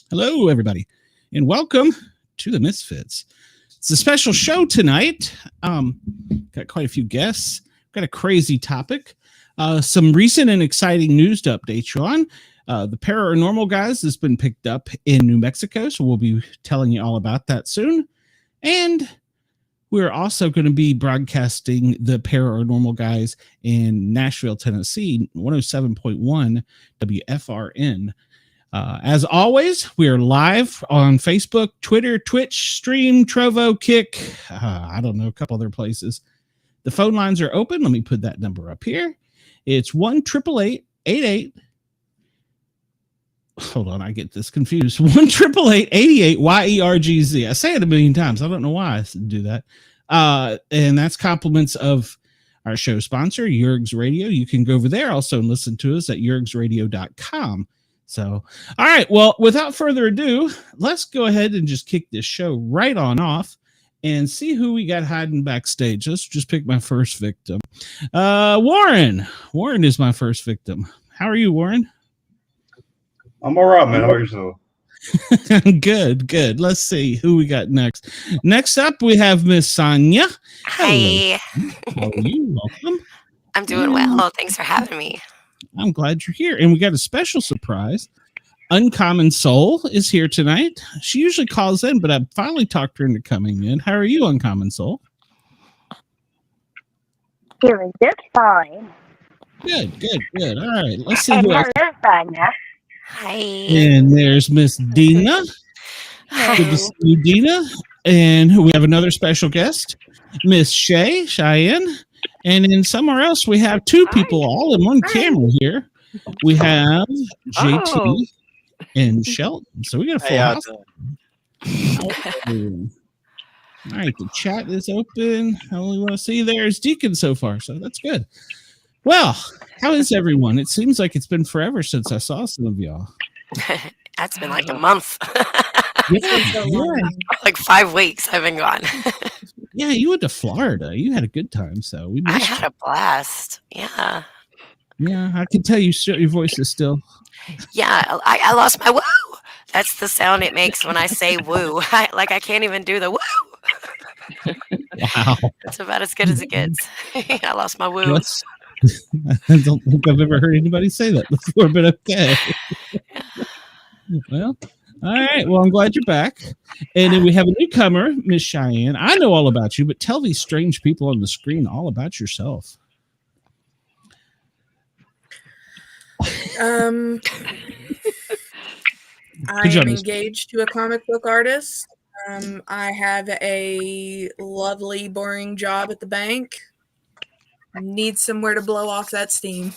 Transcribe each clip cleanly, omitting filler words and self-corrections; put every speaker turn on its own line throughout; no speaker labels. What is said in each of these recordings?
Hello, everybody, and welcome to the Misfits. It's a special show tonight. Got quite a few guests. Got a crazy topic. Some recent and exciting news to update you on. The paranormal Guyz has been picked up in New Mexico, so we'll be telling you all about that soon. And we're also going to be broadcasting the paranormal Guyz in Nashville, Tennessee, 107.1 WFRN. As always, we are live on Facebook, Twitter, Twitch, Stream, Trovo, Kick. I don't know, a couple other places. The phone lines are open. Let me put that number up here. It's 1-888-88. Hold on, I get this confused. 1-888-88-YERGZ. I say it a million times. I don't know why I do that. And that's compliments of our show sponsor, Yergs Radio. You can go over there also and listen to us at yergsradio.com. So, all right. Well, without further ado, let's go ahead and just kick this show right on off and see who we got hiding backstage. Let's just pick my first victim. Warren. Warren is my first victim. How are you, Warren?
I'm all right, man. How are yourself?
Good. Let's see who we got next. Next up, we have Miss Sonia.
Hi.
How are you? Welcome.
I'm doing well. Thanks for having me.
I'm glad you're here. And we got a special surprise. Uncommon Soul is here tonight. She usually calls in, but I finally talked her into coming in. How are you, Uncommon Soul?
Feeling just fine.
Good. All right. Let's see who else.
Hello, Sonia.
Hi.
And there's Miss Dina.
Hi.
Good to see you, Dina. And we have another special guest, Miss Cheyenne. And then somewhere else, we have two people all in one camera here. We have JT and Shelton. So we got a full house. All right, the chat is open. I only want to see there's Deacon so far, so that's good. Well, how is everyone? It seems like it's been forever since I saw some of y'all.
That's been like a month.
Yeah.
Like 5 weeks I've been gone.
Yeah, you went to Florida. You had a good time, so we
I
missed
had
you.
a blast. Yeah.
Yeah, I can tell your voice is still.
Yeah, I lost my woo. That's the sound it makes when I say woo. I can't even do the woo.
Wow.
It's about as good as it gets. I lost my woo.
I don't think I've ever heard anybody say that before, but okay. Well, all right. Well, I'm glad you're back. And then we have a newcomer, Miss Cheyenne. I know all about you, but tell these strange people on the screen all about yourself.
I am engaged to a comic book artist. I have a lovely, boring job at the bank. Need somewhere to blow off that steam.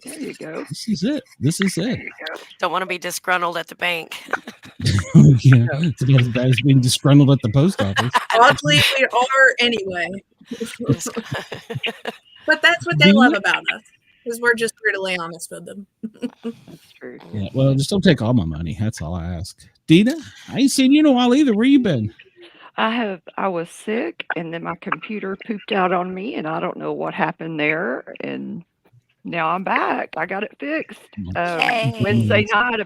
There you go.
This is it.
Don't want to be disgruntled at the bank.
Yeah, it's about as bad as being disgruntled at the post office.
Oddly, we are anyway. But that's what they love about us, because we're just brutally honest with them.
That's true.
Yeah, well, just don't take all my money. That's all I ask. Dina, I ain't seen you in a while either. Where you been?
I was sick, and then my computer pooped out on me, and I don't know what happened there. And now I'm back. I got it fixed. Wednesday night,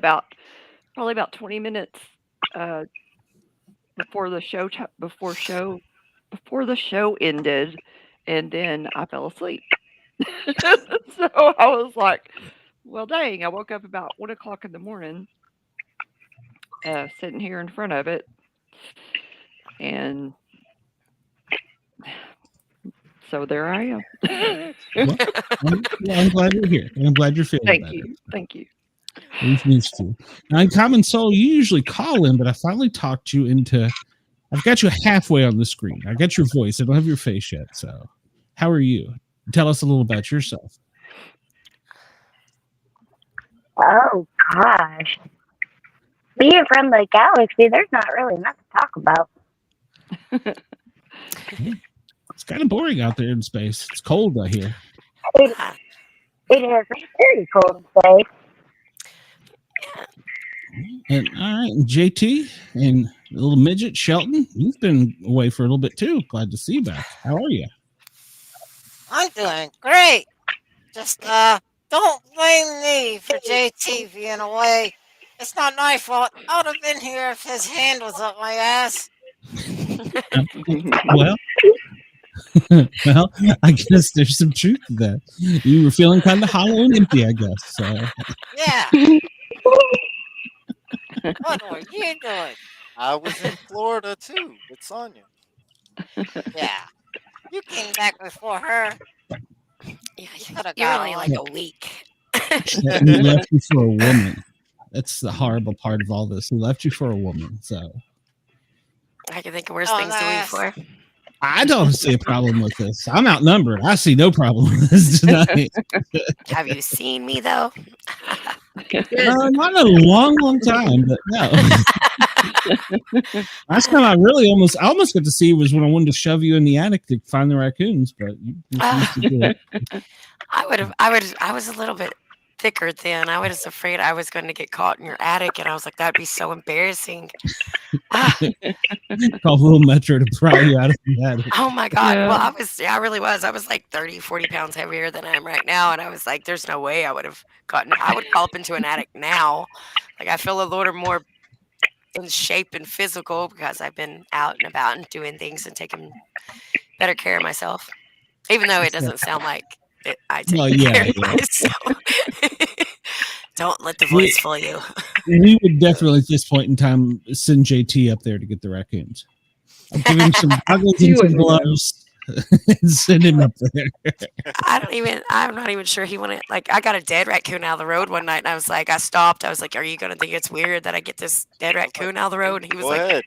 probably about 20 minutes before the show ended, and then I fell asleep. So I was like, well, dang, I woke up about 1 o'clock in the morning, sitting here in front of it. And so there I am.
Well, I'm glad you're here. And I'm glad you're feeling better.
Thank you.
We've missed you. Now, in Common Soul, you usually call in, but I finally talked you into. I've got you halfway on the screen. I got your voice. I don't have your face yet. So, how are you? Tell us a little about yourself.
Oh, gosh. Being from the galaxy, there's not really much to talk about.
It's kind of boring out there in space. It's cold out here.
It is very cold today.
And all right, and JT and little midget Shelton, you've been away for a little bit too. Glad to see you back. How are you?
I'm doing great. Just don't blame me for JT being away. It's not my fault. I would have been here if his hand was up my ass.
Well, well, I guess there's some truth to that. You were feeling kind of hollow and empty, I guess. So.
Yeah. What were you doing?
I was in Florida too with Sonia.
Yeah. You came back before her.
Yeah,
Coulda
you're
got
only
on.
like a week.
He left you for a woman. That's the horrible part of all this. He left you for a woman. So
I can think of worse
Oh,
things to leave
nice.
for.
I don't see a problem with this. I'm outnumbered. I see no problem with this tonight.
Have you seen me though?
Not in a long, long time, but no. Last time I almost got to see was when I wanted to shove you in the attic to find the raccoons, but you refused to do it.
I was a little bit thicker then. I was afraid I was going to get caught in your attic, and I was like, that'd be so embarrassing.
Call little Metro to pry you out of the attic.
Oh my God.
Yeah.
Well, I really was. I was like 30, 40 pounds heavier than I am right now. And I was like, there's no way I would have I would crawl up into an attic now. Like I feel a little more in shape and physical because I've been out and about and doing things and taking better care of myself. Even though it doesn't sound like it, I take care of myself. Don't let the voice fool you.
We would definitely at this point in time send JT up there to get the raccoons. I'll give him some goggles and some gloves and send him up there.
I'm not even sure he wanted, like, I got a dead raccoon out of the road one night and I was like, I stopped. I was like, are you going to think it's weird that I get this dead raccoon out of the road? And he was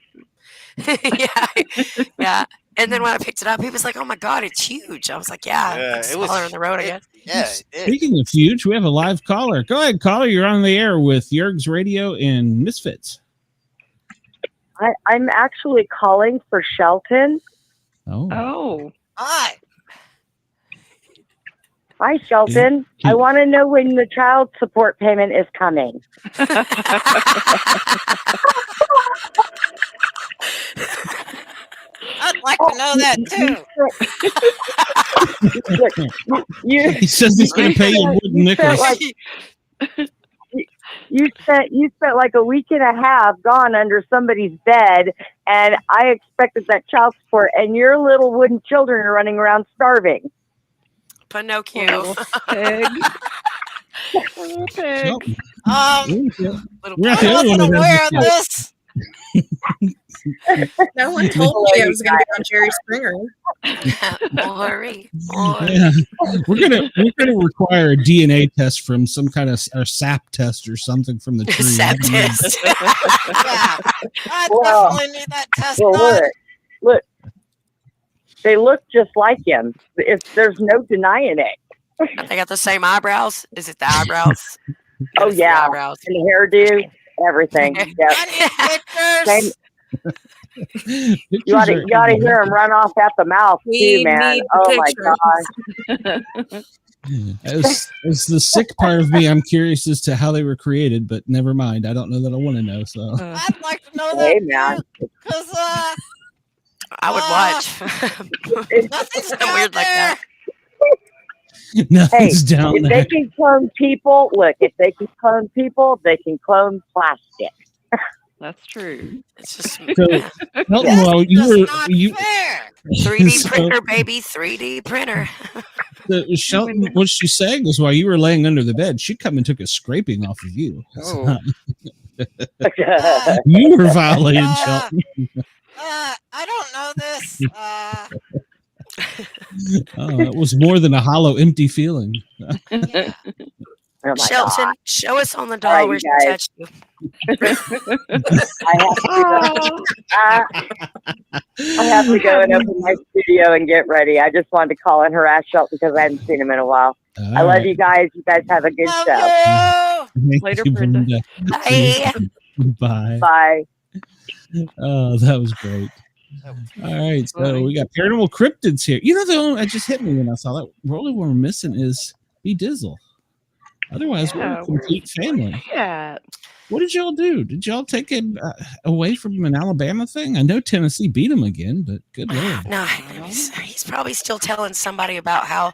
yeah. And then when I picked it up, he was like, oh my God, it's huge. I was like, yeah it's smaller on the road, I guess.
Yeah.
Speaking of huge, we have a live caller. Go ahead, caller. You're on the air with Yerg's Radio and Misfits.
I'm actually calling for Shelton.
Oh.
Hi.
Hi, Shelton. I want to know when the child support payment is coming.
I'd like to know that too.
He says he's going to pay you wooden nickels.
You spent like a week and a half gone under somebody's bed, and I expected that child support, and your little wooden children are running around starving.
Pinocchio.
Pig.
I wasn't aware of this.
No one told me I was going to be on Jerry Springer.
Yeah. We're gonna require a DNA test from some kind of or sap test or something from the tree.
Sap test.
Yeah, I definitely need that test
Well,
done.
look, they look just like him. There's no denying it.
They got the same eyebrows. Is it the eyebrows?
Oh
It's the
yeah,
eyebrows.
and the hairdo, everything. Yeah.
I need pictures.
You ought to hear him run off at the mouth too, man. Oh my gosh.
As the sick part of me, I'm curious as to how they were created, but never mind. I don't know that I want to know. So
I'd like to know
Hey,
that
man.
because
I would watch.
nothing's
It's
down
weird like
there.
that.
nothing's down
If
there.
they can clone people, they can clone plastic.
That's true.
It's just
So, Milton, well,
That's not fair.
3D
So-
printer, baby, 3D printer.
Shelton, what she's saying is while you were laying under the bed, she come and took a scraping off of you.
Oh.
You were violated, Shelton.
I don't know this.
It was more than a hollow, empty feeling.
Yeah.
Oh my
Shelton,
God.
show us on the doll
Alright,
where
you
she
guys.
touched you.
I have to go and open my studio and get ready. I just wanted to call and harass Shelton because I hadn't seen him in a while. I love you guys. You guys have a good
Love
show.
you.
Thank
Later,
you,
Brenda.
Bye.
Bye.
Bye.
Oh, that was great. All right, so we got paranormal cryptids here. You know, the only that just hit me when I saw that. The only one we're missing is B Dizzle. Otherwise, we're a complete family.
Yeah.
What did y'all do? Did y'all take him away from an Alabama thing? I know Tennessee beat him again, but good lord.
No, he's probably still telling somebody about how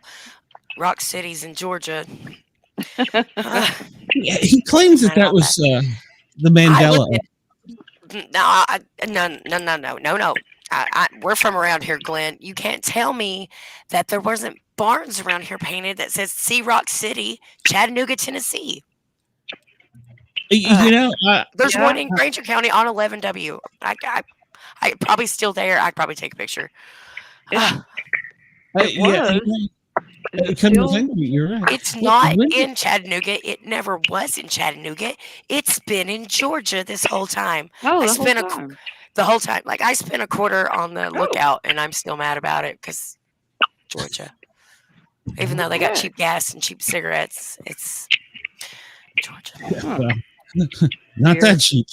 Rock City's in Georgia.
Yeah, he claims that was the Mandela.
No. We're from around here, Glenn. You can't tell me that there wasn't barns around here painted that says "See Rock City, Chattanooga, Tennessee."
You know,
there's one in Granger County on 11W. I probably still there. I'd probably take a picture.
It
yeah, you're right.
It's not in Chattanooga. It never was in Chattanooga. It's been in Georgia this whole time.
Oh,
the whole time. Like, I spent a quarter on the lookout, and I'm still mad about it because Georgia. Even though they got cheap gas and cheap cigarettes, it's Georgia.
Not that cheap.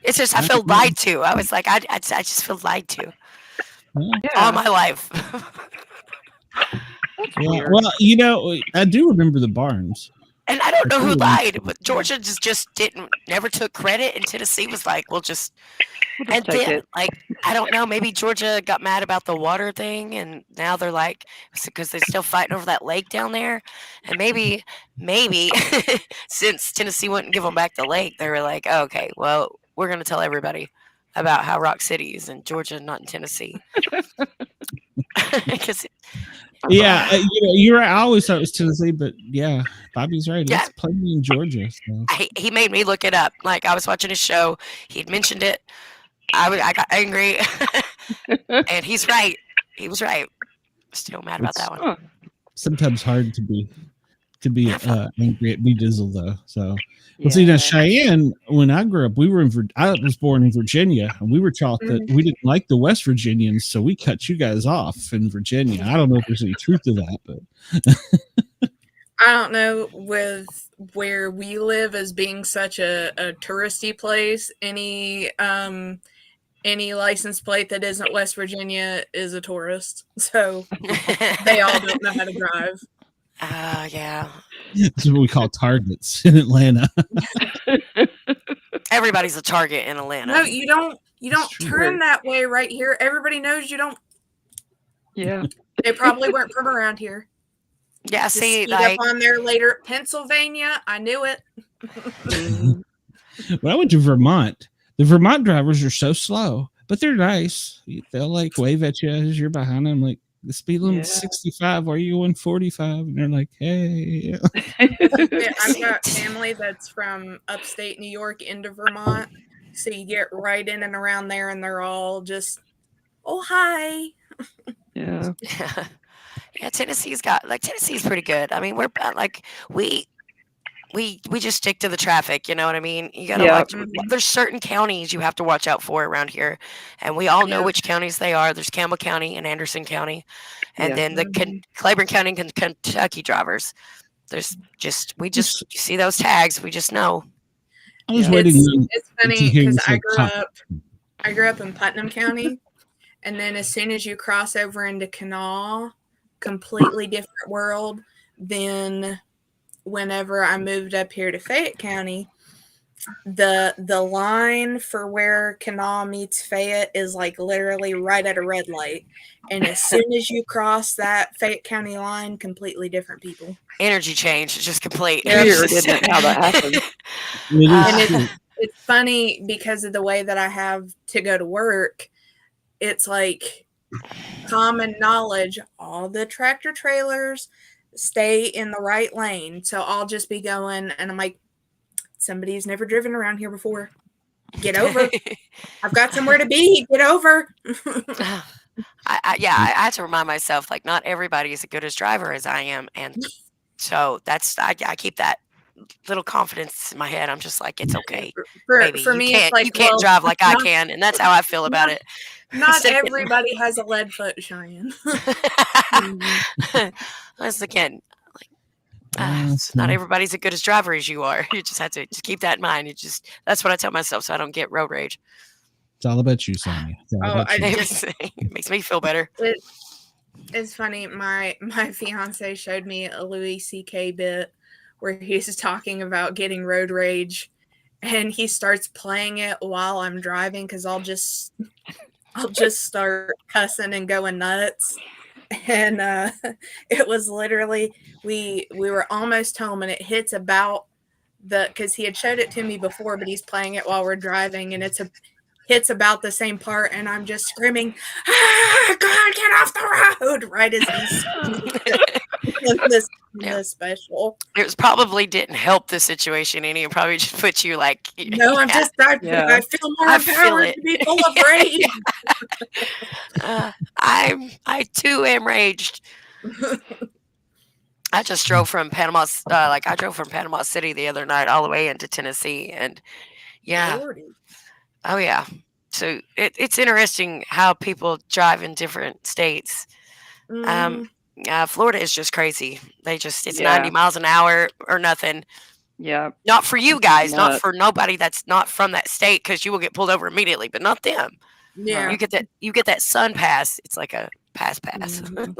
It's just I feel lied to. I was like, I just feel lied to all my life.
Yeah, well, you know, I do remember the barns.
And I don't know who lied, but Georgia just never took credit, and Tennessee was like, we'll just and then, like, I don't know, maybe Georgia got mad about the water thing, and now they're like, because they're still fighting over that lake down there, and maybe since Tennessee wouldn't give them back the lake, they were like, oh, okay, well, we're going to tell everybody about how Rock City is in Georgia, not in Tennessee.
Yeah, you know, you're right. I always thought it was Tennessee, but yeah, Bobby's right. It's plenty in Georgia. So.
He made me look it up. Like, I was watching his show. He'd mentioned it. I got angry. And he's right. He was right. Still mad about that one.
Sometimes hard to be angry at B Dizzle though. So well, see, now Cheyenne, when I grew up, I was born in Virginia, and we were taught that we didn't like the West Virginians, so we cut you guys off in Virginia. I don't know if there's any truth to that, but
I don't know, with where we live as being such a touristy place, any license plate that isn't West Virginia is a tourist. So they all don't know how to drive.
Yeah.
This is what we call targets in Atlanta.
Everybody's a target in Atlanta.
No, you don't turn that way right here. Everybody knows you don't.
Yeah.
They probably weren't from around here.
Yeah,
Just
see,
speed
like,
up on there later. Pennsylvania, I knew it.
When I went to Vermont, the Vermont drivers are so slow, but they're nice. They'll like wave at you as you're behind them, like, the speed limit's 65. Why are you going 45? And they're like, hey.
I've got family that's from upstate New York into Vermont. So you get right in and around there, and they're all just, oh, hi.
Yeah.
Yeah, Tennessee's pretty good. I mean, we're like, we just stick to the traffic, you know what I mean? You gotta watch. There's certain counties you have to watch out for around here, and we all know which counties they are. There's Campbell County and Anderson County, and then the Claiborne County and Kentucky drivers. There's just you see those tags, we just know.
I was waiting.
It's funny because I grew up in Putnam County, and then as soon as you cross over into Kanawha, completely different world. Then whenever I moved up here to Fayette County, the line for where Kanawha meets Fayette is like literally right at a red light. And as soon as you cross that Fayette County line, completely different people.
Energy change, it's just complete.
Weird, isn't it, how that happens?
And it's funny because of the way that I have to go to work. it's like common knowledge. All the tractor trailers stay in the right lane. So I'll just be going, and I'm like, somebody's never driven around here before. Get over. I've got somewhere to be. Get over.
I had to remind myself, like, not everybody is as good as driver as I am. And so I keep that little confidence in my head. I'm just like, it's okay.
For me, it's like,
you can't drive like I can. And that's how I feel about it.
Not everybody has a lead foot, Cheyenne.
Once again, not everybody's as good as driver as you are. You just have to just keep that in mind. That's what I tell myself so I don't get road rage.
It's all about you, Sonia.
It makes me feel better.
It's funny. My fiance showed me a Louis C.K. bit where he's talking about getting road rage, and he starts playing it while I'm driving because I'll just start cussing and going nuts. And it was literally we were almost home, and it hits about because he had showed it to me before, but he's playing it while we're driving, and hits about the same part, and I'm just screaming, God, get off the road, right as he's this special.
It probably didn't help the situation any. It probably just put you like,
no, I feel more empowered to be full of rage.
I too am raged. I just drove from Panama. I drove from Panama City the other night all the way into Tennessee, and
Lordy.
Oh yeah. So it's interesting how people drive in different states. Florida is just crazy. It's 90 miles an hour or nothing.
Yeah.
Not for you guys, not for nobody that's not from that state, because you will get pulled over immediately, but not them.
Yeah.
You get that sun pass. It's like a pass. And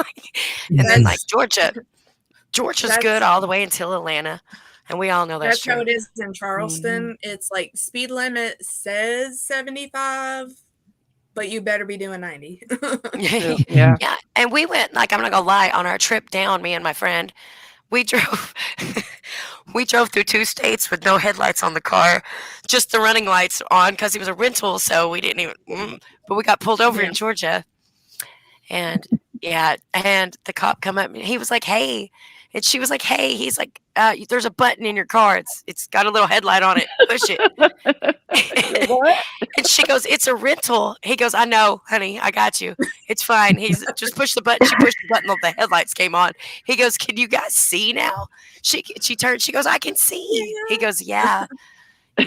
then like Georgia's good all the way until Atlanta. And we all know that's true.
How it is in Charleston. It's like speed limit says 75, but you better be doing 90.
Yeah. And we went, like, I'm not gonna lie, on our trip down, me and my friend, we drove through 2 states with no headlights on the car, just the running lights on, because it was a rental, so we didn't even but we got pulled over in Georgia. And and the cop come up and he was like, hey. And she was like, hey, he's like, there's a button in your car. It's got a little headlight on it. Push it.
What?
And she goes, it's a rental. He goes, I know, honey, I got you. It's fine. He's just push the button. She pushed the button, the headlights came on. He goes, can you guys see now? She turned, she goes, I can see. He goes, yeah. We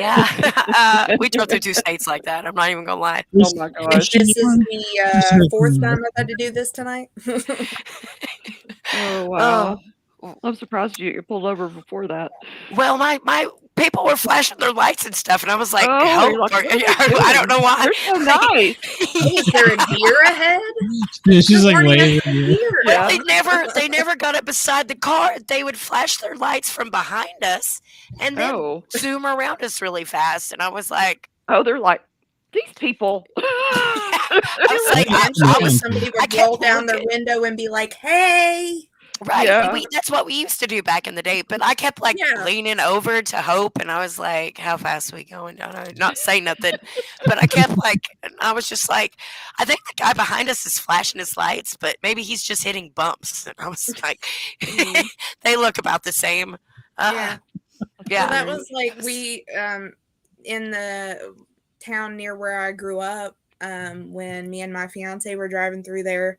drove through 2 states like that. I'm not even gonna lie.
Oh my gosh.
This is the 4th time I've had to do this tonight.
Oh wow. I'm surprised you pulled over before that.
Well, my people were flashing their lights and stuff, and I was like,
I
don't know why.
They're so nice.
Is there a deer ahead?
Yeah, she's like waving.
Well, they never got it beside the car. They would flash their lights from behind us and then zoom around us really fast. And I was like,
they're like, these people.
I was like,
somebody would roll down their window and be like, hey.
Right. Yeah. That's what we used to do back in the day. But I kept leaning over to hope. And I was like, how fast are we going down? I not say nothing. But I kept I was just like, I think the guy behind us is flashing his lights, but maybe he's just hitting bumps. And I was like, they look about the same.
Yeah. Well, that was like we, in the town near where I grew up, when me and my fiance were driving through there,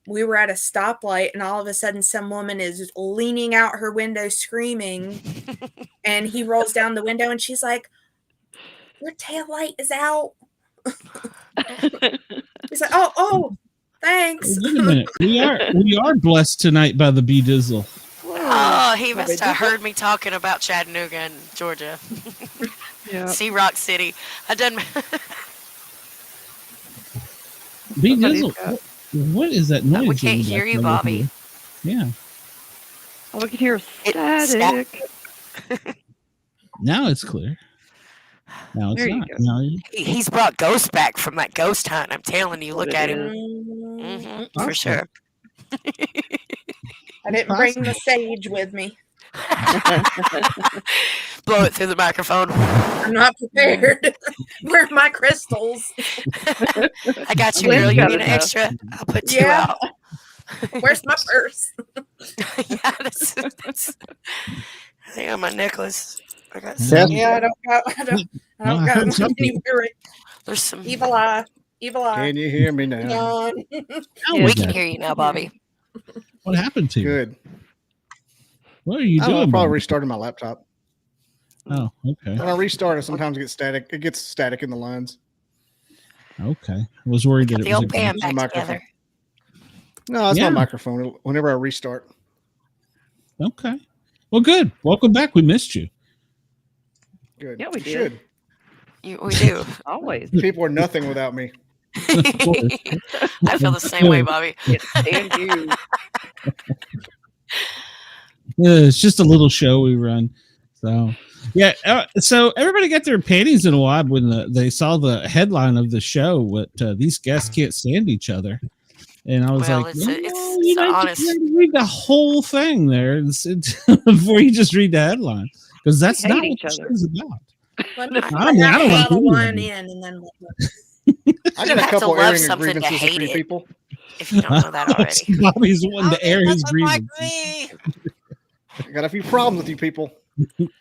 we were at a stoplight, and all of a sudden some woman is leaning out her window screaming, and he rolls down the window and she's like, your tail light is out. He's like, oh, thanks.
Wait a minute. We are blessed tonight by the B Dizzle.
Oh, he must have heard me talking about Chattanooga and Georgia. Sea Rock City. I done.
B Dizzle. What is that noise?
We can't hear you, Bobby.
Yeah.
Oh, we can hear static.
Now it's clear. Now it's not. Now
he's brought Ghost back from that ghost hunt. I'm telling you, look at him. For sure.
I didn't bring the sage with me.
Blow it through the microphone.
I'm not prepared. Where are my crystals?
I got you, girl. You need an extra? I'll put 2 out.
Where's my purse?
Yeah, that's I think on my necklace. I got
I don't got anywhere.
There's some
evil eye.
Can you hear me now?
We can hear you now, Bobby.
What happened to you?
Good.
What are you doing?
I probably
Bobby?
restarted my laptop.
Oh, okay.
When I restart it, sometimes it gets static. It gets static in the lines.
Okay. I was worried that it
the
was
old band back together.
No, it's my microphone. Whenever I restart.
Okay. Well, good. Welcome back. We missed you.
Good.
Yeah, we did.
We do.
Always.
People are nothing without me.
I feel the same way, Bobby.
And you.
Yeah, it's just a little show we run. So, yeah. So everybody got their panties in a wad when they saw the headline of the show. What these guests can't stand each other. And I was like,
it's honest.
Read the whole thing there before you just read the headline, because that's not what the show's about.
I
don't want
one in and then
I got a couple airing grievances with 3 people.
If you don't know that already.
Bobby's one to air his grievances.
I got a few problems with you people.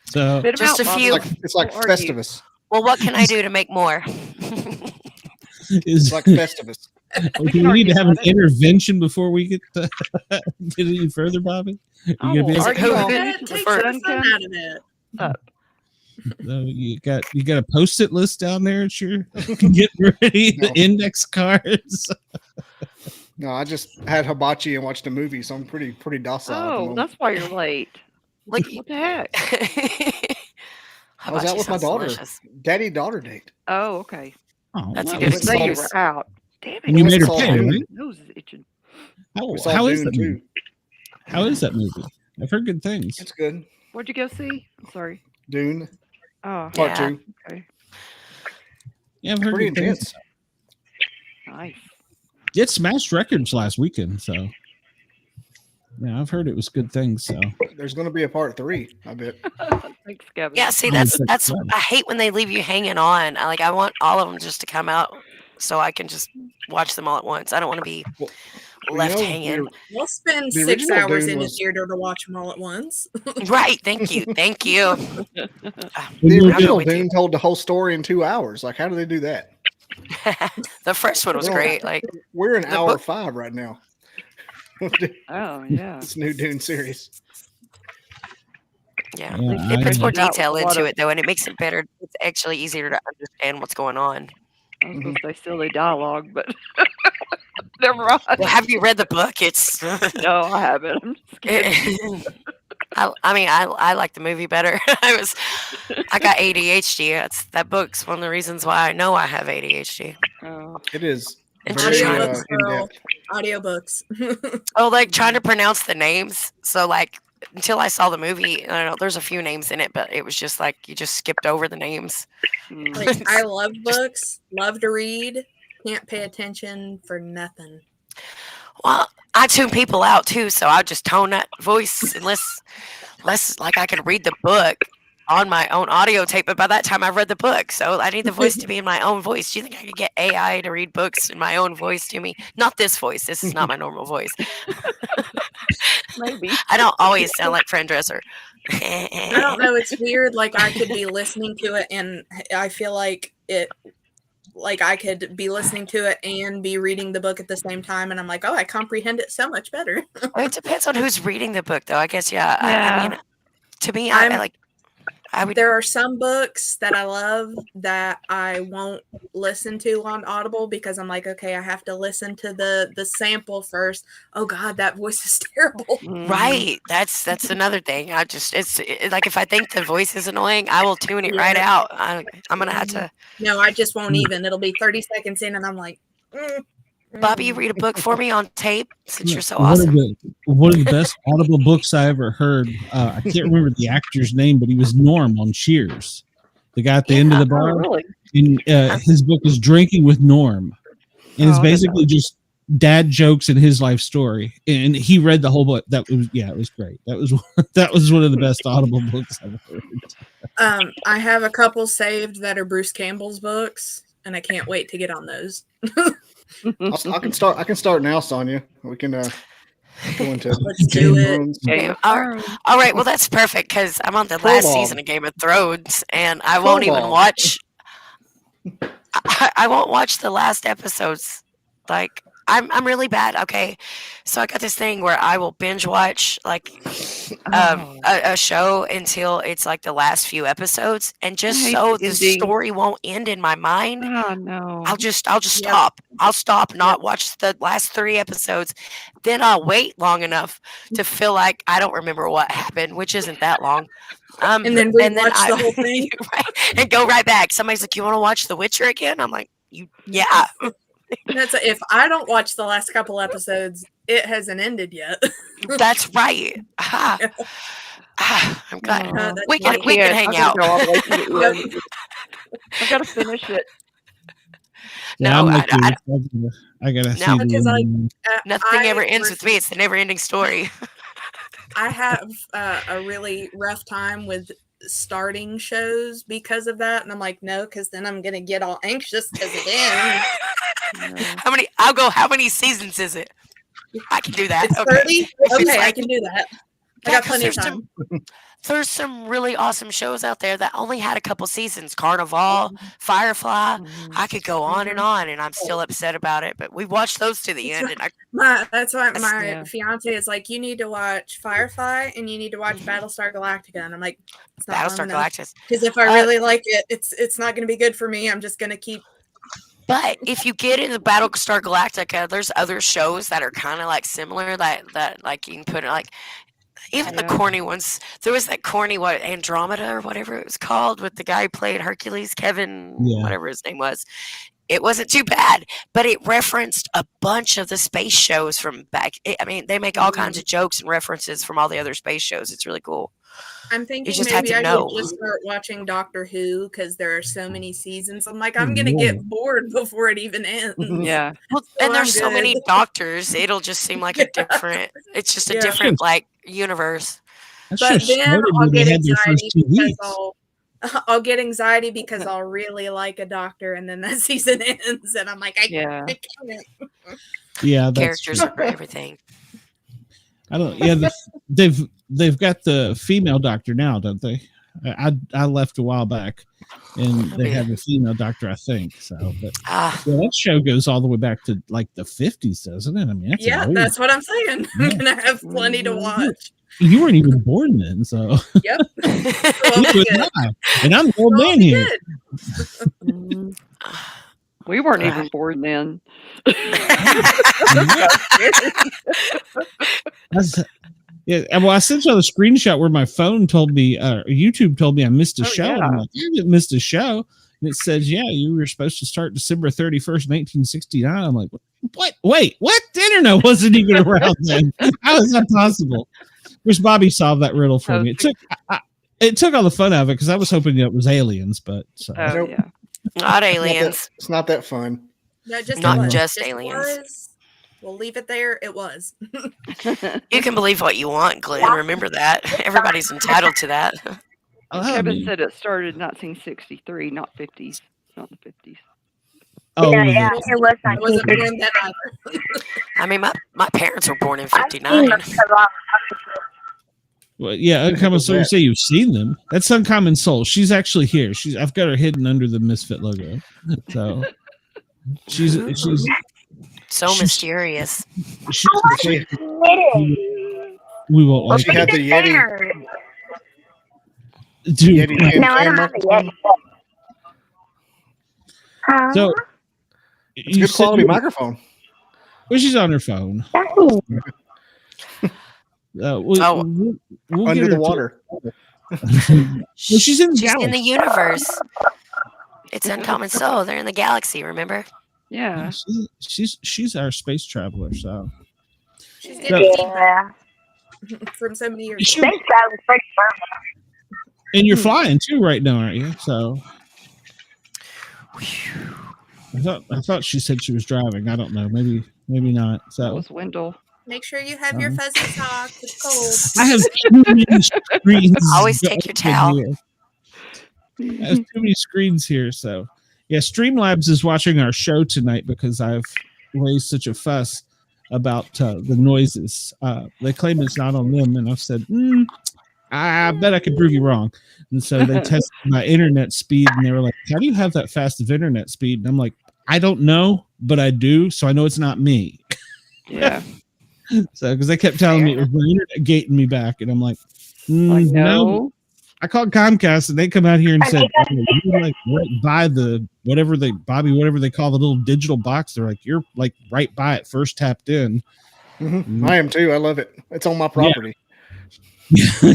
So
just a few.
It's like Festivus.
Well, what can I do to make more?
It's like Festivus.
Do we need to have an intervention before we get any further, Bobby? You got a post-it list down there at your get ready, the index cards.
No, I just had hibachi and watched a movie, so I'm pretty docile.
Oh, that's why you're late. Like, what the heck?
I was out with my daughter. Daddy-daughter date.
Oh, okay.
Oh,
that's
wow.
a good
say you were out. Damn it.
And you made her pay, right?
Nose is itching.
How is that movie? How is that movie? I've heard good things.
It's good.
Where'd you go see? I'm sorry.
Dune.
Oh,
Part 2.
Okay.
Yeah, I've heard
pretty
good
intense.
things.
Nice.
It smashed records last weekend, so yeah, I've heard it was good things. So
there's going to be a part 3, I bet.
Thanks, Kevin.
Yeah, see, that's I hate when they leave you hanging on. I want all of them just to come out so I can just watch them all at once. I don't want to be left hanging.
We'll spend 6 hours in the theater to watch them all at once.
Right. Thank you. Thank you.
The original Dune told the whole story in 2 hours. Like, how do they do that?
The first one was great. Like,
we're in hour 5 right now.
Oh yeah,
this new Dune series.
Yeah, it puts more detail into it though, and it makes it better. It's actually easier to understand what's going on.
I was going to say silly dialogue, but never mind.
Well, have you read the book? It's
no, I haven't. I'm just kidding.
I like the movie better. I got ADHD. That book's one of the reasons why I know I have ADHD.
It is.
Audiobooks.
Oh, like trying to pronounce the names. So like until I saw the movie, I don't know, there's a few names in it, but it was just like you just skipped over the names.
Like, I love books, love to read, can't pay attention for nothing.
Well, I tune people out too, so I just tone that voice unless like I can read the book on my own audio tape, but by that time I've read the book, so I need the voice to be in my own voice. Do you think I could get AI to read books in my own voice to me? Not this voice. This is not my normal voice.
Maybe.
I don't always sound like Fran Dresser.
I don't know. It's weird. Like I could be listening to it, and I feel like I could be listening to it and be reading the book at the same time, and I'm like, oh, I comprehend it so much better.
Well, it depends on who's reading the book, though. I guess, yeah. I mean, to me, I would.
There are some books that I love that I won't listen to on Audible because I'm like, okay, I have to listen to the sample first. Oh God, that voice is terrible.
Right. That's another thing. It's like if I think the voice is annoying, I will tune it right out. I'm gonna have to.
No, I just won't even. It'll be 30 seconds in, and I'm like.
Bobby, you read a book for me on tape since you're so awesome.
One of the best Audible books I ever heard. I can't remember the actor's name, but he was Norm on Cheers, the guy at the end of the bar.
Really?
And his book is Drinking with Norm, and it's basically just dad jokes and his life story. And he read the whole book. It was great. That was one of the best Audible books I've heard.
I have a couple saved that are Bruce Campbell's books, and I can't wait to get on those.
I can start now, Sonia. We can go into
Let's do it.
Okay. All right. Well, that's perfect because I'm on the last season of Game of Thrones, and I won't even watch. I won't watch the last episodes. Like I'm really bad. Okay, so I got this thing where I will binge watch like a show until it's like the last few episodes, and just so the story won't end in my mind.
Oh no!
I'll just stop. I'll stop, not watch the last 3 episodes. Then I'll wait long enough to feel like I don't remember what happened, which isn't that long.
And then watch the whole thing,
right, and go right back. Somebody's like, "You want to watch The Witcher again?" I'm like, yeah."
That's if I don't watch the last couple episodes, it hasn't ended yet.
That's right. I'm glad we can hang out.
I've got to finish it.
No, I gotta see
because nothing ever ends with me. It's the never-ending story.
I have a really rough time with starting shows because of that, and I'm like, no, because then I'm gonna get all anxious because it ends.
How many seasons is it? I can do that.
It's 30? Okay, I can do that. I got plenty of time.
There's some really awesome shows out there that only had a couple seasons. Carnival, Firefly. I could go on, and I'm still upset about it. But we watched those to the end. And
that's why my fiance is like, you need to watch Firefly and you need to watch Battlestar Galactica. And I'm like, it's not
Battlestar Galactica.
Because if I really like it, it's not going to be good for me. I'm just going to keep.
But if you get into Battlestar Galactica, there's other shows that are kind of like similar that like you can put it like. Even the corny ones. There was that corny Andromeda or whatever it was called with the guy who played Hercules, Kevin, whatever his name was. It wasn't too bad, but it referenced a bunch of the space shows from back. I mean, they make all kinds of jokes and references from all the other space shows. It's really cool.
I'm thinking maybe I should just start watching Doctor Who because there are so many seasons. I'm like, I'm gonna get bored before it even ends.
Yeah,
well, and there's so many doctors. It'll just seem like a different. It's just a different like universe.
But then I'll get anxiety because I'll get anxiety because I'll really like a doctor, and then that season ends, and I'm like, I can't.
Yeah,
characters are everything.
I don't. Yeah, they've got the female doctor now, don't they? I left a while back, and they have a female doctor, I think. So, but that show goes all the way back to like the 50s, doesn't it? I mean,
that's what I'm saying. I'm gonna have plenty to watch.
You weren't even born then, so.
Yep.
And I'm the old man here.
We weren't even born then.
Well, I sent you the screenshot where my phone told me, YouTube told me I missed a show. I'm like, I didn't miss a show. And it says, yeah, you were supposed to start December 31st, 1969. I'm like, what? Wait, what? The internet wasn't even around then. How is that possible? Which Bobby solved that riddle for me. It took all the fun out of it because I was hoping it was aliens, but
not aliens.
It's not that fun.
Not just aliens.
We'll leave it there. It was.
You can believe what you want, Glenn. Remember that. Everybody's entitled to that.
Kevin said it started in 1963, not 50s. Not the 50s.
Oh, yeah, it was not.
I mean, my parents were born in 59.
Well, yeah, Uncommon Soul. You say you've seen them. That's Uncommon Soul. She's actually here. I've got her hidden under the Misfit logo. So she's
so mysterious.
We won't like
she had the Yeti.
Dude,
no, I don't have a Yeti.
So
it's a good quality microphone.
Well, she's on her phone. We'll
under the water.
Well, she's in
the universe. It's Uncommon Soul. They're in the galaxy. Remember?
Yeah.
She's our space traveler. So
she's getting from so many years.
Space travel is pretty fun.
And you're flying too right now, aren't you? So I thought she said she was driving. I don't know. Maybe not. So
that was Wendell.
Make sure you have your fuzzy sock. It's cold.
I have too many screens.
Always take your towel.
I have too many screens here. So, yeah, Streamlabs is watching our show tonight because I've raised such a fuss about the noises. They claim it's not on them, and I've said, I bet I could prove you wrong. And so they tested my internet speed, and they were like, how do you have that fast of internet speed? And I'm like, I don't know, but I do, so I know it's not me.
Yeah.
So, because they kept telling me it was my internet gating me back, and I'm like, no. I called Comcast, and they come out here and said, you're like right by the whatever they call the little digital box. They're like, you're like right by it, first tapped in.
Mm-hmm. I am too. I love it. It's on my property.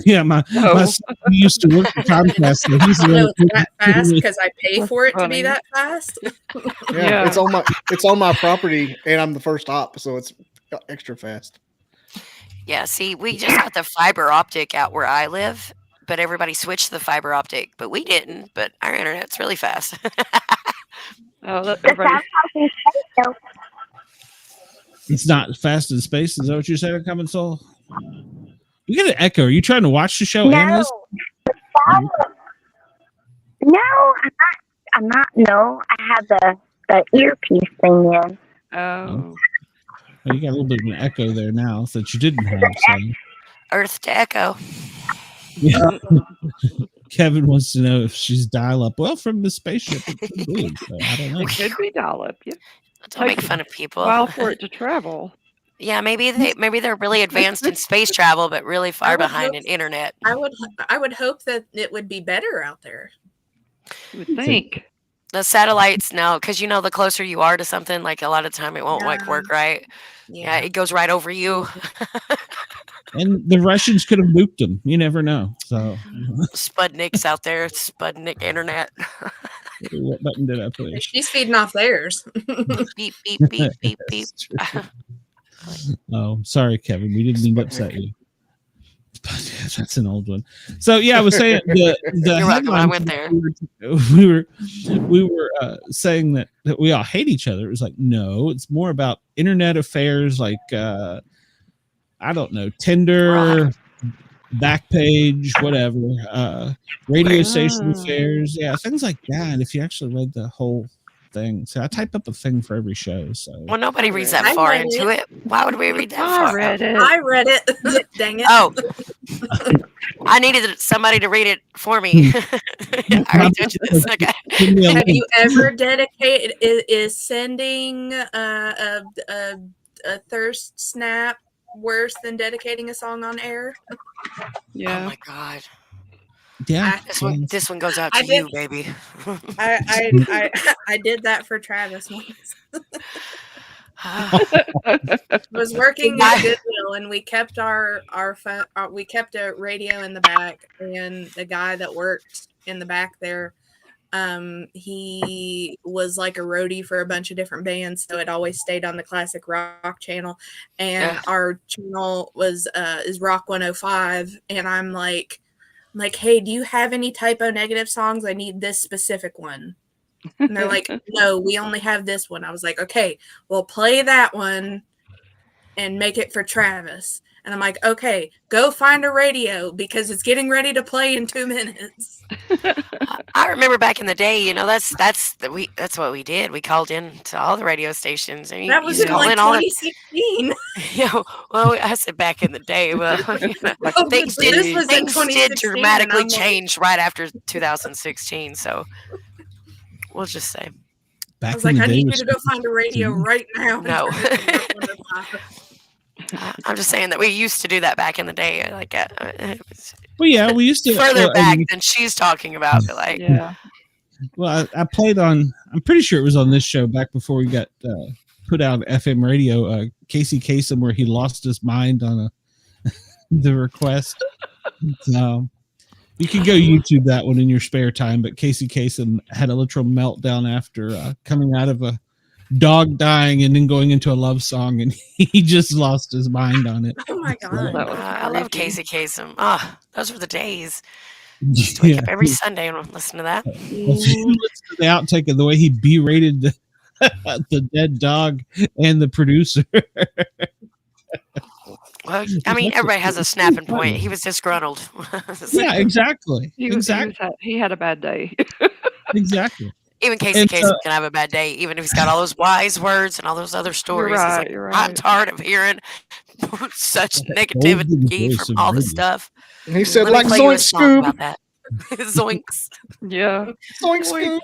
Yeah, my son used to work for Comcast. So he's
that fast because I pay for it to be that fast.
Yeah, it's on my property, and I'm the first op, so it's extra fast.
Yeah, see, we just got the fiber optic out where I live, but everybody switched to the fiber optic, but we didn't. But our internet's really fast.
It's not fast in space. Is that what you said, Common Soul? You get an echo. Are you trying to watch the show?
No, I'm not. No, I have the earpiece thing in.
Oh.
Well, you got a little bit of an echo there now that you didn't have. So.
Earth to echo.
Yeah. Kevin wants to know if she's dial-up. Well, from the spaceship, it could be. So I don't know.
It could be dial-up. Yeah.
Don't make fun of people.
While for it to travel.
Yeah, maybe they're really advanced in space travel, but really far behind in internet.
I would hope that it would be better out there.
You would think.
The satellites, no, because the closer you are to something, like a lot of time it won't work right. Yeah, it goes right over you.
And the Russians could have nuked them. You never know. So
Sputnik's out there. Sputnik internet.
What button did I push?
She's feeding off theirs.
Beep, beep, beep, beep, beep.
Oh, sorry, Kevin. We didn't mean to upset you. But yeah, that's an old one. So yeah, I was saying the
You're welcome. I went there.
We were saying that we all hate each other. It was like, no, it's more about internet affairs, like I don't know, Tinder, Backpage, whatever, radio station affairs, yeah, things like that. If you actually read the whole thing, so I type up a thing for every show. So
well, nobody reads that far into it. Why would we read that far?
I read it. Dang it!
Oh, I needed somebody to read it for me. I already touched this. Okay.
Have you ever dedicated? Is sending a thirst snap worse than dedicating a song on air?
Yeah.
Oh my god.
Yeah.
This one goes out to you, baby.
I did that for Travis once. I was working at Goodwill, and we kept we kept a radio in the back, and the guy that worked in the back there, he was like a roadie for a bunch of different bands, so it always stayed on the classic rock channel, and our channel was is Rock 105, and I'm like, hey, do you have any typo negative songs? I need this specific one. And they're like, no, we only have this one. I was like, okay, well, play that one and make it for Travis. And I'm like, okay, go find a radio because it's getting ready to play in 2 minutes.
I remember back in the day, that's what we did. We called in to all the radio stations, and
that was in like 2016.
Well, I said back in the day. Well, things did dramatically change right after 2016. So we'll just say.
I was like, I need you to go find a radio right now.
No. I'm just saying that we used to do that back in the day. Like,
well, yeah, we used to
further back than she's talking about. But like,
yeah.
Well, I played on. I'm pretty sure it was on this show back before we got put out FM radio. Casey Kasem, where he lost his mind on the request. So you can go YouTube that one in your spare time. But Casey Kasem had a literal meltdown after coming out of a dog dying and then going into a love song, and he just lost his mind on it.
Oh my god!
I love Casey Kasem. Those were the days. Just wake up every Sunday and listen to that.
Listen to the outtake of the way he berated the dead dog and the producer.
Well, I mean, everybody has a snapping point. He was disgruntled.
Yeah, exactly.
He had a bad day.
Exactly.
Even Casey Kasem can have a bad day, even if he's got all those wise words and all those other stories. He's like, I'm tired of hearing such negativity from all the stuff.
And he said, like, Zoink Scoob.
About that. Zoinks.
Yeah.
Zoink Scoob.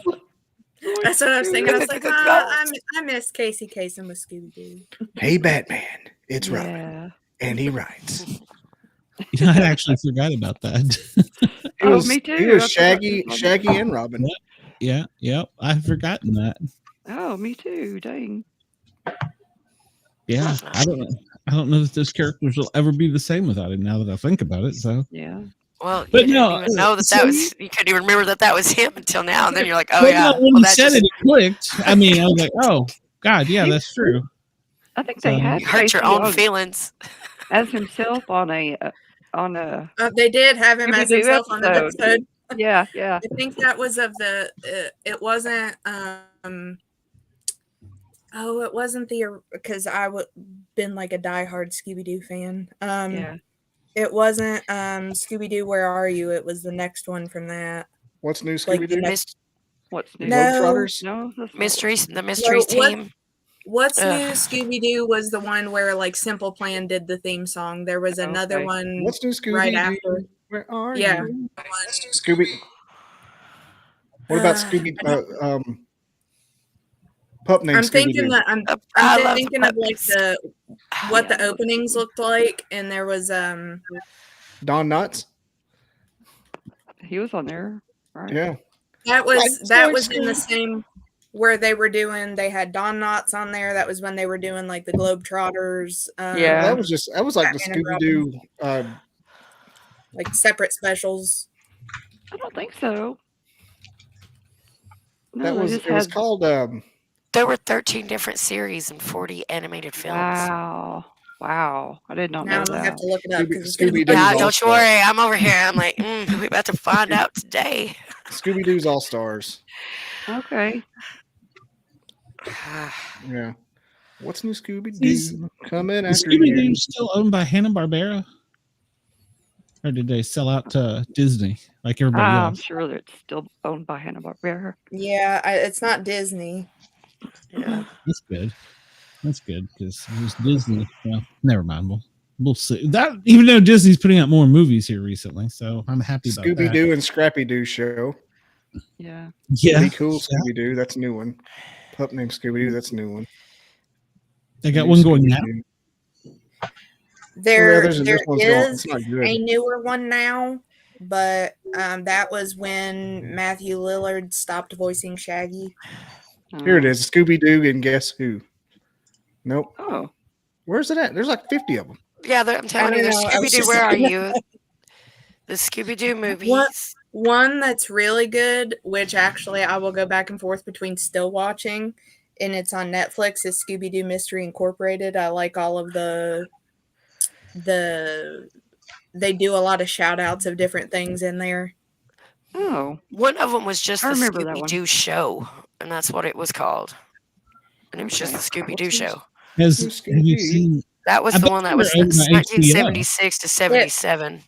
That's what I was thinking. I was like, I miss Casey Kasem with Scooby-Doo.
Hey, Batman, it's Robin. And he writes.
You know, I actually forgot about that.
Me too.
He was Shaggy and Robin.
Yeah, I've forgotten that.
Oh, me too. Dang.
Yeah, I don't know that those characters will ever be the same without him. Now that I think about it, so
yeah.
Well, but you didn't even know that was. You couldn't even remember that was him until now, and then you're like, oh yeah.
When you said it clicked. I mean, I was like, oh God, yeah, that's true.
I think they had
hurt your own feelings
as himself on a.
They did have him as himself on the episode.
Yeah.
I think that was of the. It wasn't. It wasn't because I would been like a diehard Scooby-Doo fan.
Yeah.
It wasn't Scooby Doo. Where are you? It was the next one from that.
What's new, Scooby Doo?
What's new?
Globetrotters?
No,
the mysteries team.
What's new? Scooby Doo was the one where like Simple Plan did the theme song. There was another one.
What's new, Scooby
right
Doo?
after?
Where are
you?
Scooby. What about Scooby? Pup named
I'm thinking
Scooby-Doo.
that I'm thinking of like the openings looked like, and there was
Don Knotts.
He was on there, right?
Yeah.
That was in the same where they had Don Knotts on there. That was when they were doing like the Globetrotters.
That was like the Scooby-Doo
like separate specials.
I don't think so.
No, it was called
there were 13 different series and 40 animated films.
Wow. I did not know that.
I have to look it up.
Scooby-Doo's
yeah, don't you worry. I'm over here. I'm like, we're about to find out today.
Scooby-Doo's All-Stars.
Okay.
Yeah. What's new, Scooby-Doo? Coming after
Scooby-Doo
you.
still owned by Hanna-Barbera? Or did they sell out to Disney like everybody else?
I'm sure that it's still owned by Hanna-Barbera.
Yeah, it's not Disney.
Yeah.
That's good. That's good because it was Disney. Well, never mind. We'll see. That even though Disney's putting out more movies here recently, so I'm happy about that.
Scooby-Doo and Scrappy-Doo show.
Yeah.
Pretty cool, Scooby-Doo. That's a new one. Pup named Scooby-Doo. That's a new one.
They got one going now.
There is a newer one now, but that was when Matthew Lillard stopped voicing Shaggy.
Here it is, Scooby-Doo and Guess Who? Nope.
Oh.
Where's it at? There's like 50 of them.
Yeah, I'm telling you, the Scooby-Doo, where are you? The Scooby-Doo movies.
One that's really good, which actually I will go back and forth between still watching, and it's on Netflix, is Scooby-Doo Mystery Incorporated. I like all of they do a lot of shout outs of different things in there.
Oh.
One of them was just the Scooby-Doo show, and that's what it was called. And it was just the Scooby-Doo show.
Have you seen?
That was the one that was 1976 to 77.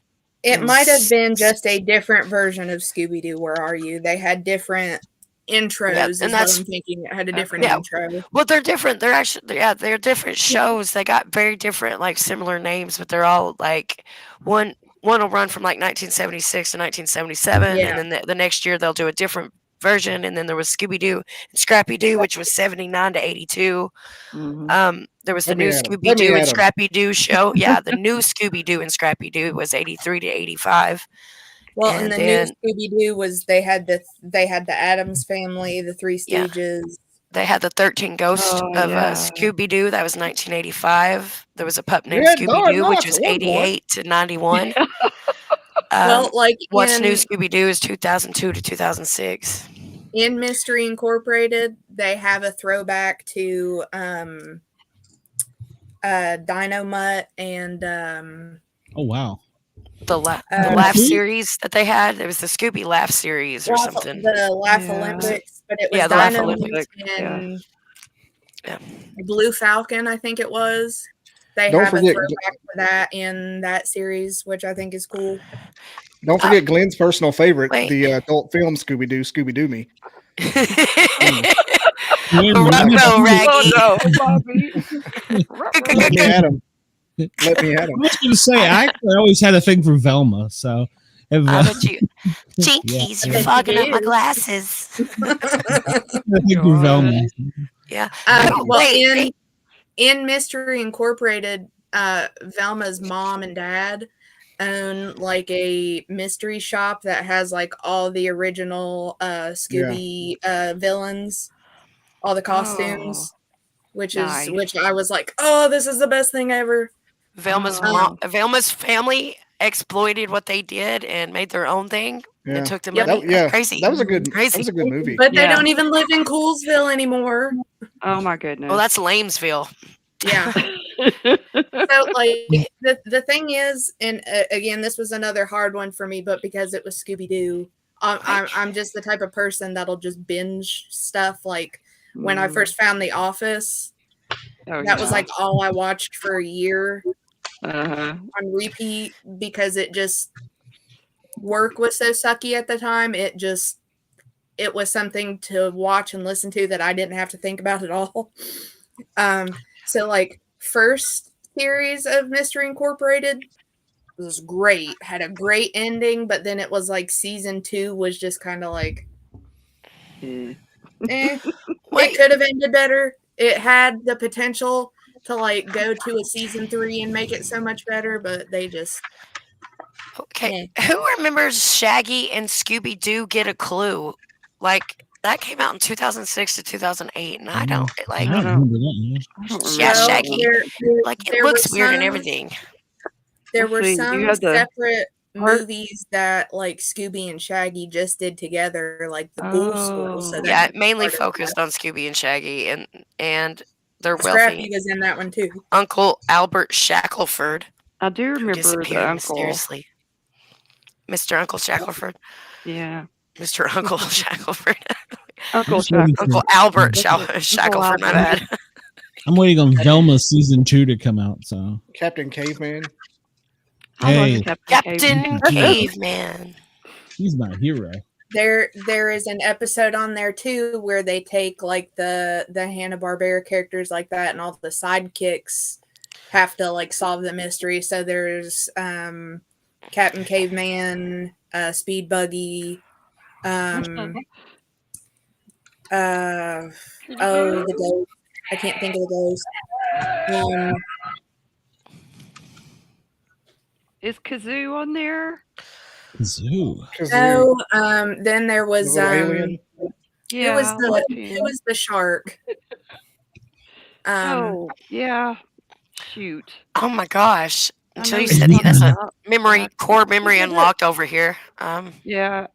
It might have been just a different version of Scooby-Doo. Where are you? They had different intros, and that's what I'm thinking. It had a different intro.
Well, they're different. They're actually they're different shows. They got very different, like similar names, but they're all like one will run from like 1976 to 1977, and then the next year they'll do a different version. And then there was Scooby-Doo and Scrappy-Doo, which was 79 to 82.
Mm-hmm.
There was the new Scooby-Doo and Scrappy-Doo show. Yeah, the new Scooby-Doo and Scrappy-Doo was 83 to 85.
Well, and the new Scooby-Doo was they had the Addams Family, the Three Stooges.
Yeah. They had the 13 Ghosts of Scooby-Doo. That was 1985. There was a pup named Scooby-Doo, which was 88 to 91.
Well, like
What's New Scooby-Doo is 2002 to 2006.
In Mystery Incorporated, they have a throwback to Dino Mutt and
oh wow.
The Laugh series that they had. It was the Scooby Laugh series or something.
The Laugh Olympics, but it was
the Laugh
Dino
Olympics
and Blue Falcon, I think it was. they
Don't
have a
forget-
throwback to that in that series, which I think is cool.
Don't forget Glenn's personal favorite,
Wait.
the adult film Scooby Doo Me.
Ruh-roh, Raggy.
Oh no, Bobby.
Let me at him. Let me at
I
him.
was going to say, I actually always had a thing for Velma. So, if,
I bet you. Jinkies, you're fogging up my glasses.
I think for Velma.
Yeah.
Well,
Wait.
in Mystery Incorporated, Velma's mom and dad own like a mystery shop that has like all the original Scooby villains, all the costumes, which I was like, oh, this is the best thing ever.
Velma's family exploited what they did and made their own thing and took the money.
That's
crazy.
That was a good movie.
But they don't even live in Coolsville anymore.
Oh my goodness.
Well, that's Lamesville.
Yeah. So like the thing is, and again, this was another hard one for me, but because it was Scooby Doo, I'm just the type of person that'll just binge stuff. Like when I first found The Office, that was like all I watched for a year on repeat because it just work was so sucky at the time. It was something to watch and listen to that I didn't have to think about at all. So like first series of Mystery Incorporated was great, had a great ending, but then it was like season 2 was just kind of like it could have ended better. It had the potential to like go to a season 3 and make it so much better, but they just
Who remembers Shaggy and Scooby Doo Get a Clue? Like that came out in 2006 to 2008, and I don't like.
I don't remember that.
Yeah, Shaggy. Like it looks weird and everything.
There were some separate movies that like Scooby and Shaggy just did together, like the Ghoul School. So
yeah, mainly focused on Scooby and Shaggy, and their
Scrappy
wealthy
was in that one too.
Uncle Albert Shackleford.
I do remember the uncle.
Mysteriously. Mr. Uncle Shackleford.
Yeah.
Mr. Uncle Shackleford.
Uncle
Albert Shackleford, my bad.
I'm waiting on Velma season 2 to come out. So
Captain Caveman.
Hey,
Captain Caveman.
He's my hero.
There is an episode on there too where they take like the Hanna-Barbera characters like that, and all the sidekicks have to like solve the mystery. So there's Captain Caveman, Speed Buggy, the ghost. I can't think of the ghost.
Is Kazoo on there?
Kazoo.
No, then there was
alien.
Yeah,
it was the shark.
Oh yeah, shoot.
Oh my gosh! Until you said that's a core memory unlocked over here.
Yeah.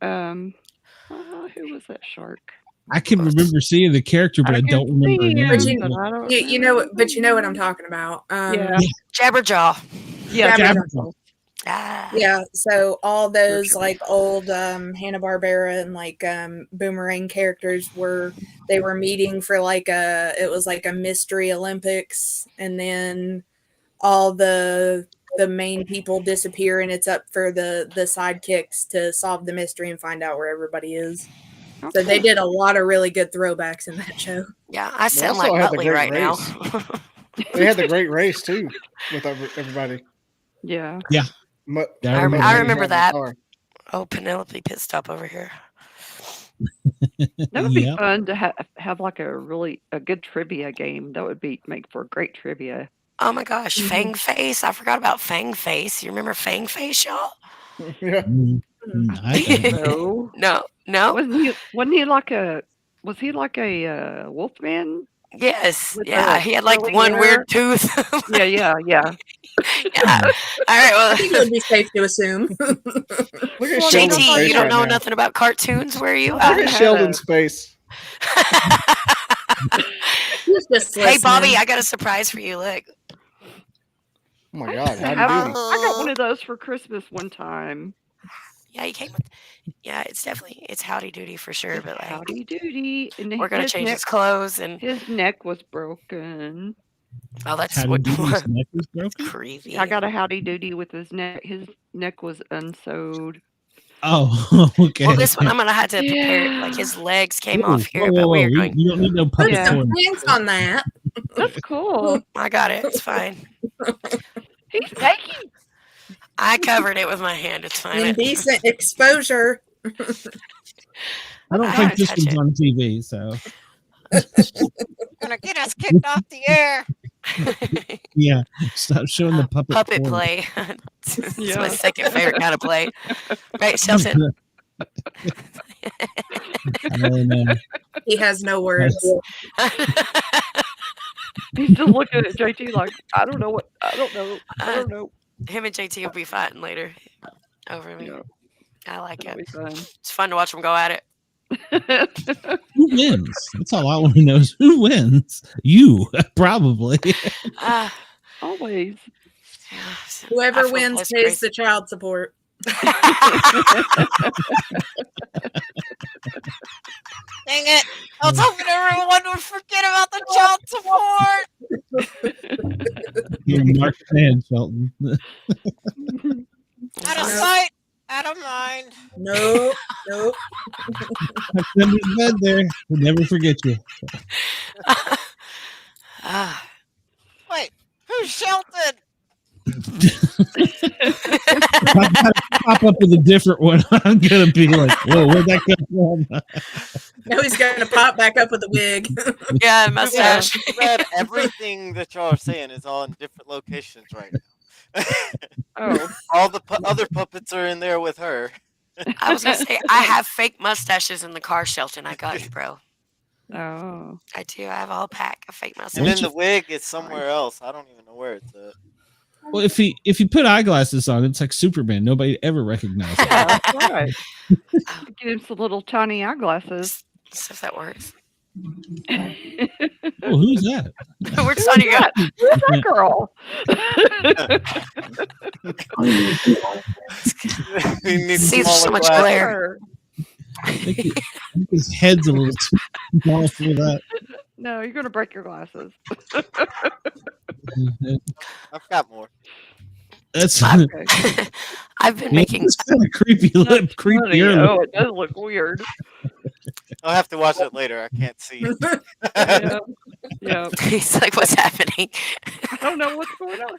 Who was that shark?
I can remember seeing the character, but I don't remember her name.
You know what I'm talking about.
Jabberjaw.
Yeah,
Jabberjaw.
Yeah, so all those like old Hanna-Barbera and like Boomerang characters were meeting for like it was like a mystery Olympics, and then all the main people disappear, and it's up for the sidekicks to solve the mystery and find out where everybody is. So they did a lot of really good throwbacks in that show.
Yeah, I sound like Utley right now.
They had the great race too with everybody.
Yeah.
Yeah.
I remember that. Oh, Penelope Pit Stop over here.
That would be fun to have like a good trivia game. That would make for great trivia.
Oh my gosh, Fang Face! I forgot about Fang Face. You remember Fang Face, y'all?
Yeah.
No. Wasn't he like a wolfman?
Yes. Yeah. He had like one weird tooth.
Yeah.
Yeah. All right. Well,
I think it would be safe to assume.
Look at
JT, you don't know nothing about cartoons, were you?
Look at Sheldon's face.
Hey, Bobby, I got a surprise for you. Look.
Oh my God!
I got one of those for Christmas one time.
Yeah, he came with. Yeah, it's Howdy Doody for sure. But like,
Howdy Doody, and
we're gonna change his clothes, and
his neck was broken.
Oh, that's
Howdy
what
Doody's neck is broken?
creepy.
I got a howdy doody with his neck. His neck was unsewed.
Oh, okay.
Well, this one I'm gonna have to prepare. Like his legs came
Whoa,
off here,
whoa,
but we
whoa.
are going.
You don't need no puppet
Put some
porn.
flings on that.
That's cool.
I got it. It's fine.
He's taking.
I covered it with my hand. It's fine.
Indecent exposure.
I don't
I
think
gotta
this
touch
one's
it.
on TV, so
Gonna get us kicked off the air.
yeah. Stop showing the puppet
Puppet
porn.
play. It's
Yeah.
my second favorite kind of play. Right, Shelton?
And,
He has no words.
He's just looking at JT like, I don't know. I don't know.
Him and JT will be fighting later over me.
Yeah.
I like
That'll
it.
be fun.
It's fun to watch them go at it.
who wins? That's all I want to know is who wins. You, probably.
Always.
I
Whoever
feel
wins
less
pays
crazy.
the child support.
Dang it. I was hoping everyone would forget about the child support.
You're Mark Fan, Shelton.
Out of sight, out of mind.
Nope.
Tuck under the bed there. We'll never forget you.
Wait, who's Shelton?
If I gotta pop up with a different one, I'm gonna be like, whoa, where'd that come from?
Now he's going to pop back up with a wig.
Yeah, mustache.
Too bad everything that y'all are saying is all in different locations right now.
Oh.
All the other puppets are in there with her.
I was gonna say I have fake mustaches in the car, Shelton. I got you, bro.
Oh.
I do. I have a whole pack of fake
And
mustaches.
then the wig is somewhere else. I don't even know where it's at.
Well, if he put eyeglasses on, it's like Superman. Nobody ever recognizes him.
Yeah, that's right. Get him some little tiny eyeglasses.
See if that works.
Oh, who's that?
Where'd Sonya go?
Where's that girl?
He needs
See, there's so
smaller
much
glasses.
glare.
I think his head's a little too small for that.
No, you're gonna break your glasses.
I've got more.
That's
Okay.
I've been making.
it's kind of creepy lip, creepy
Funny.
ear.
Oh, it does look weird.
I'll have to watch it later. I can't see.
Yeah. Yeah.
He's like, what's happening?
I don't know what's going on.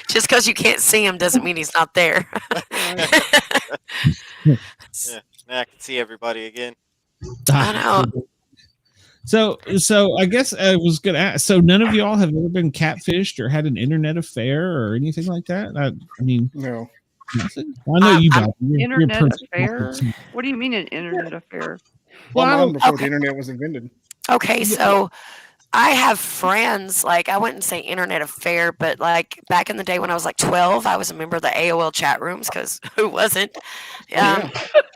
Just because you can't see him doesn't mean he's not there.
Yeah, now I can see everybody again.
I know.
So I guess I was gonna ask. So none of y'all have ever been catfished or had an internet affair or anything like that? I mean,
No.
nothing? I know you,
I'm-
Bob. You're
Internet
perfect.
affair? What do you mean an internet affair?
Well,
Well,
mine before
okay.
the internet was invented.
Okay, so I have friends, like, I wouldn't say internet affair, but like back in the day when I was like 12, I was a member of the AOL chat rooms because who wasn't? Yeah.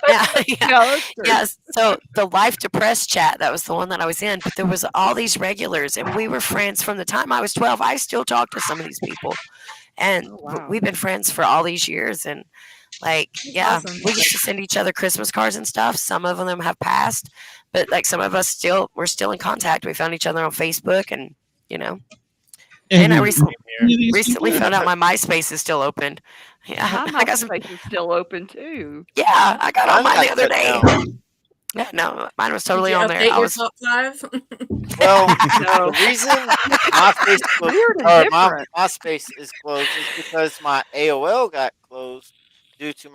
Yeah, that's true.
Yes. So the Life Depressed chat, that was the one that I was in, but there was all these regulars and we were friends from the time I was 12. I still talk to some of these people and
Oh, wow.
we've been friends for all these years. And like, yeah,
Awesome.
we used to send each other Christmas cards and stuff. Some of them have passed, but like some of us we're still in contact. We found each other on Facebook and, you know, and I recently found out my MySpace is still open. Yeah.
My
I got some,
MySpace is still open too.
yeah, I got on mine the other
Mine's
day.
got shut
Yeah, no, mine was totally
Did you
on there.
update
I
your
was
top 5?
Well,
No.
the reason my Facebook
Weird and
or my
different.
MySpace is closed is because my AOL got closed due to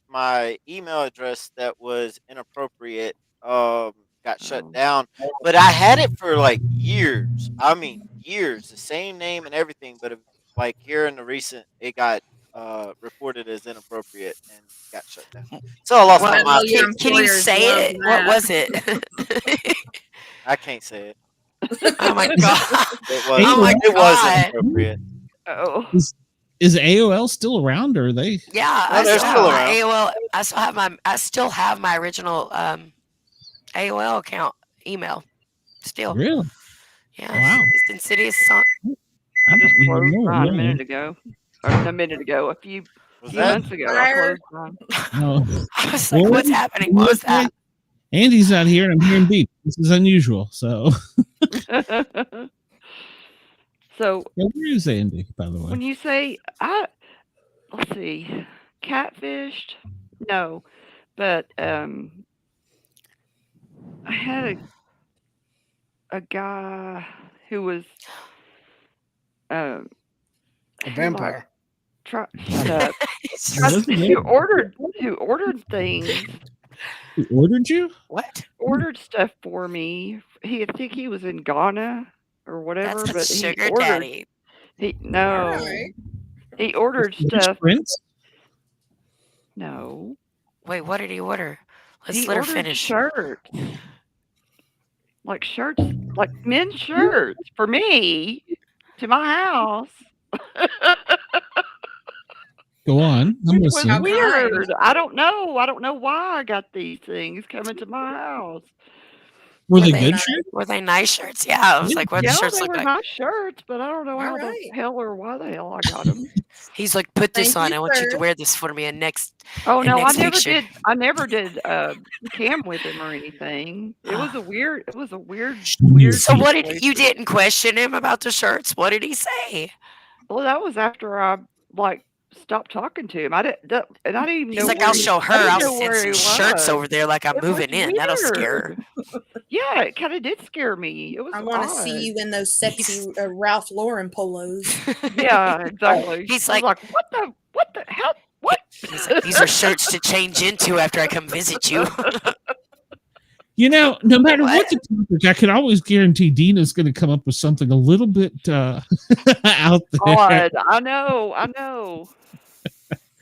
my email address that was inappropriate. Got shut
Oh.
down, but I had it for like years. I mean, years, the same name and everything. But like here in the recent, it got reported as inappropriate and got shut down. So I lost my
Well,
MySpace.
your
Can you
employers
say
love
it? What
that.
was it?
I can't say it.
Oh my god!
It was.
Oh my
it was
God.
inappropriate.
Oh.
Is AOL still around or are they?
Yeah,
Oh,
I
they're
still
still
have my
around.
AOL. I still have my original AOL account email. Still,
Really?
yeah.
Wow.
It's Insidious song.
I
I
don't
just
even
closed
know.
mine a
Yeah.
minute ago. Or a minute ago. A few
Was
few
that?
months ago. I closed mine.
No.
I was like,
Well,
"What's happening? What was that?"
Andy's not here and I'm hearing beep. This is unusual. So
So
where is Andy, by the way?
when you say let's see, catfished, no, but I had a guy who was
A vampire.
shut up. Who ordered things.
He ordered you?
What?
Ordered stuff for me. I think he was in Ghana or whatever.
That's a
but
sugar
he ordered.
daddy.
No, he ordered stuff.
Prince?
No.
Wait, what did he order? Let's
He
let her
ordered
finish.
shirts. Like shirts, like men's shirts for me to my house.
Go on. I'm
Which was
listening.
weird. I don't know. I don't know why I got these things coming to my house.
Were they good shirts?
Were they nice shirts? Yeah, I was like, what the shirts
they
look
were
like?
nice shirts, but I don't know how the hell or why the hell I got them.
He's like, put this
Thank
on.
you,
I want you to
sir.
wear this for me in next.
Oh no, I
next
never
picture.
did. I never did cam with him or anything. It was a weird. It was a weird.
So what did you didn't question him about the shirts? What did he say?
Well, that was after I stopped talking to him. I didn't even know.
He's like,
where
I'll
he-
show her.
I didn't
I'll
know where
send
he
some shirts
was.
over there like I'm
It was
moving in. That'll scare her.
weird. Yeah, it kind of did scare me. It was.
I want to
odd.
see you in those sexy Ralph Lauren polos.
Yeah, exactly.
He's
I was
like,
what the hell? What?
He's like, these are shirts to change into after I come visit you.
You know, no matter what the topic, I can always guarantee Dina's going to come up with something a little bit out there.
Odd. I know.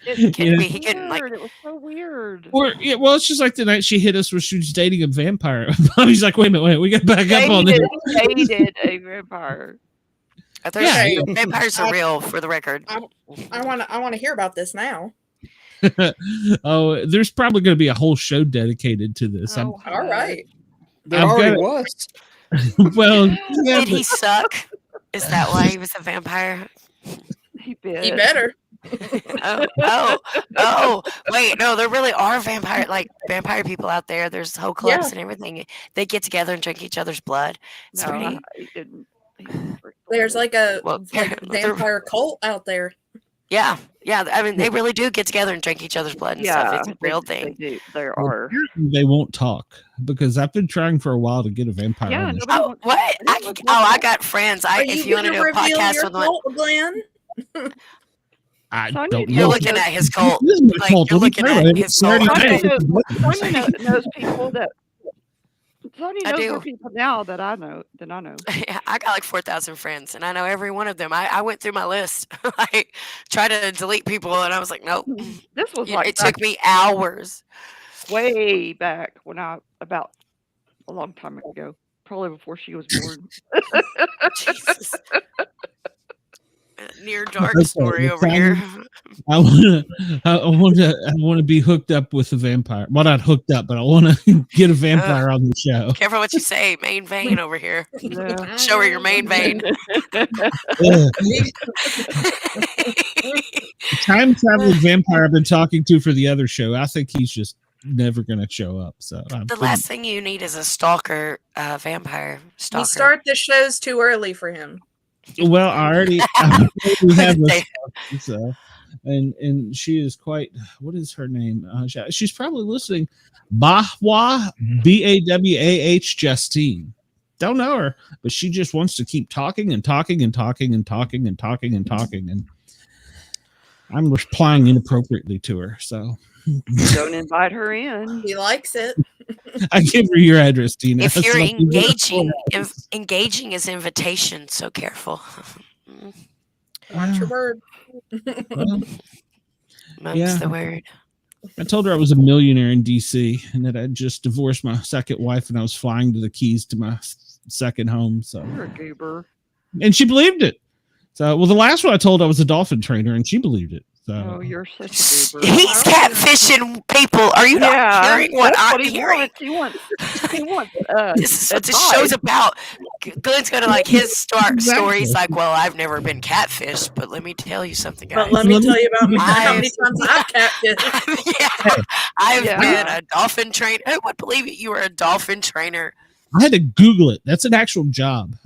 It
Can be. He can like.
It was so weird.
Or well, it's just like the night she hit us where she was dating a vampire. Bobby's like, wait a minute, we got to back up on this.
Dated a vampire.
I thought vampires are real, for the record.
I want to hear about this now.
Oh, there's probably going to be a whole show dedicated to this.
All right.
There already was.
Well, yeah,
did he suck? Is that why he was a vampire?
He
better.
Oh, wait, no, there really are vampire people out there. There's whole clubs and everything. They get together and drink each other's blood. It's pretty.
He didn't.
There's like a vampire cult out there.
Yeah. I mean, they really do get together and drink each other's blood and stuff. It's a real thing.
They do. There are.
They won't talk because I've been trying for a while to get a vampire.
Yeah.
On this
Oh, what? I got friends. If you want to do a podcast with one,
Glenn?
I
Sonya,
don't know.
you're looking at his cult.
This is my cult.
You're
What are you
looking
talking
at
about?
his
It's
cult.
Saturday
Sonya
night.
knows people that. Sonya
I
knows
do.
more people now that I know.
Yeah, I got like 4,000 friends, and I know every one of them. I went through my list. I tried to delete people, and I was like, nope.
This was
It took me hours.
Way back when about a long time ago, probably before she was born.
Jesus. Near dark story over here.
I want to be hooked up with a vampire. Well, not hooked up, but I want to get a vampire on the show.
Careful what you say. Main vein over here.
Yeah.
Show her your main vein.
Time traveling vampire I've been talking to for the other show. I think he's just never going to show up. So
The last thing you need is a stalker, vampire stalker.
You start the shows too early for him.
Well, I already have a so, and she is quite. What is her name? She's probably listening. Bahwa Bawah Justine. Don't know her, but she just wants to keep talking and talking and talking and talking and talking and talking, and I'm replying inappropriately to her. So
don't invite her in.
He likes it.
I give her your address, Tina.
If you're
Like,
engaging is invitation, so careful.
Watch your word.
Mum's the word.
I told her I was a millionaire in DC and that I'd just divorced my second wife and I was flying to the Keys to my second home. So
You're a goober.
And she believed it. So, well, the last one I told I was a dolphin trainer and she believed it. So,
oh, you're such a goober.
He's catfishing people. Are you not hearing what I'm hearing?
He wants.
This is what this show's about. Glenn's going to like his stories like, well, I've never been catfished, but let me tell you something, guys.
But let me tell you about how many times I've catfished.
I've been a dolphin trainer. Who would believe it? You were a dolphin trainer.
I had to Google it. That's an actual job.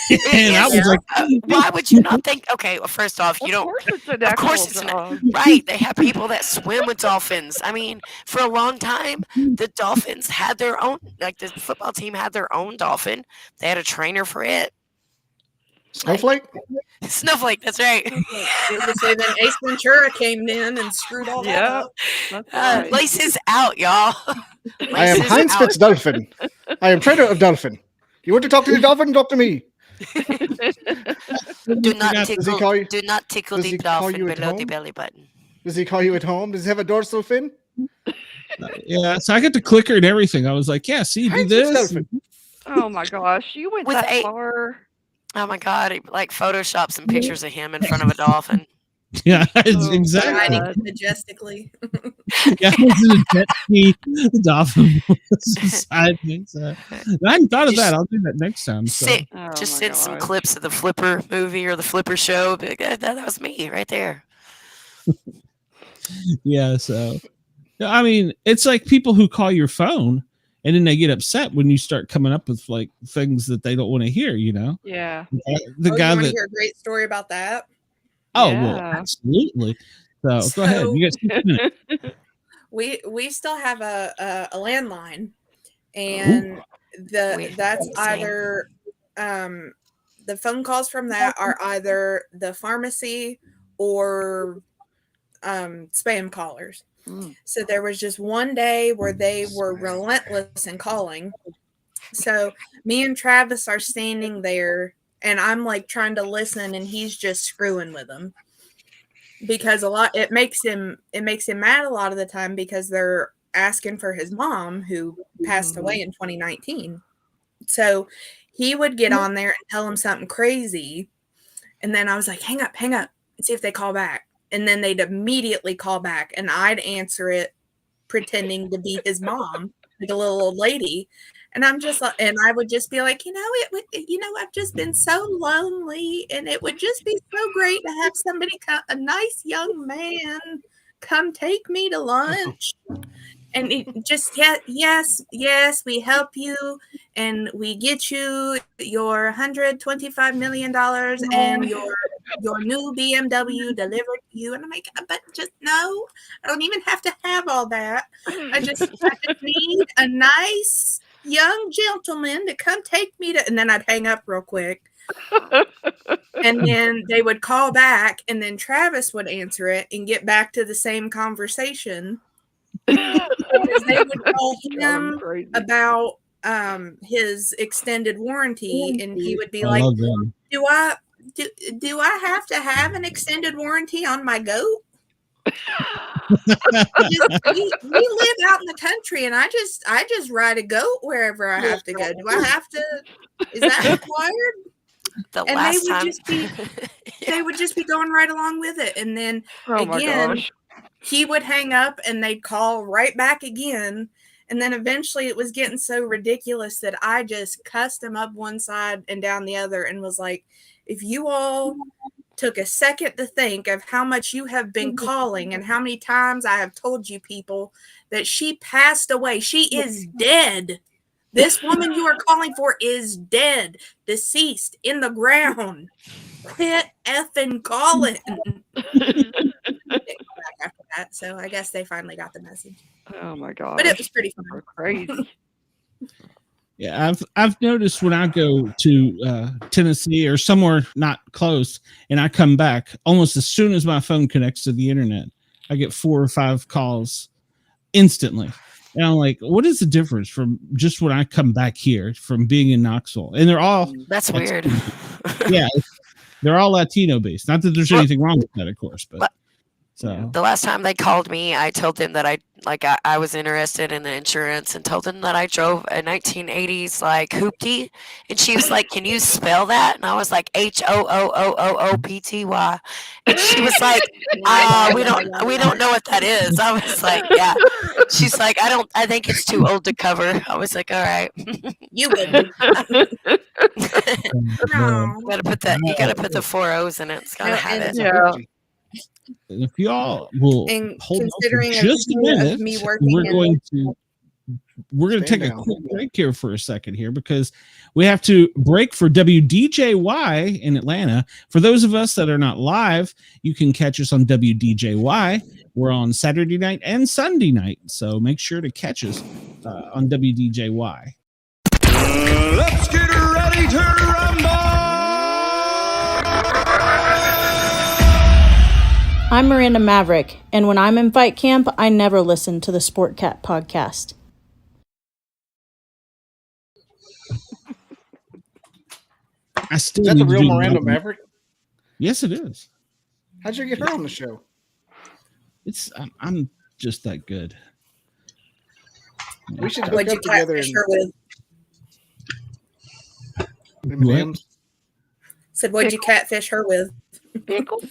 And I was like,
why would you not think? Okay, well, first off, you don't.
Of course it's an
Of course,
actual
it's
dog.
right. They have people that swim with dolphins. I mean, for a long time, the dolphins had their own. Like the football team had their own dolphin. They had a trainer for it.
Snowflake?
Snowflake. That's right.
So then Ace Ventura came in and screwed all that up.
That's right.
Laces out, y'all.
I am Heinz Fitzdolphin. I am trainer of dolphin. You want to talk to the dolphin? Talk to me.
Do not
Does he
tickle.
call you-
Do not tickle
does
the
he call
dolphin
you at
below the
home?
belly button.
Does he call you at home? Does he have a dorsal fin?
yeah. So I got the clicker and everything. I was like, yeah, see, do
Heinz
this.
Fitzdolphin.
Oh my gosh, you went
With
that far.
Oh my God! He, like Photoshop some pictures of him in front of a dolphin.
Yeah,
Oh,
exactly.
God.
Majestically.
Yeah, it was a jet ski. The dolphin was beside me. So. I hadn't thought of that. I'll do that next time. So.
Just
my
send some
gosh.
clips of the Flipper movie or the Flipper show. Be like, that was me right there.
Yeah, so I mean, it's like people who call your phone and then they get upset when you start coming up with like things that they don't want to hear, you know?
Yeah.
The guy
you want to
that
hear a great story about that?
well,
Yeah.
absolutely. So go ahead. You get 6 minutes.
We still have a landline, and that's
same.
either the phone calls from that are either the pharmacy or spam callers. So there was just one day where they were relentless in calling. So me and Travis are standing there, and I'm like trying to listen, and he's just screwing with them. Because it makes him mad a lot of the time because they're asking for his mom who passed away in 2019. So he would get on there and tell him something crazy, and then I was like, hang up and see if they call back. And then they'd immediately call back, and I'd answer it pretending to be his mom, like a little old lady. And I'm just like, and I would just be like, I've just been so lonely, and it would just be so great to have somebody a nice young man come take me to lunch. And it just, yes, we help you, and we get you your $125 million and your new BMW delivered to you. And I'm like, but just no, I don't even have to have all that. I just need a nice young gentleman to come take me to, and then I'd hang up real quick. And then they would call back, and then Travis would answer it and get back to the same conversation. Because they would call him about his extended warranty, and he would be like, do I have to have an extended warranty on my goat? we live out in the country, and I just ride a goat wherever I have to go. Do I have to? Is that required? They would just be going right along with it, and then again, he would hang up, and they'd call right back again. And then eventually it was getting so ridiculous that I just cussed him up one side and down the other, and was like, if you all took a second to think of how much you have been calling and how many times I have told you people that she passed away. She is dead. This woman you are calling for is dead, deceased, in the ground. Quit effing calling. After that, so I guess they finally got the message.
Oh my god!
But it was pretty fun.
Crazy.
Yeah, I've noticed when I go to Tennessee or somewhere not close, and I come back, almost as soon as my phone connects to the internet, I get 4 or 5 calls instantly. And I'm like, what is the difference from just when I come back here from being in Knoxville? And they're all
that's weird.
Yeah, they're all Latino based. Not that there's anything wrong with that, of course, but so
the last time they called me, I told them that I was interested in the insurance, and told them that I drove a 1980s like hoopty, and she was like, "Can you spell that?" And I was like, HOOOOOPTY, and she was like, we don't know what that is. I was like, yeah. She's like, I think it's too old to cover. I was like, all right. You would. No. You gotta put the 4 O's in it. It's gotta have it.
Yeah.
If y'all will
and
hold on
considering
for just a minute,
of me working
we're going to we're going to
Stand
take a
down.
quick break here for a second here because we have to break for WDJY in Atlanta. For those of us that are not live, you can catch us on WDJY. We're on Saturday night and Sunday night, so make sure to catch us on WDJY.
Let's get ready to rumble!
I'm Miranda Maverick, and when I'm in fight camp, I never listen to the Sportcat podcast.
Is that the real Miranda Maverick?
Yes, it is.
How'd you get her on the show?
I'm just that good.
We should hook up together
and said, what'd you catfish her with?
Pickles.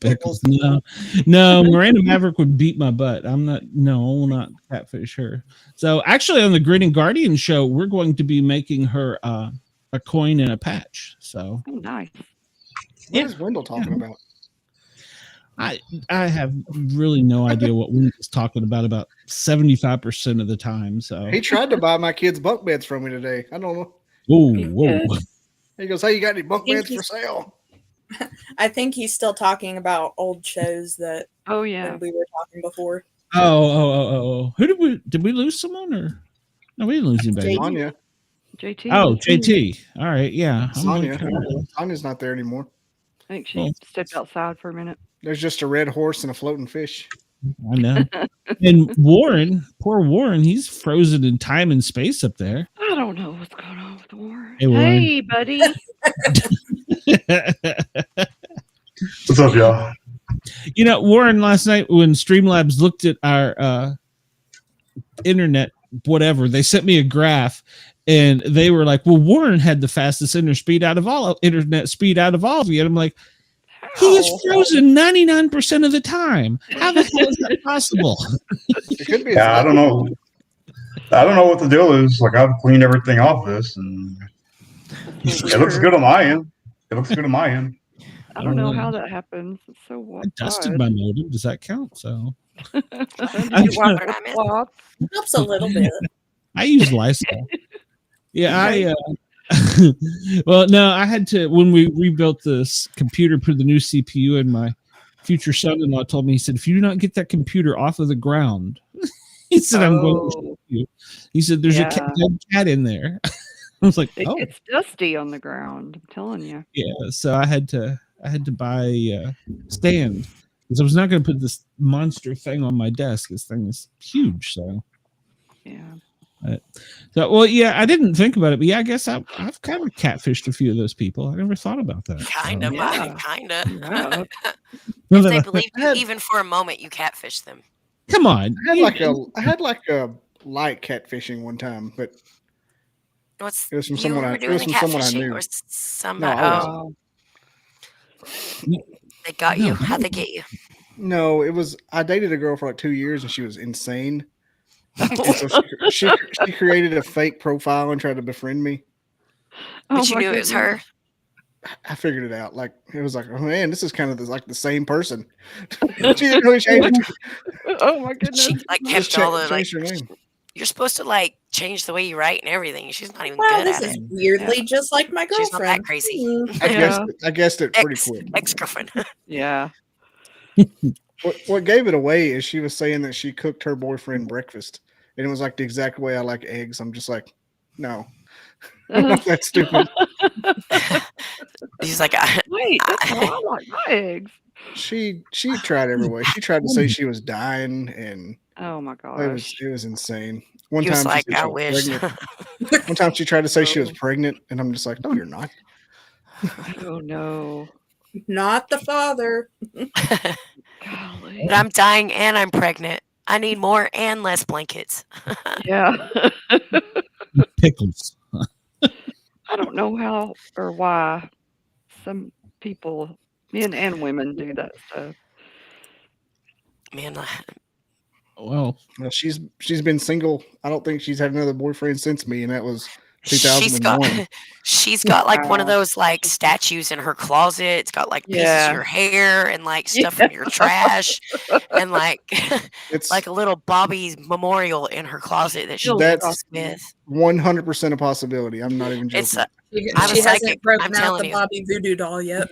Pickles. No, Miranda Maverick would beat my butt. I will not catfish her. So actually on the Grinning Guardian show, we're going to be making her a coin and a patch. So
nice.
What is Wendell talking about?
I have really no idea what Wendell's talking about 75% of the time. So
he tried to buy my kids' bunk beds from me today. I don't know.
Whoa.
He goes, hey, you got any bunk beds for sale?
I think he's still talking about old shows that we were talking before.
Oh. Who did we lose someone or no, we didn't lose anybody.
Sonya.
JT.
Oh, JT. All right, yeah.
Sonya's not there anymore.
I think she stepped outside for a minute.
There's just a red horse and a floating fish.
I know. And poor Warren, he's frozen in time and space up there.
I don't know what's going on with Warren.
Hey,
buddy.
What's up, y'all?
You know, Warren, last night when Streamlabs looked at our internet, whatever, they sent me a graph and they were like, well, Warren had the fastest internet speed out of all of you. And I'm like, he is frozen 99% of the time. How the hell is that possible?
It could be.
Yeah, I don't know. I don't know what the deal is. Like, I've cleaned everything off this, and it looks good on my end.
I don't know how that happens. It's so wild.
I dusted my modem. Does that count? So
helps a little bit.
I use Lysol. Yeah, well, no, I had to, when we rebuilt this computer, put the new CPU in, my future son-in-law told me, he said, if you do not get that computer off of the ground, he said, I'm going to shoot you. He said, there's a cat in there. I was like,
it's dusty on the ground. I'm telling you.
Yeah, so I had to buy a stand because I was not going to put this monster thing on my desk. This thing is huge, so
yeah.
I didn't think about it, but yeah, I guess I've kind of catfished a few of those people. I never thought about that.
Kind of.
Yeah.
If they believe you even for a moment, you catfish them.
Come on.
I had like a light catfishing one time, but it was from someone I knew.
They got you. How'd they get you?
No, I dated a girl for like 2 years and she was insane. So she created a fake profile and tried to befriend me.
But you knew it was her.
I figured it out. Like, it was like, oh man, this is kind of like the same person. She didn't really change it.
Oh my goodness!
She kept all the your name. You're supposed to change the way you write and everything. She's not even good at it.
This is weirdly just like my girlfriend.
She's not that crazy.
I guessed it pretty quick.
Ex-girlfriend.
Yeah.
What gave it away is she was saying that she cooked her boyfriend breakfast, and it was like the exact way I like eggs. I'm just like, no. That's stupid.
He's like,
wait, that's how I like my eggs.
She tried every way. She tried to say she was dying, and
oh my gosh,
it was insane. One
he
time,
was like, I wish.
One time she tried to say she was pregnant, and I'm just like, no, you're not.
Oh no,
not the father.
Golly.
But I'm dying and I'm pregnant. I need more and less blankets.
Yeah.
Pickles.
I don't know how or why some people, men and women, do that stuff.
Man,
well, she's been single. I don't think she's had another boyfriend since me, and that was 2001.
She's got like one of those like statues in her closet. It's got like pieces of your hair and like stuff from your trash, and like
It's
like a little Bobby's memorial in her closet that she
that's
with.
100% a possibility. I'm not even joking.
It's
I'm
she
hasn't broken out
telling
the
you.
Bobby voodoo doll yet.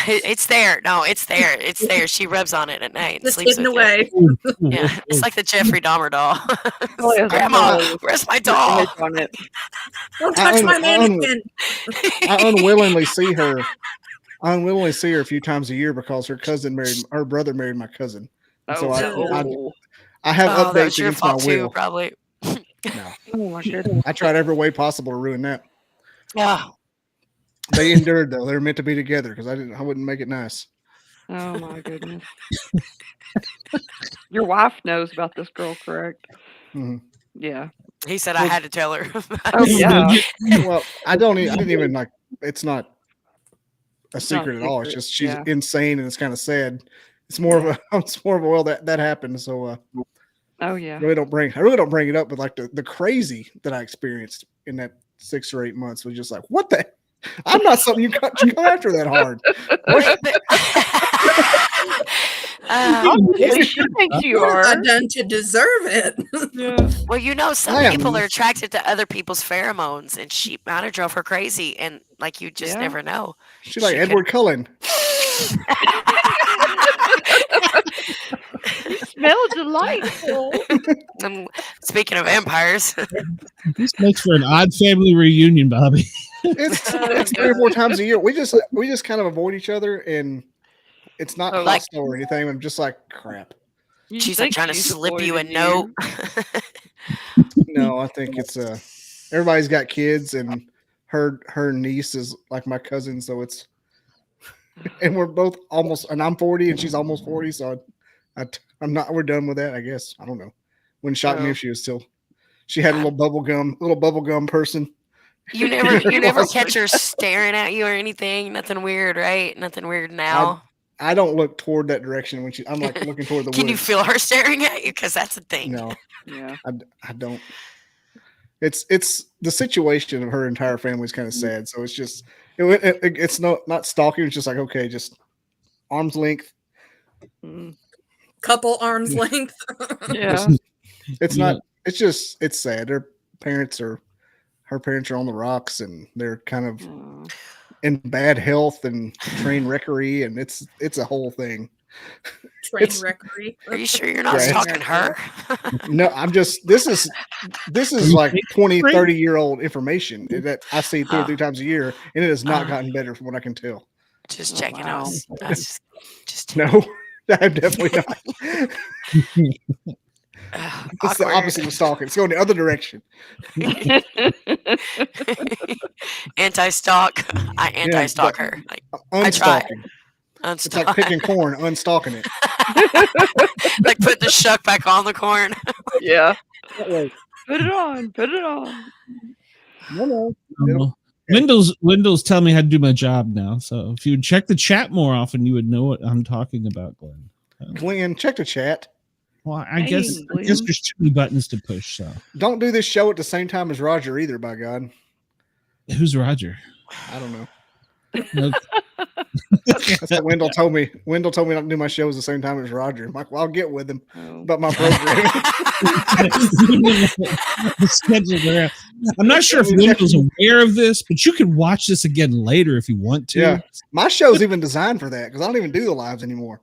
It's there. No, it's there. It's there. She rubs on it at night and
Just
sleeps
hidden
with
away.
it. Yeah, it's like the Jeffrey Dahmer doll.
Grandma,
where's my doll?
Don't touch my mannequin.
I unwillingly see her. I unwillingly see her a few times a year because her brother married my cousin. And so I have updates against my will.
Probably.
No.
Oh my goodness.
I tried every way possible to ruin that.
Yeah.
They endured though. They're meant to be together because I wouldn't make it nice.
Oh my goodness. Your wife knows about this girl, correct?
Mm-hmm.
Yeah.
He said I had to tell her.
Oh yeah.
Well, I didn't even like. It's not a secret at all. It's just she's insane and it's kind of sad. It's more of a. It's more of a well that happened. So.
Oh yeah.
I really don't bring it up, but like the crazy that I experienced in that 6 or 8 months was just like, what the? I'm not something you come after that hard.
She thinks you are.
Not done to deserve it.
Yeah.
Well, some people are attracted to other people's pheromones, and she might have drove her crazy, and like you just never know.
She's like Edward Cullen.
You smell delightful.
Speaking of vampires,
this makes for an odd family reunion, Bobby.
It's 3 or 4 times a year. We just kind of avoid each other, and it's not hostile or anything. I'm just like crap.
She's like trying to slip you a note.
No, I think it's everybody's got kids, and her niece is like my cousin, so it's and we're both almost, and I'm 40 and she's almost 40, so I'm not. We're done with that, I guess. I don't know. Wouldn't shock me if she was still. She had a little bubble gum person.
You never catch her staring at you or anything. Nothing weird, right? Nothing weird now.
I don't look toward that direction when I'm like looking toward the.
Can
woods.
you feel her staring at you? Because that's a thing.
No.
Yeah.
I don't. It's the situation of her entire family is kind of sad. So it's just it's not stalking. It's just like okay, just arm's length.
Couple arm's length.
Yeah.
It's not. It's just it's sad. Her parents are on the rocks, and they're kind of in bad health and train wreckery, and it's a whole thing.
Train wreckery.
Are you sure you're not stalking her?
No, I'm just. This is like 20, 30-year-old information that I see 2 or 3 times a year, and it has not gotten better from what I can tell.
Just checking out. Just
no, I'm definitely not. It's the opposite of stalking. It's going the other direction.
Anti-stalk. I anti-stalk her. Like, I try.
It's like picking corn, unstalking it.
Like put the shuck back on the corn.
Yeah. Put it on. Put it on.
No.
Wendell's telling me how to do my job now. So if you would check the chat more often, you would know what I'm talking about, Glenn.
Glenn, check the chat.
Well, I guess there's too many buttons to push. So
don't do this show at the same time as Roger either. By God,
who's Roger?
I don't know.
No.
That's what Wendell told me. Wendell told me not to do my shows the same time as Roger. I'm like, well, I'll get with him. But my program.
I'm not sure if Wendell's aware of this, but you can watch this again later if you want to.
Yeah, my show's even designed for that because I don't even do the lives anymore.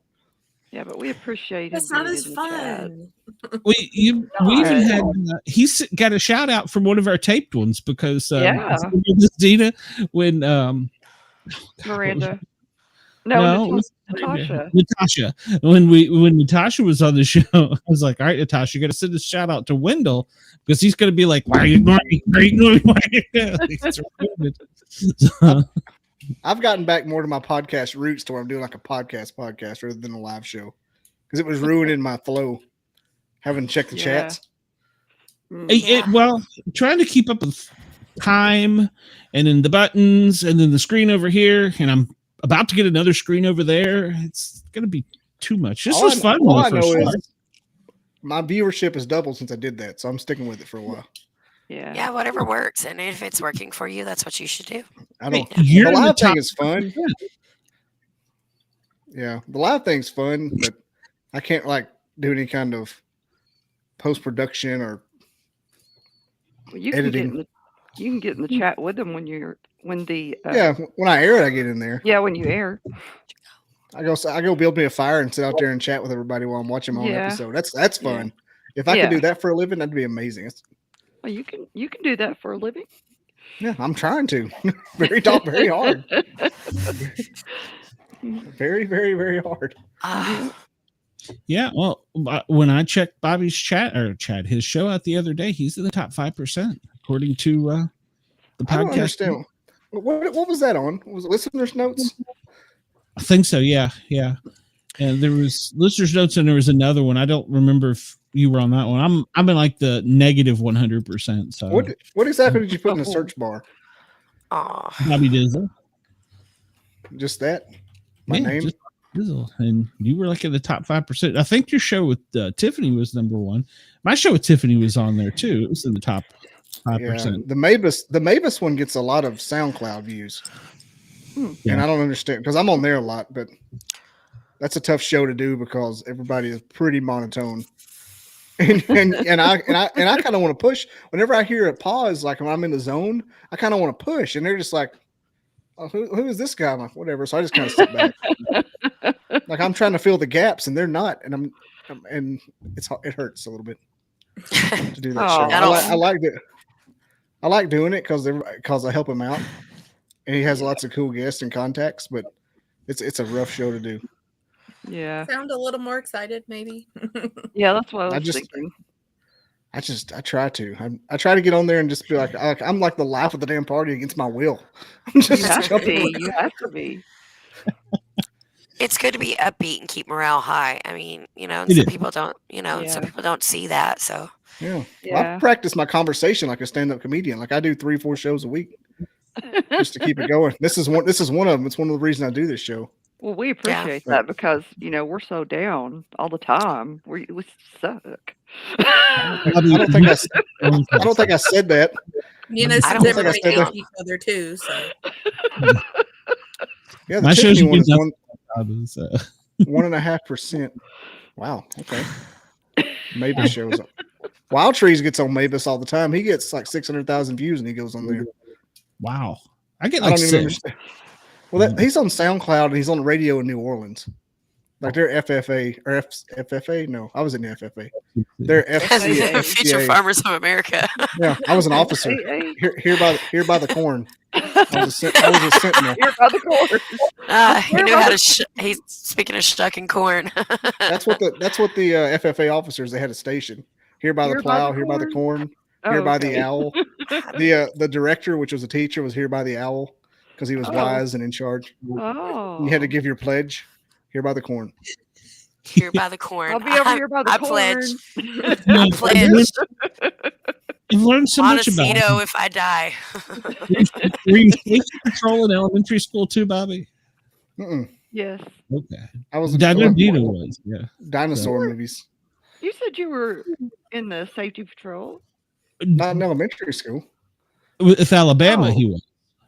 Yeah, but we appreciate it.
It's not as fun.
We even had he's got a shout out from one of our taped ones because Dina when
Miranda. No,
Natasha. When Natasha was on the show, I was like, all right, Natasha, you got to send a shout out to Wendell because he's going to be like, why are you ignoring me? Why are you ignoring me? So,
I've gotten back more to my podcast roots to where I'm doing like a podcast rather than a live show because it was ruining my flow having to check the chats.
Well, trying to keep up with time and then the buttons and then the screen over here, and I'm about to get another screen over there. It's going to be too much. This was fun.
All I know is my viewership has doubled since I did that, so I'm sticking with it for a while.
Yeah, whatever works. And if it's working for you, that's what you should do.
I don't.
You're
The
in the
live thing
top
is fun. Yeah, the live thing's fun, but I can't like do any kind of post production or
You
editing.
can get in the chat with them when the
when I air it, I get in there.
Yeah, when you air.
I go build me a fire and sit out there and chat with everybody while I'm watching my own episode. That's fun. If I could do that for a living, that'd be amazing.
Well, you can do that for a living.
Yeah, I'm trying to. very hard. Very, very, very hard.
Yeah, well, when I checked Bobby's his show out the other day, he's in the top 5% according to the podcast.
I don't understand. What was that on? Was it listeners' notes?
I think so. Yeah. And there was listeners' notes, and there was another one. I don't remember if you were on that one. I'm in like the negative 100%. So
what exactly did you put in the search bar?
Bobby Dizzle.
Just that. My name.
Just Dizzle. And you were like in the top 5%. I think your show with Tiffany was number one. My show with Tiffany was on there too. It was in the top 5%.
Yeah, the Mavis one gets a lot of SoundCloud views. And I don't understand because I'm on there a lot, but that's a tough show to do because everybody is pretty monotone. And I kind of want to push whenever I hear a pause, like when I'm in the zone, I kind of want to push, and they're just like, oh, who is this guy? I'm like, whatever. So I just kind of sit back. Like I'm trying to fill the gaps, and they're not, and it hurts a little bit to do that show. I like it. I like doing it because I help him out, and he has lots of cool guests and contacts. But it's a rough show to do.
Yeah.
Sound a little more excited, maybe.
Yeah, that's what I was thinking.
I try to. I try to get on there and just be like I'm like the life of the damn party against my will. I'm just
You have to be.
It's good to be upbeat and keep morale high. I mean, some people don't, some people don't see that. So
Well, I practice my conversation like a stand-up comedian. Like I do 3-4 shows a week just to keep it going. This is one of them. It's one of the reasons I do this show.
Well, we appreciate that because we're so down all the time. We suck.
I don't think I said that.
Since everybody hates each other too. So
yeah, the Tiffany one is 1.5%. Wow. Okay. Mavis shows up. Wild Trees gets on Mavis all the time. He gets like 600,000 views and he goes on there.
Wow. I don't
even understand. Well, he's on SoundCloud and he's on the radio in New Orleans. Like they're FFA or FFA. No, I was in the FFA. They're FCA.
Future Farmers of America.
Yeah, I was an officer. Here by the corn. I was a sentinel.
Here by the corn.
He knew how to. He's speaking of shucking corn.
That's what the FFA officers. They had a station here by the plow, here by the corn, here by the owl. The director, which was a teacher, was here by the owl because he was wise and in charge.
Oh,
you had to give your pledge. Here by the corn.
Here by the corn.
I'll be over here by the corn.
I pledge.
You've learned so much about it.
if I die.
Were you safety patrol in elementary school too, Bobby?
Yes.
Okay.
I was.
Dino was. Yeah.
Dinosaur movies.
You said you were in the safety patrol.
Not in elementary school.
With Alabama, he was.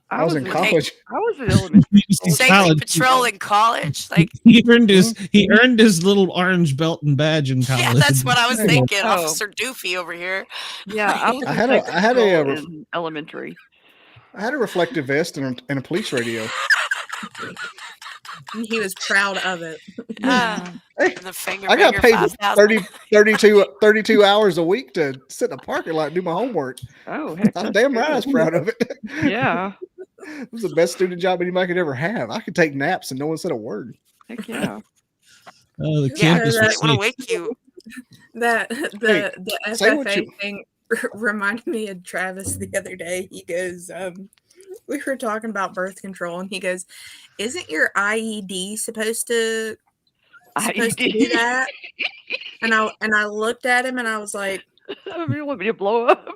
I was in college.
I was in elementary school.
Safety patrol in college. Like
he earned his little orange belt and badge in college.
Yeah, that's what I was thinking. Officer Doofy over here.
Yeah,
I had a
in elementary.
I had a reflective vest and a police radio.
He was proud of it.
I got paid 32 hours a week to sit in the parking lot and do my homework.
Oh,
I'm damn right I was proud of it.
Yeah.
It was the best student job anybody could ever have. I could take naps and no one said a word.
Heck yeah.
Oh, the campus
was want to wake you.
The FFA thing reminded me of Travis the other day. He goes, we were talking about birth control, and he goes, "Isn't your IED supposed to do that?" And I looked at him, and I was like,
"You want me to blow up?"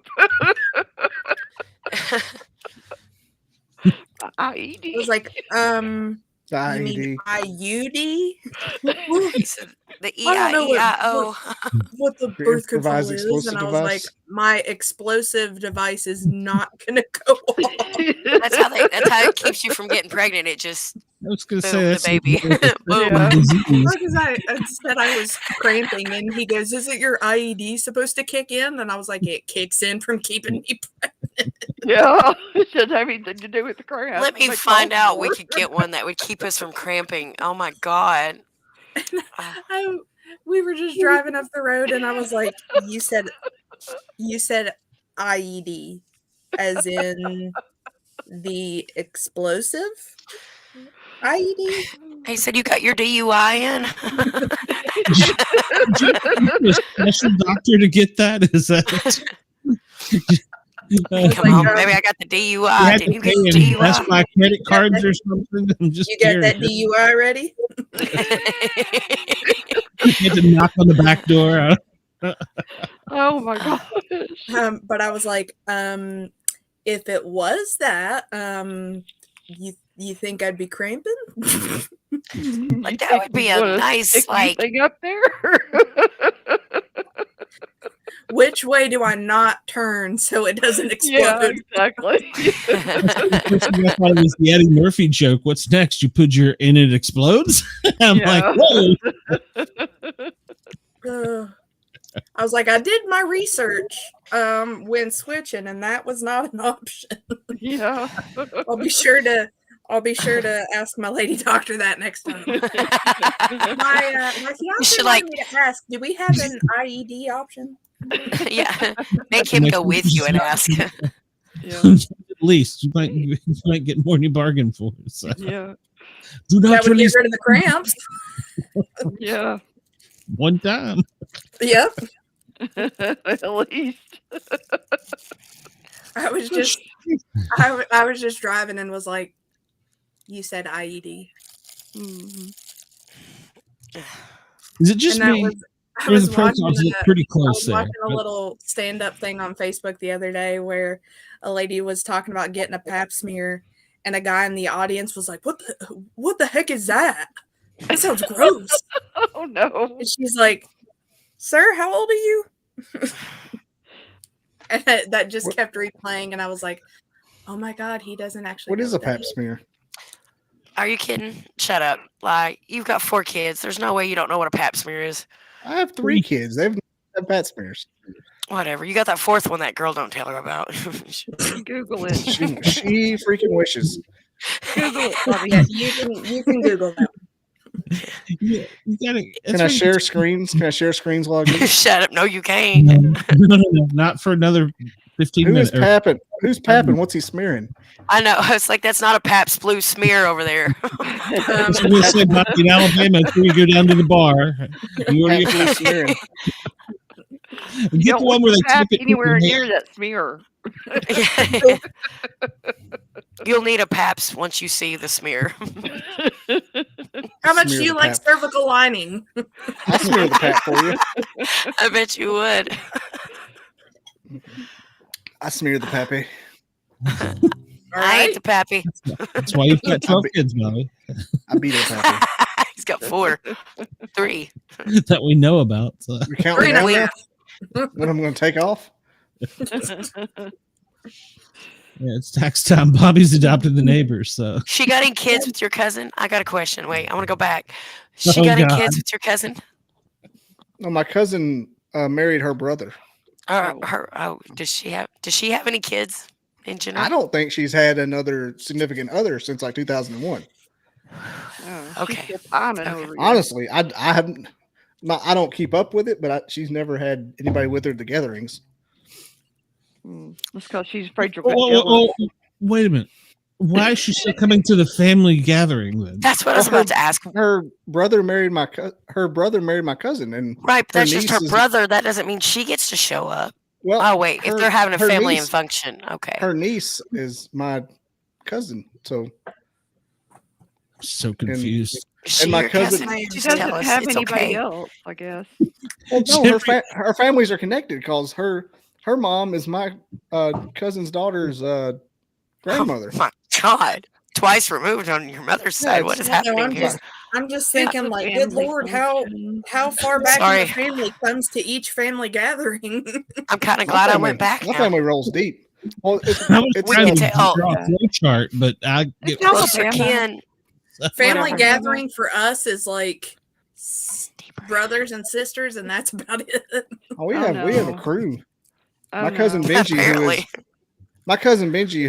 IED.
I was like,
IED.
IUD?
He said the EIEIO.
What the birth control is, and I was like, my explosive device is not gonna go off.
That's how it keeps you from getting pregnant. It just
I was going to
boom,
say
the
that's
baby. Boom.
Because I said I was cramping, and he goes, "Is it your IED supposed to kick in?" And I was like, "It kicks in from keeping me pregnant."
Yeah, it shouldn't have anything to do with the cramp.
Let me find out. We could get one that would keep us from cramping. Oh my god.
We were just driving up the road, and I was like, "You said IED, as in the explosive IED?"
He said, "You got your DUI in?"
A special doctor to get that? Is that?
Come on, maybe I got the DUI. Did you get the DUI?
That's my credit cards or something. I'm just
You got
curious.
that DUI ready?
You had to knock on the back door.
Oh my gosh.
But I was like, if it was that, you think I'd be cramping?
Like that would be a nice
thing up there.
Which way do I not turn so it doesn't explode?
Yeah, exactly.
I thought it was the Eddie Murphy joke. What's next? You put your and it explodes? I'm like, whoa.
I was like, I did my research when switching, and that was not an option.
Yeah.
I'll be sure to ask my lady doctor that next time. My fiance wanted me to ask, do we have an IED option?
Yeah, make him go with you and ask.
Yeah.
At least you might get more than you bargain for. So.
Yeah.
Do not
That would
release
get rid of the cramps.
Yeah.
one time.
Yep.
At least.
I was just driving and was like, you said IED.
Mm-hmm.
Is it just me?
I was watching
pretty close there.
a little stand-up thing on Facebook the other day where a lady was talking about getting a pap smear, and a guy in the audience was like, what the heck is that? That sounds gross.
Oh no.
And she's like, sir, how old are you? And that just kept replaying, and I was like, oh my god, he doesn't actually.
What is a pap smear?
Are you kidding? Shut up. Like, you've got 4 kids. There's no way you don't know what a pap smear is.
I have 3 kids. They've had pap smears.
Whatever. You got that 4th one that girl don't tell her about.
Google it.
She freaking wishes.
Google it. Oh, yeah, you can Google that.
Yeah,
Can I share screens? Can I share screens while I get
Shut up. No, you can't.
No, not for another 15 minutes.
Who's papping? Who's papping? What's he smearing?
I know. It's like, that's not a Pabst Blue smear over there.
So we'll say back in Alabama before you go down to the bar. You already
Pap smearing.
Get the one where they
tap
tip it
anywhere near that smear.
You'll need a Pabst once you see the smear.
How much
Smear
do you
the
like
pap.
cervical lining?
I'll smear the pap for you.
I bet you would.
I smear the pappy.
I ain't the pappy.
That's why you've got 12 kids, Bobby.
I beat a pappy.
He's got 4. 3.
That we know about. So.
You're counting
3 and a
down
half.
now? When I'm going to take off?
Yeah, it's tax time. Bobby's adopted the neighbors, so.
She got any kids with your cousin? I got a question. Wait, I want to go back. She got any kids with your cousin?
No, my cousin married her brother.
Does she have any kids in general?
I don't think she's had another significant other since like 2001.
Okay.
Honestly, I haven't. I don't keep up with it, but she's never had anybody with her at the gatherings.
That's because she's afraid you'll
Oh, wait a minute. Why is she still coming to the family gathering then?
That's what I was about to ask.
Her brother married my cousin, and
right, but that's just her brother. That doesn't mean she gets to show up.
Well,
oh wait, if they're having a family
niece,
and function, okay.
Her niece is my cousin, so
confused.
And my cousin,
she doesn't have anybody else, I guess.
Well, no, her families are connected because her mom is my cousin's daughter's grandmother.
Oh my God, twice removed on your mother's side. What is happening here?
I'm just thinking, like, good Lord, how far back in the family comes to each family gathering?
I'm kind of glad I went back.
My family rolls deep. Well,
we can tell. Draw a flow chart, but I get
family gathering for us is like brothers and sisters, and that's about it.
Oh, we have a crew. My cousin Benji,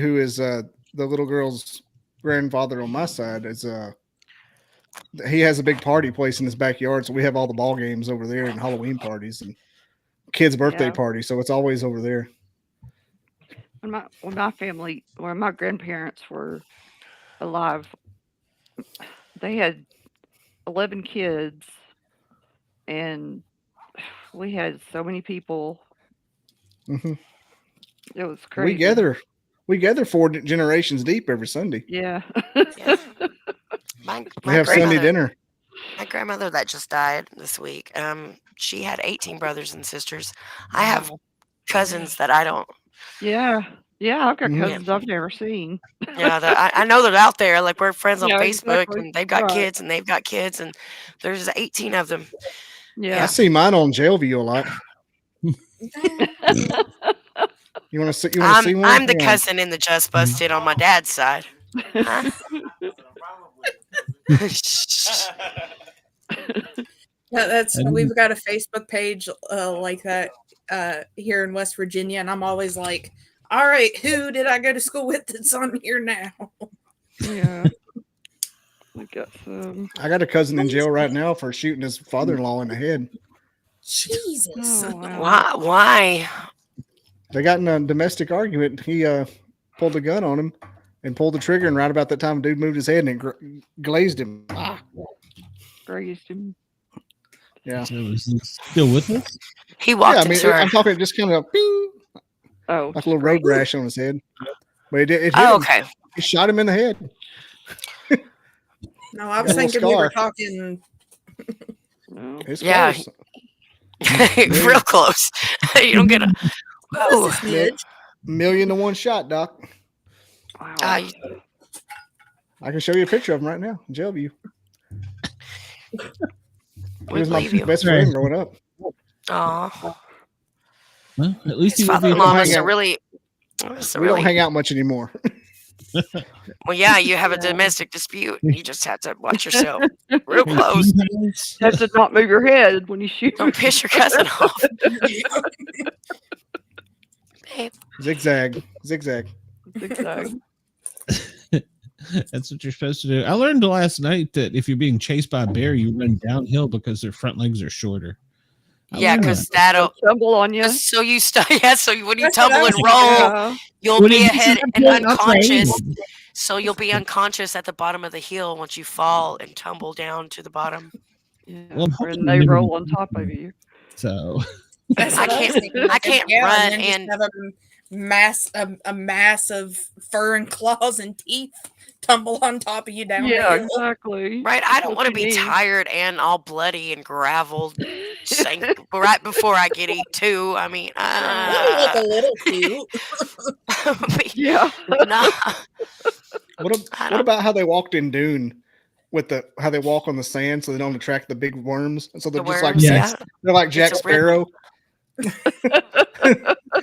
who is the little girl's grandfather on my side, is he has a big party place in his backyard, so we have all the ball games over there and Halloween parties and kids' birthday parties, so it's always over there.
When my grandparents were alive, they had 11 kids, and we had so many people.
Mm-hmm.
It was crazy.
We gather 4 generations deep every Sunday.
Yeah.
We have Sunday dinner.
My grandmother that just died this week, she had 18 brothers and sisters. I have cousins that I don't.
Yeah, I've got cousins I've never seen.
Yeah, I know they're out there. Like, we're friends on Facebook, and they've got kids, and they've got kids, and there's 18 of them.
Yeah, I see mine on Jailview a lot. You want to see? See one?
I'm the cousin in the Just Busted on my dad's side. Huh?
We've got a Facebook page like that here in West Virginia, and I'm always like, all right, who did I go to school with that's on here now?
Yeah.
I got a cousin in jail right now for shooting his father-in-law in the head.
Jesus.
Oh, wow.
Why?
They got in a domestic argument. He pulled a gun on him and pulled the trigger, and right about that time, dude moved his head and it glazed him.
Grazed him.
Yeah.
So is he still with us?
He walked into her.
I'm talking just kind of bing, like a little road rash on his head. But it hit him.
Okay.
He shot him in the head.
No, I was thinking we were talking.
It's
close. Real close. You don't get a
million to one shot, Doc.
Wow.
I can show you a picture of him right now. Jailview. He was my best friend growing up.
Oh.
Well, at least
his father-in-law must have really.
We don't hang out much anymore.
Well, yeah, you have a domestic dispute. You just have to watch yourself real close.
You have to not move your head when you shoot.
Don't piss your cousin off.
Zigzag.
That's what you're supposed to do. I learned last night that if you're being chased by a bear, you run downhill because their front legs are shorter.
Yeah, because that'll
tumble on you.
So you so when you tumble and roll, you'll be ahead and unconscious. So you'll be unconscious at the bottom of the hill once you fall and tumble down to the bottom.
Yeah, and they roll on top of you.
So
I can't run
and have a mass of fur and claws and teeth tumble on top of you down.
Yeah, exactly.
Right. I don't want to be tired and all bloody and gravel right before I get eat too. I mean,
look a little cute.
Yeah.
Nah.
What about how they walked in Dune with how they walk on the sand so they don't attract the big worms? So they're they're like Jack Sparrow.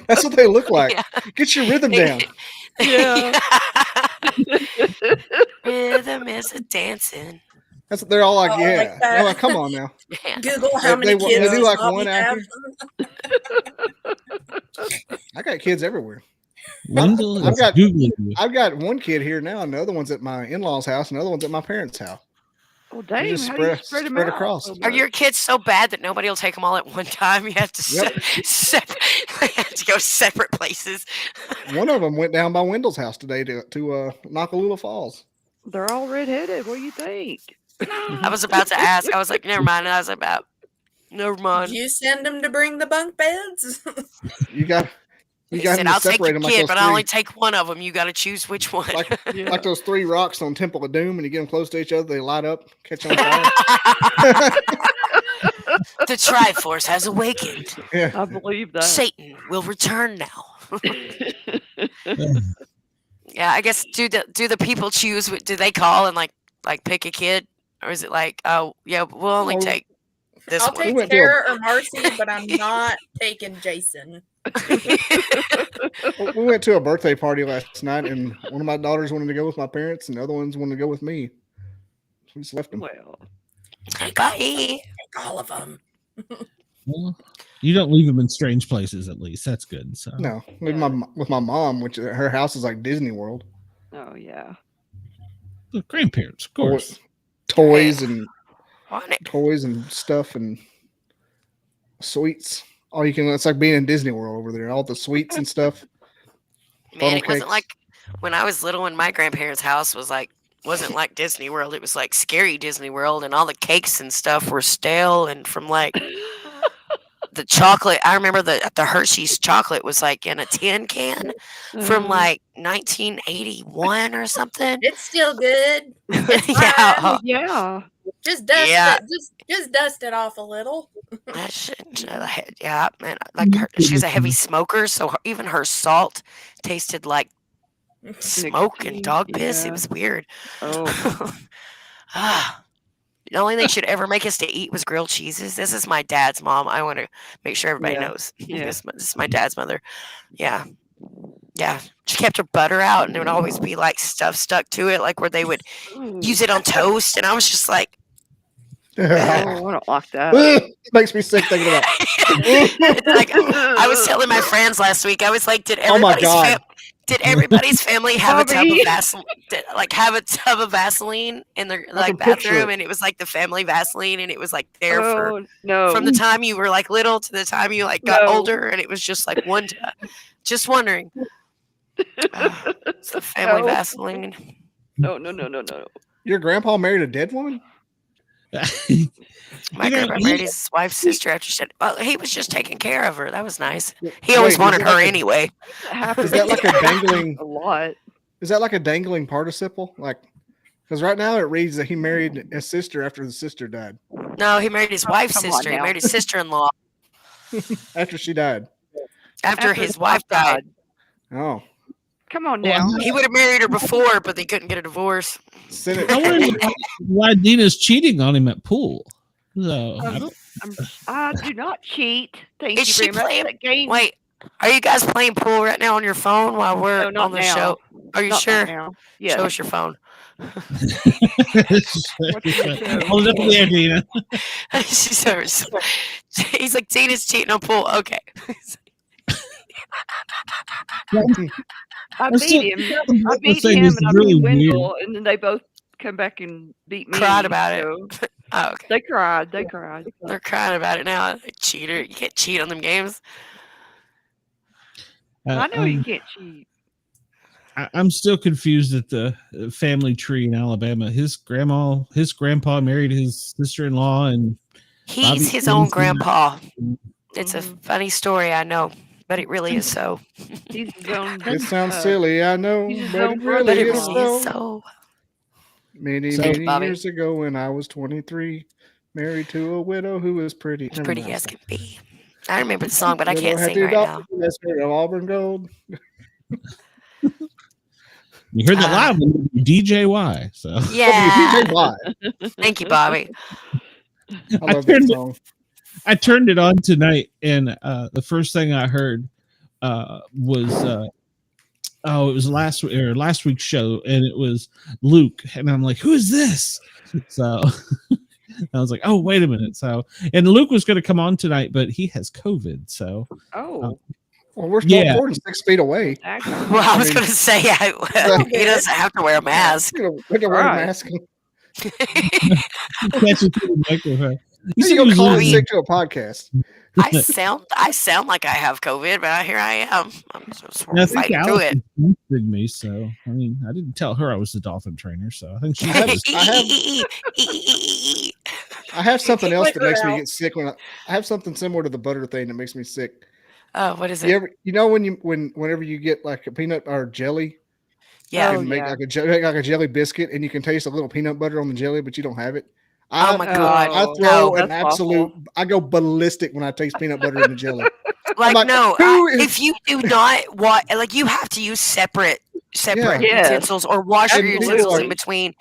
That's what they look like. Yeah. Get your rhythm down.
Yeah.
Rhythm is a dancing.
That's what they're all like. They're like, come on now.
Yeah.
Google how many kids
they do like one after. I got kids everywhere. I've got one kid here now, and the other one's at my in-laws' house, and the other one's at my parents' house.
Oh, dang.
Just spread them across.
Are your kids so bad that nobody will take them all at one time? You have to go separate places.
One of them went down by Wendell's house today to Nakalula Falls.
They're all redheaded. What do you think?
I was about to ask. I was like, never mind. And I was about, never mind.
You send them to bring the bunk beds?
You got
said, I'll take your kid, but I only take one of them. You got to choose which one.
Like those 3 rocks on Temple of Doom, and you get them close to each other, they light up, catch on fire.
The Triforce has awakened.
Yeah.
I believe that.
Satan will return now. Yeah, I guess do the people choose? Do they call and like pick a kid, or is it like, oh yeah, we'll only take this
I'll
one?
take Sarah or Marcy, but I'm not taking Jason.
We went to a birthday party last night, and one of my daughters wanted to go with my parents, and the other ones wanted to go with me. So we just left them.
Well,
Take
all of them.
Well, you don't leave them in strange places, at least. That's good. So
No, with my mom, which her house is like Disney World.
Oh yeah.
The grandparents, of course.
Toys and stuff and sweets. All you can. It's like being in Disney World over there. All the sweets and stuff.
Man, it wasn't like when I was little. And my grandparents' house wasn't like Disney World. It was like scary Disney World, and all the cakes and stuff were stale and from like the chocolate. I remember the Hershey's chocolate was like in a tin can from like 1981 or something.
It's still good.
Yeah.
Yeah.
Just dust it. Just dust it off a little.
Yeah, man. Like she's a heavy smoker, so even her salt tasted like smoke and dog piss. It was weird.
Oh.
The only thing she'd ever make us to eat was grilled cheeses. This is my dad's mom. I want to make sure everybody knows.
Yeah.
This is my dad's mother. Yeah. Yeah. She kept her butter out, and there would always be like stuff stuck to it, like where they would use it on toast. And I was just like,
Oh, I don't like that.
Makes me sick thinking about it.
like, I was telling my friends last week, I was like, did everybody's family have a tub of Vaseline? Have a tub of Vaseline in their bathroom, and it was like the family Vaseline, and it was like there from the time you were like little to the time you like got older, and it was just like one. Just wondering. It's the family Vaseline.
No.
Your grandpa married a dead woman?
My grandpa married his wife's sister after she said, well, he was just taking care of her. That was nice. He always wanted her anyway.
Is that like a dangling
a lot?
Is that like a dangling participle? Like, because right now it reads that he married his sister after the sister died.
No, he married his wife's sister. He married his sister-in-law
after she died.
After his wife died.
Oh.
Come on now.
He would have married her before, but they couldn't get a divorce.
I wonder why Dina's cheating on him at pool. So
I do not cheat. Thank
Is
you
she
very
playing?
much. That game.
Wait, are you guys playing pool right now on your phone while we're
No, not
on the
now.
show? Are you
Not
sure?
right now. Yes.
Show us your phone.
Hold it up there, Dina.
He's like, Dina's cheating on pool. Okay.
I beat him. I beat him, and I beat Wendell, and then they both come back and beat me.
Cried about
it.
Oh, okay.
They cried.
They're crying about it now. Like, cheater. You can't cheat on them games.
I know you can't cheat.
I'm still confused at the family tree in Alabama. His grandpa married his sister-in-law, and
he's his own grandpa. It's a funny story, I know, but it really is so.
He's his own.
It sounds silly, I know, but it really is so. Many years ago, when I was 23, married to a widow who was pretty.
Pretty as can be. I remember the song, but I can't sing right now.
Auburn Gold.
You heard that live on WDJY. So
yeah. Thank you, Bobby.
I love that song.
I turned it on tonight, and the first thing I heard was it was last week's show, and it was Luke, and I'm like, who is this? So I was like, oh, wait a minute. So, and Luke was going to come on tonight, but he has COVID. So
well, we're still 4 to 6 feet away.
Well, I was going to say, he doesn't have to wear a mask.
We can wear a mask.
Catch it through the microphone.
You go call in sick to a podcast.
I sound like I have COVID, but here I am. I'm just fighting through it.
Me, so I mean, I didn't tell her I was the dolphin trainer, so I think she.
I have something else that makes me get sick when I have something similar to the butter thing that makes me sick.
Oh, what is it?
You know whenever you get like a peanut or jelly,
yeah,
you can make like a jelly biscuit, and you can taste a little peanut butter on the jelly, but you don't have it.
Oh my god!
I throw an absolute. Awful. I go ballistic when I taste peanut butter in the jelly.
If you do not you have to use separate separate
Yes.
utensils or wash your
Absolutely.
utensils in between.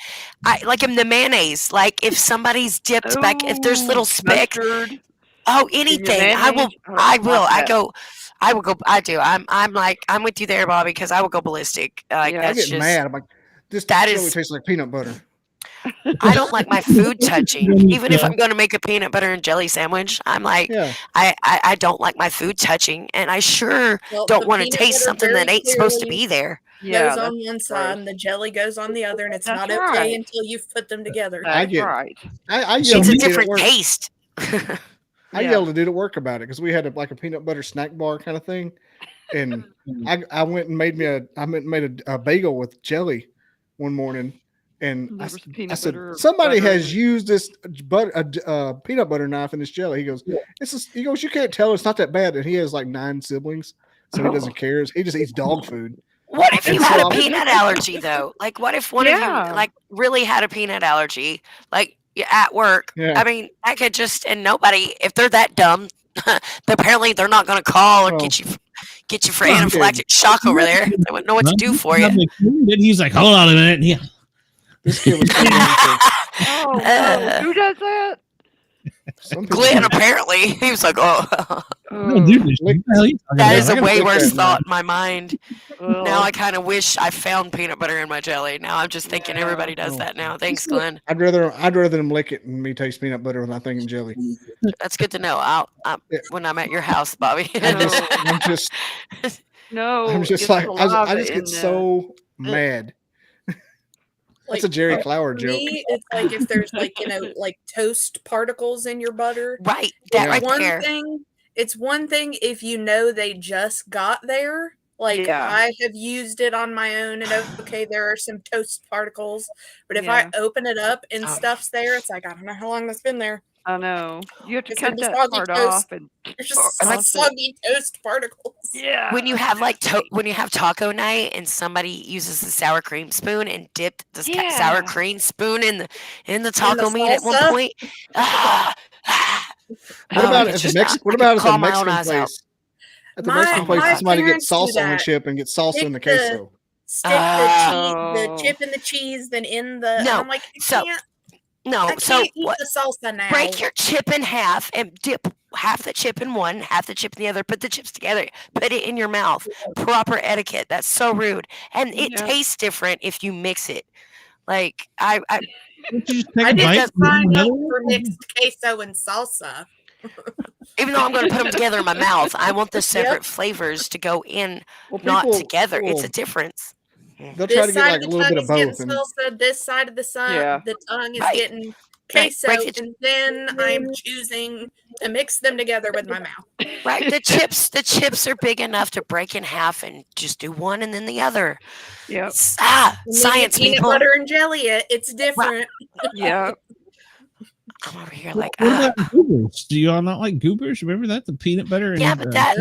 Like in the mayonnaise, like if somebody's dipped back, if there's little speck,
Mustard.
anything, I will. I do. I'm like, I'm with you there, Bobby, because I will go ballistic. Like
I
that's
get
just
mad. I'm like, this
that
chili
is.
tastes like peanut butter.
I don't like my food touching. Even if I'm going to make a peanut butter and jelly sandwich, I'm like, I don't like my food touching, and I sure don't want to taste something that ain't supposed to be there.
Goes on one side and the jelly goes on the other, and it's not okay until you've put them together.
I yell
It's
at
a
the kid at
different
work.
taste.
I yelled at dude at work about it because we had a peanut butter snack bar kind of thing, and I went and made a bagel with jelly one morning, and I said somebody has used this peanut butter knife in this jelly. He goes, he goes, you can't tell, it's not that bad, and he has like 9 siblings, so he doesn't care. He just eats dog food.
What if you had a peanut allergy though? Like, what if one of you like really had a peanut allergy, like at work? I mean, I could just and nobody, if they're that dumb, apparently they're not going to call or get you for anaphylactic shock over there. They wouldn't know what to do for you.
He's like, hold on a minute. Yeah.
This kid was
who does that?
Glenn, apparently. He was like, that
that
is a way worse thought in my mind. Now I kind of wish I found peanut butter in my jelly. Now I'm just thinking everybody does that now. Thanks, Glenn.
I'd rather them lick it and me taste peanut butter when I'm thinking jelly.
That's good to know. When I'm at your house, Bobby.
I'm just like, I just get so mad. That's a Jerry Clower joke.
Me, it's like if there's like like toast particles in your butter.
Right. That right
one
there.
thing. It's one thing if you know they just got there. Like I have used it on my own, and okay, there are some toast particles. But if I open it up and stuff's there, it's like I don't know how long that's been there.
I know. You have to
It's
cut
gonna be
that
soggy
part
toast.
off and
There's just like soggy toast particles.
Yeah.
When you have like when you have taco night and somebody uses the sour cream spoon and dipped the sour cream spoon in the taco meat at one point.
What about at the Mexican place? At the Mexican place, somebody gets salsa on the chip and gets salsa in the queso.
Stick the chip in the cheese, then in the.
No,
I'm like,
I can't
eat the salsa now.
Break your chip in half and dip half the chip in one, half the chip in the other. Put the chips together. Put it in your mouth. Proper etiquette. That's so rude, and it tastes different if you mix it. Like I
did just sign up for mixed queso and salsa.
Even though I'm going to put them together in my mouth, I want the separate flavors to go in, not together. It's a difference.
They'll try to get like a little bit of both.
Salsa, this side of the the tongue is getting queso, and then I'm choosing to mix them together with my mouth.
Right, the chips are big enough to break in half and just do one and then the other.
Yeah.
Science
peanut
people.
butter and jelly. It's different.
Yeah.
I'm over here like.
What about goobers? Do you all not like goobers? Remember that, the peanut butter?
Yeah, but that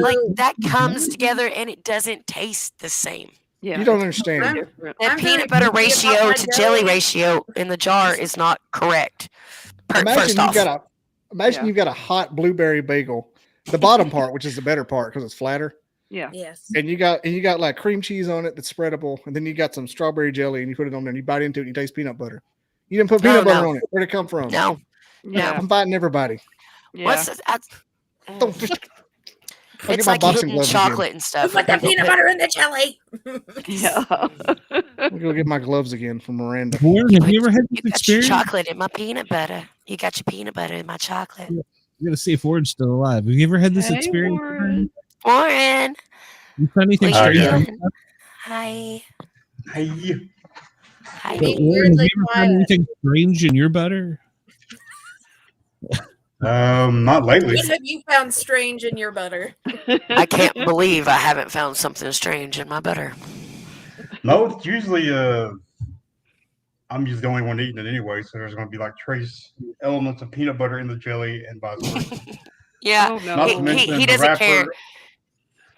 comes together and it doesn't taste the same.
Yeah,
you don't understand.
That peanut butter ratio to jelly ratio in the jar is not correct.
Imagine you've got a hot blueberry bagel, the bottom part, which is the better part because it's flatter.
Yeah.
Yes.
And you got like cream cheese on it that's spreadable, and then you got some strawberry jelly, and you put it on there, and you bite into it, and you taste peanut butter. You didn't put peanut butter on it. Where'd it come from?
No.
I'm fighting everybody.
Yeah. What's this? It's like hidden chocolate and stuff.
Put the peanut butter in the jelly.
Yeah.
I'm gonna get my gloves again from Miranda.
Warren, have you ever had this
You got your
experience?
chocolate in my peanut butter. You got your peanut butter in my chocolate.
We're gonna see if Warren's still alive. Have you ever had this
Hey,
experience?
Warren.
You found anything
What are you
strange?
doing? Hi.
Hey.
Hi.
Warren, have you ever found anything strange in your butter?
Not lately.
What have you found strange in your butter?
I can't believe I haven't found something strange in my butter.
No, it's usually I'm just the only one eating it anyway, so there's going to be like trace elements of peanut butter in the jelly and vice versa.
Yeah,
Oh, no.
Not to mention
he
the
doesn't
wrapper.
care.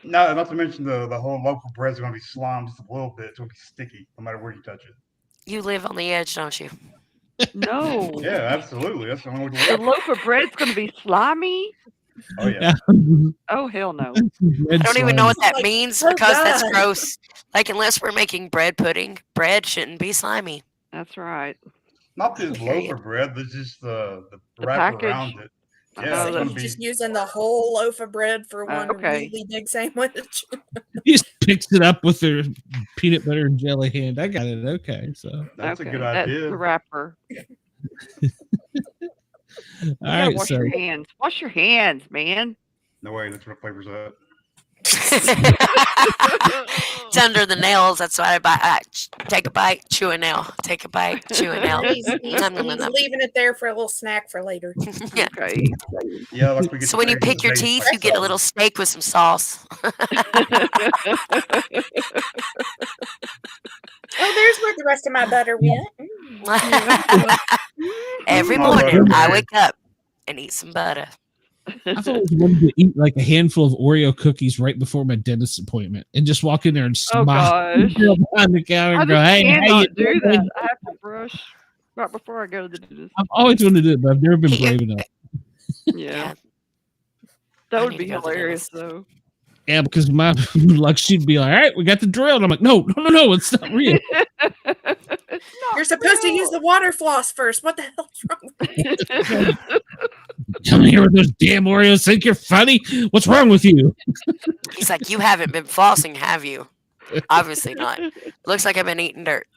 No, not to mention the whole local bread's going to be slimed just a little bit. It's going to be sticky no matter where you touch it.
You live on the edge, don't you?
No.
Yeah, absolutely. That's the only way to
The
live.
loaf of bread's going to be slimy.
Oh yeah.
Oh hell no!
I don't even know what that
Like,
means
oh,
because that's
God.
gross. Like unless we're making bread pudding, bread shouldn't be slimy.
That's right.
Not this loaf
Period.
of bread. This is the
The
wrapper
package.
around it.
Oh,
Yeah,
So
it's gonna
you're
be.
just using the whole loaf of bread for one
okay.
really big sandwich.
He just picks it up with their peanut butter and jelly hand. I got it. Okay, so
That's
okay.
a good
That's
idea.
the wrapper.
all
You gotta
right.
wash
So
your hands. Wash your hands, man.
No way. That's what flavors that.
It's under the nails. That's why I buy. Take a bite, chew a nail. Take a bite, chew a nail.
He's
Nom, nom, nom, nom.
leaving it there for a little snack for later.
Yeah.
Okay.
Yeah, like we get
So when you
the
pick your
taste
teeth,
like
you get a
something.
little steak with some sauce.
Oh, there's where the rest of my butter went.
Every
Oh,
morning,
butter,
I
man.
wake up and eat some butter.
I've always wanted to eat like a handful of Oreo cookies right before my dentist appointment and just walk in there and
Oh
smile
gosh.
behind the counter
I
and go,
just
"Hey, how you
cannot do
doing?"
that. I have to brush right before I go to the dentist.
I've always wanted to do it, but I've never been
Here.
brave enough.
Yeah. That
I
would
need
be
to go to the
hilarious
dentist.
though.
Yeah, because my like she'd be like, "All right, we got the drill," and I'm like, "No, it's not real."
It's not
You're supposed to
real.
use the water floss first. What the hell's wrong with you?
Come here with those damn Oreos. Think you're funny? What's wrong with you?
He's like, you haven't been flossing, have you? Obviously not. Looks like I've been eating dirt.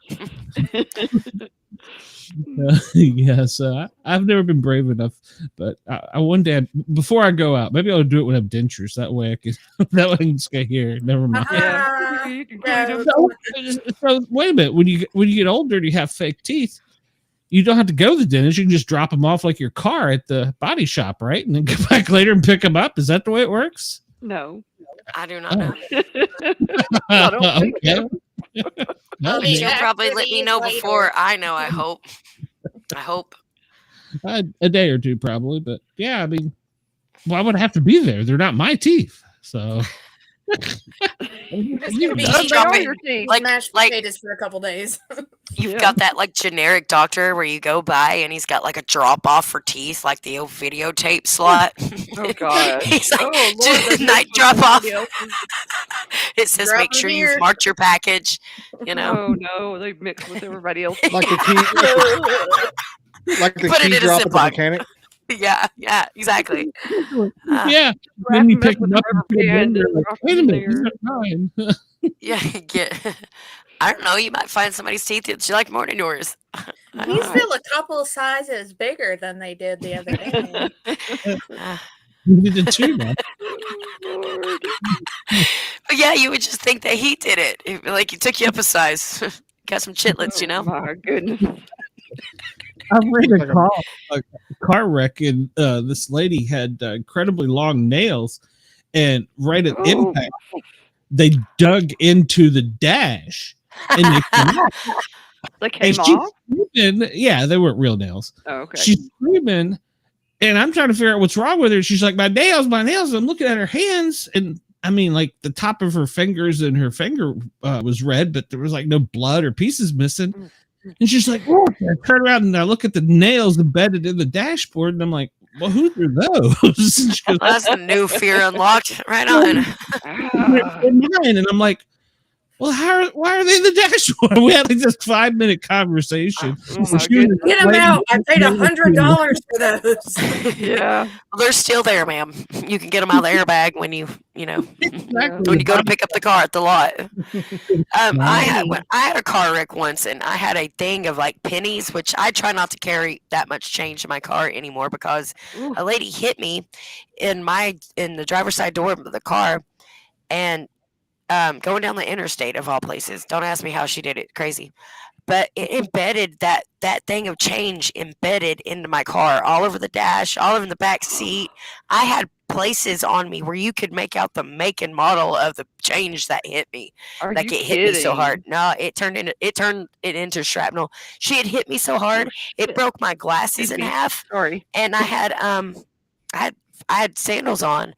Yeah, so I've never been brave enough, but I one day before I go out, maybe I'll do it when I have dentures. That way I can just go here. Never mind.
Yeah. You can clean them.
So wait a minute. When you get older and you have fake teeth, you don't have to go to the dentist. You can just drop them off like your car at the body shop, right? And then go back later and pick them up. Is that the way it works?
No.
I do not know.
I don't think
Okay.
Well,
No,
you'll probably let me know before I know, I hope.
a day or two probably, but yeah, I mean, why would I have to be there? They're not my teeth, so.
It's gonna be
Just
eating
drop
all
it.
your teeth.
mashed potatoes for a couple days.
You've
Yeah.
got that like generic doctor where you go by and he's got like a drop off for teeth, like the old videotape slot.
Oh god.
He's like,
Oh Lord,
just
that
night
makes
drop off.
somebody else's-
It says
Drop
make
them
sure
here.
you've marked your package. You know,
Oh no, they mix with everybody else.
Like the key, like the
Put it
key
in a
drop at the
Ziploc.
mechanic.
yeah, exactly.
Yeah,
Wrap
then you
them up
pick
with
them up
a rubber
and put them
band
in there,
and
like,
drop
wait a
them in
minute, these
there.
are mine.
Yeah, get. I don't know. You might find somebody's teeth that you like more than yours. I don't
He's
know.
still a couple of sizes bigger than they did the other day.
You did it too, man.
Lord.
But yeah, you would just think that he did it. Like he took you up a size. Got some chitlets, you know.
My goodness.
I read
Like
a car wreck, and this lady had incredibly long nails, and right at
Oh.
impact, they dug into the dash, and they came off.
They
And
came
she's
off?
screaming, yeah, they weren't real nails.
Oh, okay.
She's screaming, and I'm trying to figure out what's wrong with her. She's like, my nails. And I'm looking at her hands, and I mean, like the top of her fingers and her finger was red, but there was like no blood or pieces missing. And she's like, "Look!" I turn around and I look at the nails embedded in the dashboard, and I'm like, "Well, whose are those?" And she goes,
Well, that's a new fear unlocked. Right on.
Ah.
"They're mine." And I'm like, "Well, why are they in the dashboard?" We had like this 5-minute conversation.
Oh
And
my
she was
goodness.
Get them
explaining
out. I paid
to me
$100 for those.
Yeah.
Well, they're still there, ma'am. You can get them out of the airbag when you know,
exactly
when you go to pick up the car at the lot. I
Nice.
had a car wreck once, and I had a thing of like pennies, which I try not to carry that much change in my car anymore because
Ooh.
a lady hit me in the driver's side door of the car, and going down the interstate of all places. Don't ask me how she did it. Crazy. But it embedded that thing of change embedded into my car, all over the dash, all over the back seat. I had places on me where you could make out the make and model of the change that hit me.
Are
Like
you
it hit me so
kidding?
hard. No, it turned it into shrapnel. She had hit me so hard, it broke my glasses in
Excuse me.
half.
Sorry.
And I had sandals on,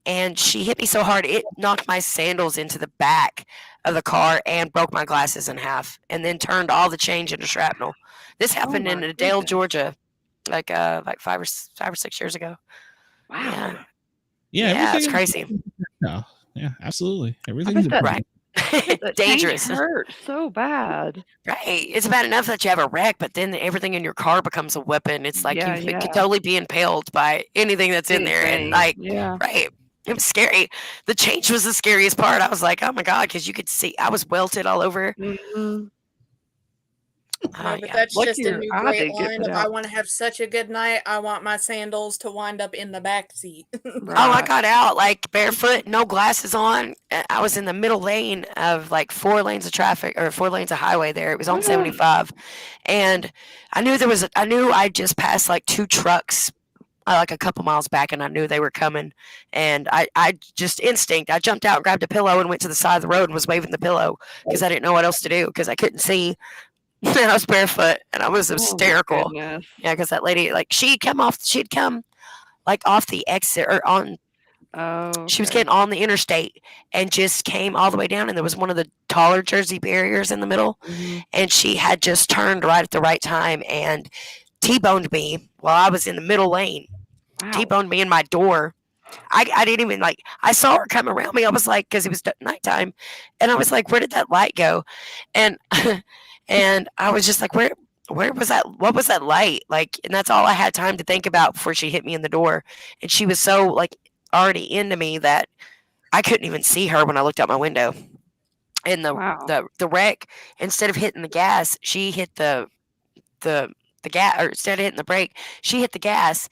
and she hit me so hard it knocked my sandals into the back of the car and broke my glasses in half, and then turned all the change into shrapnel. This happened in
my
Adele,
goodness.
Georgia, like 5 or 6 years ago.
Wow.
Yeah. Yeah, it's crazy.
No, yeah, absolutely.
I
Everything's
bet that,
Right.
that
Dangerous.
change hurt so bad.
Right. It's bad enough that you have a wreck, but then everything in your car becomes a weapon. It's like
Yeah,
you could
yeah.
totally be impaled by anything that's in there. And
Anything.
like,
Yeah.
right. It was scary. The change was the scariest part. I was like, oh my God, because you could see I was welted all over.
Mhm.
No, but
Yeah.
that's
Lucky
just a
your
new
eye
great
didn't get
line.
put
If I
out.
want to have such a good night, I want my sandals to wind up in the back seat.
Oh, I
Right.
got out like barefoot, no glasses on. I was in the middle lane of like 4 lanes of traffic or 4 lanes of highway there. It was on 75. And I knew I just passed like 2 trucks like a couple miles back, and I knew they were coming. And I just instinct, I jumped out and grabbed a pillow and went to the side of the road and was waving the pillow because I didn't know what else to do because I couldn't see. And I was barefoot and I was
Oh, my
hysterical.
goodness.
Yeah, because that lady, like, she'd come like off the exit or on.
Oh,
She was
okay.
getting on the interstate and just came all the way down, and there was one of the taller Jersey barriers in the middle,
Mhm.
and she had just turned right at the right time and T-boned me while I was in the middle lane.
Wow.
T-boned me in my door. I didn't even like. I saw her come around me. I was like, because it was nighttime, and I was like, where did that light go? And and I was just like, where was that? What was that light? Like, and that's all I had time to think about before she hit me in the door. And she was so like already into me that I couldn't even see her when I looked out my window. And
Wow.
the wreck, instead of hitting the gas, she hit the gas, or instead of hitting the brake, she hit the gas,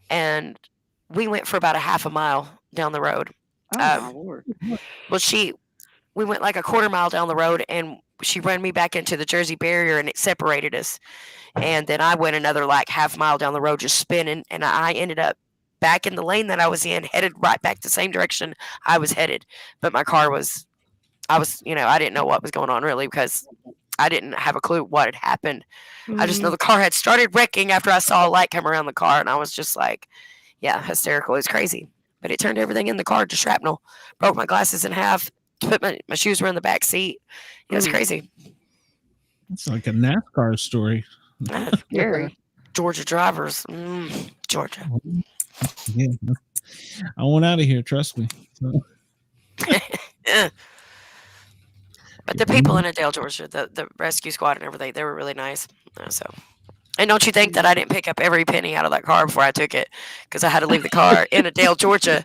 and we went for about a half a mile down the road.
Oh, my Lord.
Well, we went like a quarter mile down the road, and she ran me back into the Jersey barrier, and it separated us. And then I went another like half mile down the road, just spinning, and I ended up back in the lane that I was in, headed right back the same direction I was headed. But my car was, I didn't know what was going on really because I didn't have a clue what had happened. I just know
Mhm.
the car had started wrecking after I saw a light come around the car, and I was just like, yeah, hysterical. It was crazy. But it turned everything in the car to shrapnel. Broke my glasses in half. Put my shoes were in the back seat. It was
Mm.
crazy.
It's like a NASCAR story.
Scary.
Georgia drivers. Georgia.
Yeah. I want out of here, trust me. So,
Yeah. But the people in Adele, Georgia, the rescue squad and everything, they were really nice. So, and don't you think that I didn't pick up every penny out of that car before I took it because I had to leave the car in Adele, Georgia.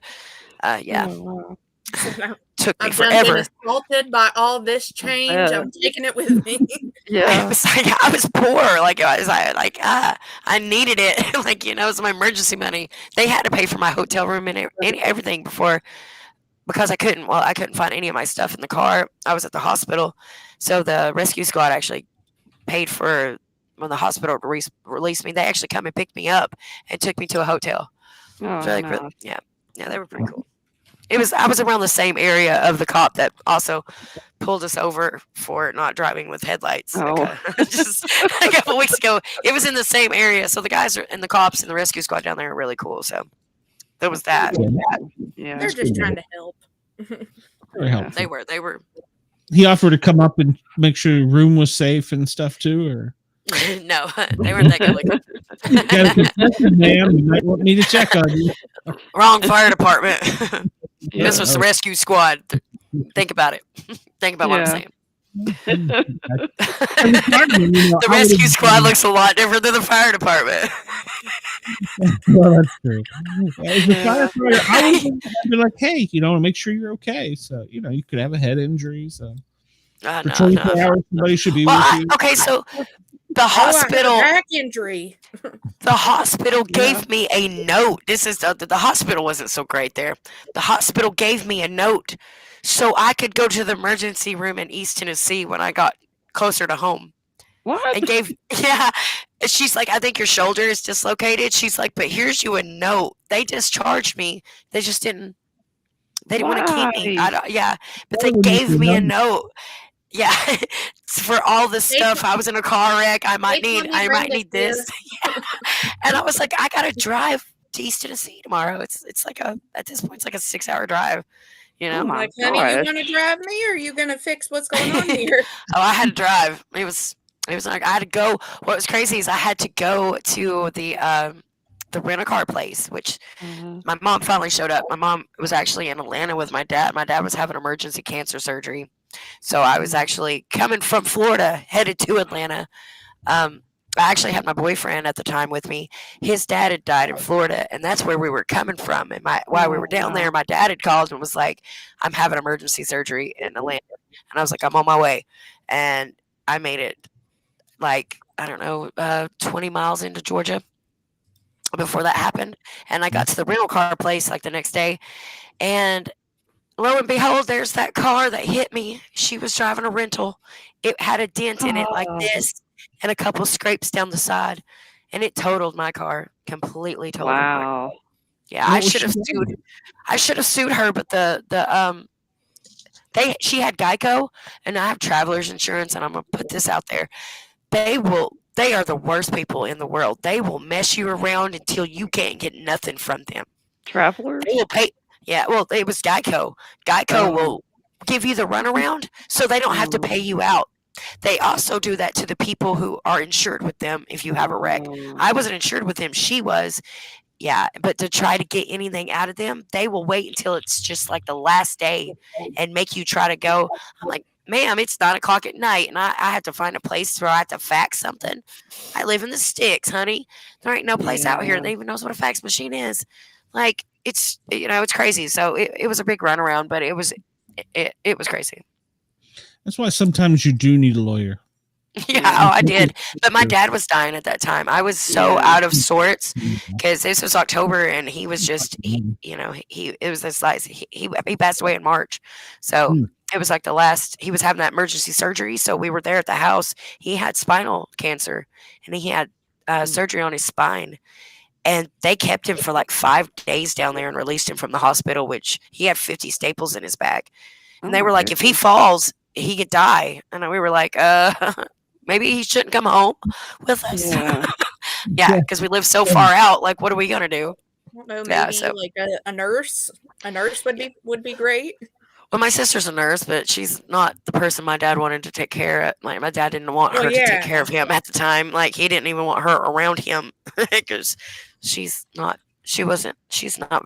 Yeah,
Oh, wow.
took me
I've done
forever.
been assaulted by all this change. I'm taking it with me.
Yeah.
I was poor. Like I needed it. Like it was my emergency money. They had to pay for my hotel room and everything before because I couldn't find any of my stuff in the car. I was at the hospital, so the rescue squad actually paid for when the hospital released me. They actually come and picked me up and took me to a hotel.
Oh,
So,
nice.
yeah, they were pretty cool. I was around the same area of the cop that also pulled us over for not driving with headlights.
Oh.
Just a couple weeks ago. It was in the same area, so the guys and the cops and the rescue squad down there are really cool. So there was that.
Yeah.
They're just trying to help.
very helpful.
They were.
He offered to come up and make sure your room was safe and stuff too, or
No, they weren't that good looking.
you got a confession, ma'am. You might want me to check on you.
Wrong fire department.
Yeah.
This was the rescue squad. Think about it. Think about what I'm
Yeah.
saying.
The
The rescue squad looks a lot different than the fire department.
Well, that's true. As a firefighter, I would be like, hey, make sure you're okay. So, you could have a head injury. So, for 24 hours, somebody should be with you.
Okay, so the
Oh, I had a
hospital,
back injury.
the hospital gave me a note. This is the hospital wasn't so great there. The hospital gave me a note so I could go to the emergency room in East Tennessee when I got closer to home.
What?
And yeah. She's like, I think your shoulder is dislocated. She's like, but here's you a note. They discharged me. They just didn't. They didn't want to keep me.
Why?
But they gave me a note. Yeah, for all the stuff. I was in a car wreck. I might need this. Yeah. And I was like, I gotta drive to East Tennessee tomorrow. It's like at this point, it's like a 6-hour drive.
Oh my
Like, honey, you
gosh.
want to drive me, or are you gonna fix what's going on here?
Oh, I had to drive. It was like I had to go. What was crazy is I had to go to the the rent-a-car place, which my mom finally showed up. My mom was actually in Atlanta with my dad. My dad was having emergency cancer surgery. So I was actually coming from Florida, headed to Atlanta. I actually had my boyfriend at the time with me. His dad had died in Florida, and that's where we were coming from. And while we were down there, my dad had called and was like, I'm having emergency surgery in Atlanta. And I was like, I'm on my way. And I made it like, I don't know, 20 miles into Georgia before that happened. And I got to the rental car place like the next day. And lo and behold, there's that car that hit me. She was driving a rental. It had a dent in it like this and a couple scrapes down the side. And it totaled my car. Completely totaled my car. Yeah, I should have sued. I should have sued her, but she had Geico, and I have traveler's insurance, and I'm gonna put this out there. They are the worst people in the world. They will mess you around until you can't get nothing from them.
Travelers?
They will pay. Yeah, well, it was Geico. Geico will give you the runaround so they don't have to pay you out. They also do that to the people who are insured with them if you have a wreck. I wasn't insured with them. She was. Yeah, but to try to get anything out of them, they will wait until it's just like the last day and make you try to go. I'm like, ma'am, it's 9 o'clock at night, and I have to find a place where I have to fax something. I live in the sticks, honey. There ain't no place out here that even knows what a fax machine is. Like, it's crazy. So it was a big runaround, but it was crazy.
That's why sometimes you do need a lawyer.
Yeah, I did. But my dad was dying at that time. I was so out of sorts because this was October, and he was just, he passed away in March. So it was like the last, he was having that emergency surgery. So we were there at the house. He had spinal cancer, and he had surgery on his spine. And they kept him for like 5 days down there and released him from the hospital, which he had 50 staples in his back. And they were like, if he falls, he could die. And we were like, maybe he shouldn't come home with us. Yeah, because we live so far out. Like, what are we gonna do?
I don't know, maybe like a nurse. A nurse would be great.
Well, my sister's a nurse, but she's not the person my dad wanted to take care of. Like, my dad didn't want her to take care of him at the time. Like, he didn't even want her around him because she's not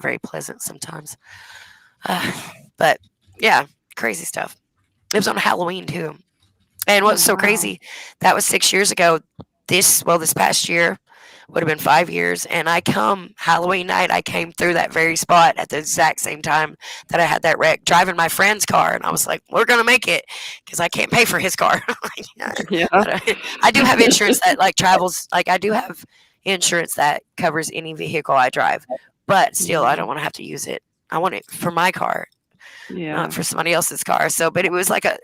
very pleasant sometimes. But yeah, crazy stuff. It was on Halloween too. And what's so crazy, that was 6 years ago. This past year would have been 5 years. And Halloween night, I came through that very spot at the exact same time that I had that wreck, driving my friend's car. And I was like, we're going to make it because I can't pay for his car. I do have insurance that like travels. Like, I do have insurance that covers any vehicle I drive. But still, I don't want to have to use it. I want it for my car. Not for somebody else's car. So, but it was like a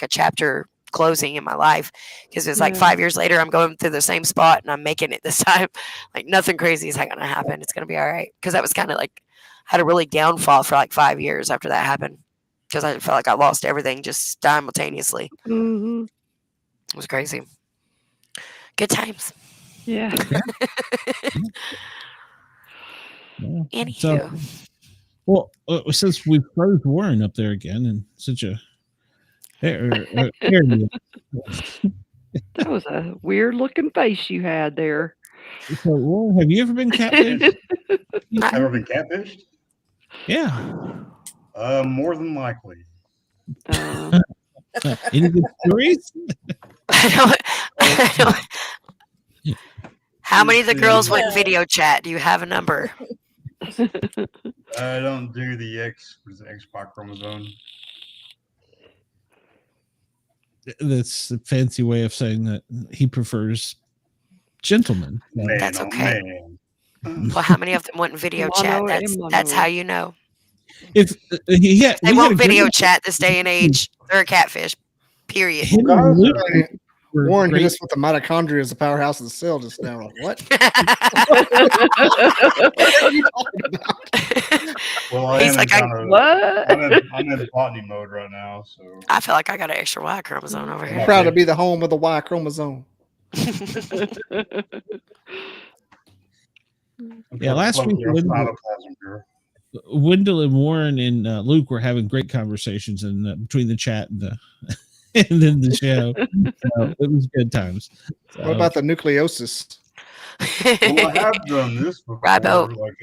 chapter closing in my life because it was like 5 years later, I'm going through the same spot and I'm making it this time. Like, nothing crazy is going to happen. It's going to be all right. Because that was kind of like, had a really downfall for like 5 years after that happened because I felt like I lost everything just simultaneously. It was crazy. Good times.
Yeah.
Anywho.
Well, since we froze Warren up there again, and such a
that was a weird looking face you had there.
So, Warren, have you ever been catfished?
Ever been catfished?
Yeah.
More than likely.
Any good stories?
How many of the girls went video chat? Do you have a number?
I don't do the X chromosome.
That's a fancy way of saying that he prefers gentlemen.
That's okay. Well, how many of them went video chat? That's how you know.
If
they won't video chat this day and age, they're a catfish. Period.
Warren hit us with the mitochondria as the powerhouse of the cell just now. Like, what?
What are you talking
about? Well,
he's like,
what? I'm in botany mode right now, so
I feel like I got an extra Y chromosome over here.
I'm proud to be the home of the Y chromosome.
Yeah, last week Wendell and Warren and Luke were having great conversations between the chat and and then the show. So it was good times.
What about the nucleosis?
Well, I have done this before.
Ride boat.
Like,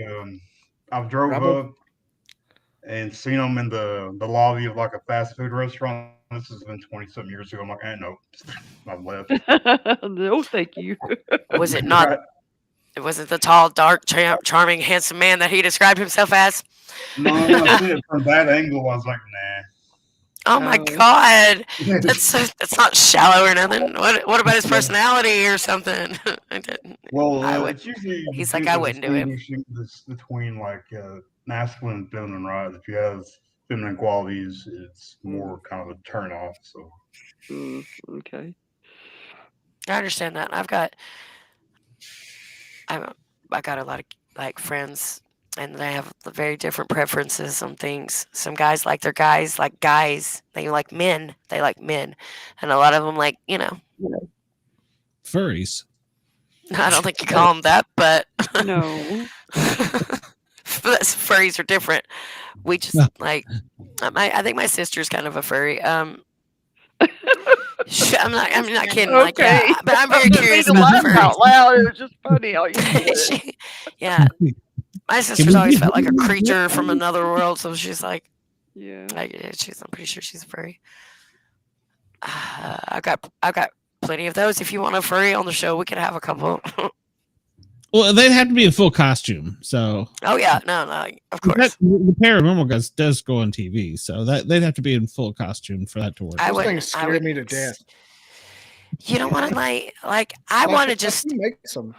I've drove up and seen them in the lobby of like a fast food restaurant. This has been 20-something years ago. I'm like, no, I've left.
No, thank you.
Was it not? It wasn't the tall, dark, charming, handsome man that he described himself as.
No, I see it from that angle. I was like, nah.
Oh my God, that's not shallow or nothing. What about his personality or something?
Well, it's usually
he's like, I wouldn't do it.
This between like masculine and feminine, right? If you have feminine qualities, it's more kind of a turn off. So,
okay,
I understand that. I got a lot of like friends. And they have very different preferences on things. Some guys like their guys like guys. They like men. They like men. And a lot of them like,
furries.
I don't think you call them that, but
no.
Furries are different. We just like, I think my sister's kind of a furry. I'm not kidding.
Okay.
Like that, but I'm very curious about the furries.
Out loud. It was just funny how you did it.
Yeah. My sister's always felt like a creature from another world, so she's like, I'm pretty sure she's a furry. I've got plenty of those. If you want a furry on the show, we could have a couple.
Well, they'd have to be in full costume. So.
Oh yeah, no, of course.
The Paranormal Guys does go on TV, so that they'd have to be in full costume for that to work.
Those things scare me to death.
You don't want to like I want to just
make some.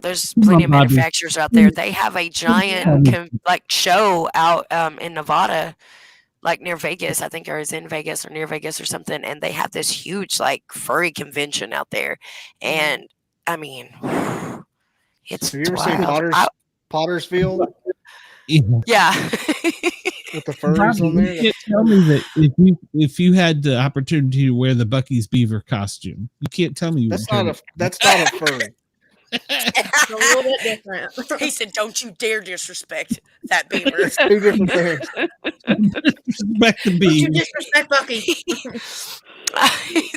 There's plenty of manufacturers out there. They have a giant show out in Nevada, like near Vegas. I think, or is in Vegas or near Vegas or something. And they have this huge like furry convention out there. And I mean, it's.
Have you ever seen Potter's Field?
Yeah.
With the furries on there.
You can't tell me that if you had the opportunity to wear the Bucky's beaver costume, you can't tell me you
that's not a furry.
It's a little bit different.
He said, "Don't you dare disrespect that beaver."
It's two different things.
Disrespect the beaver.
Don't you disrespect Bucky.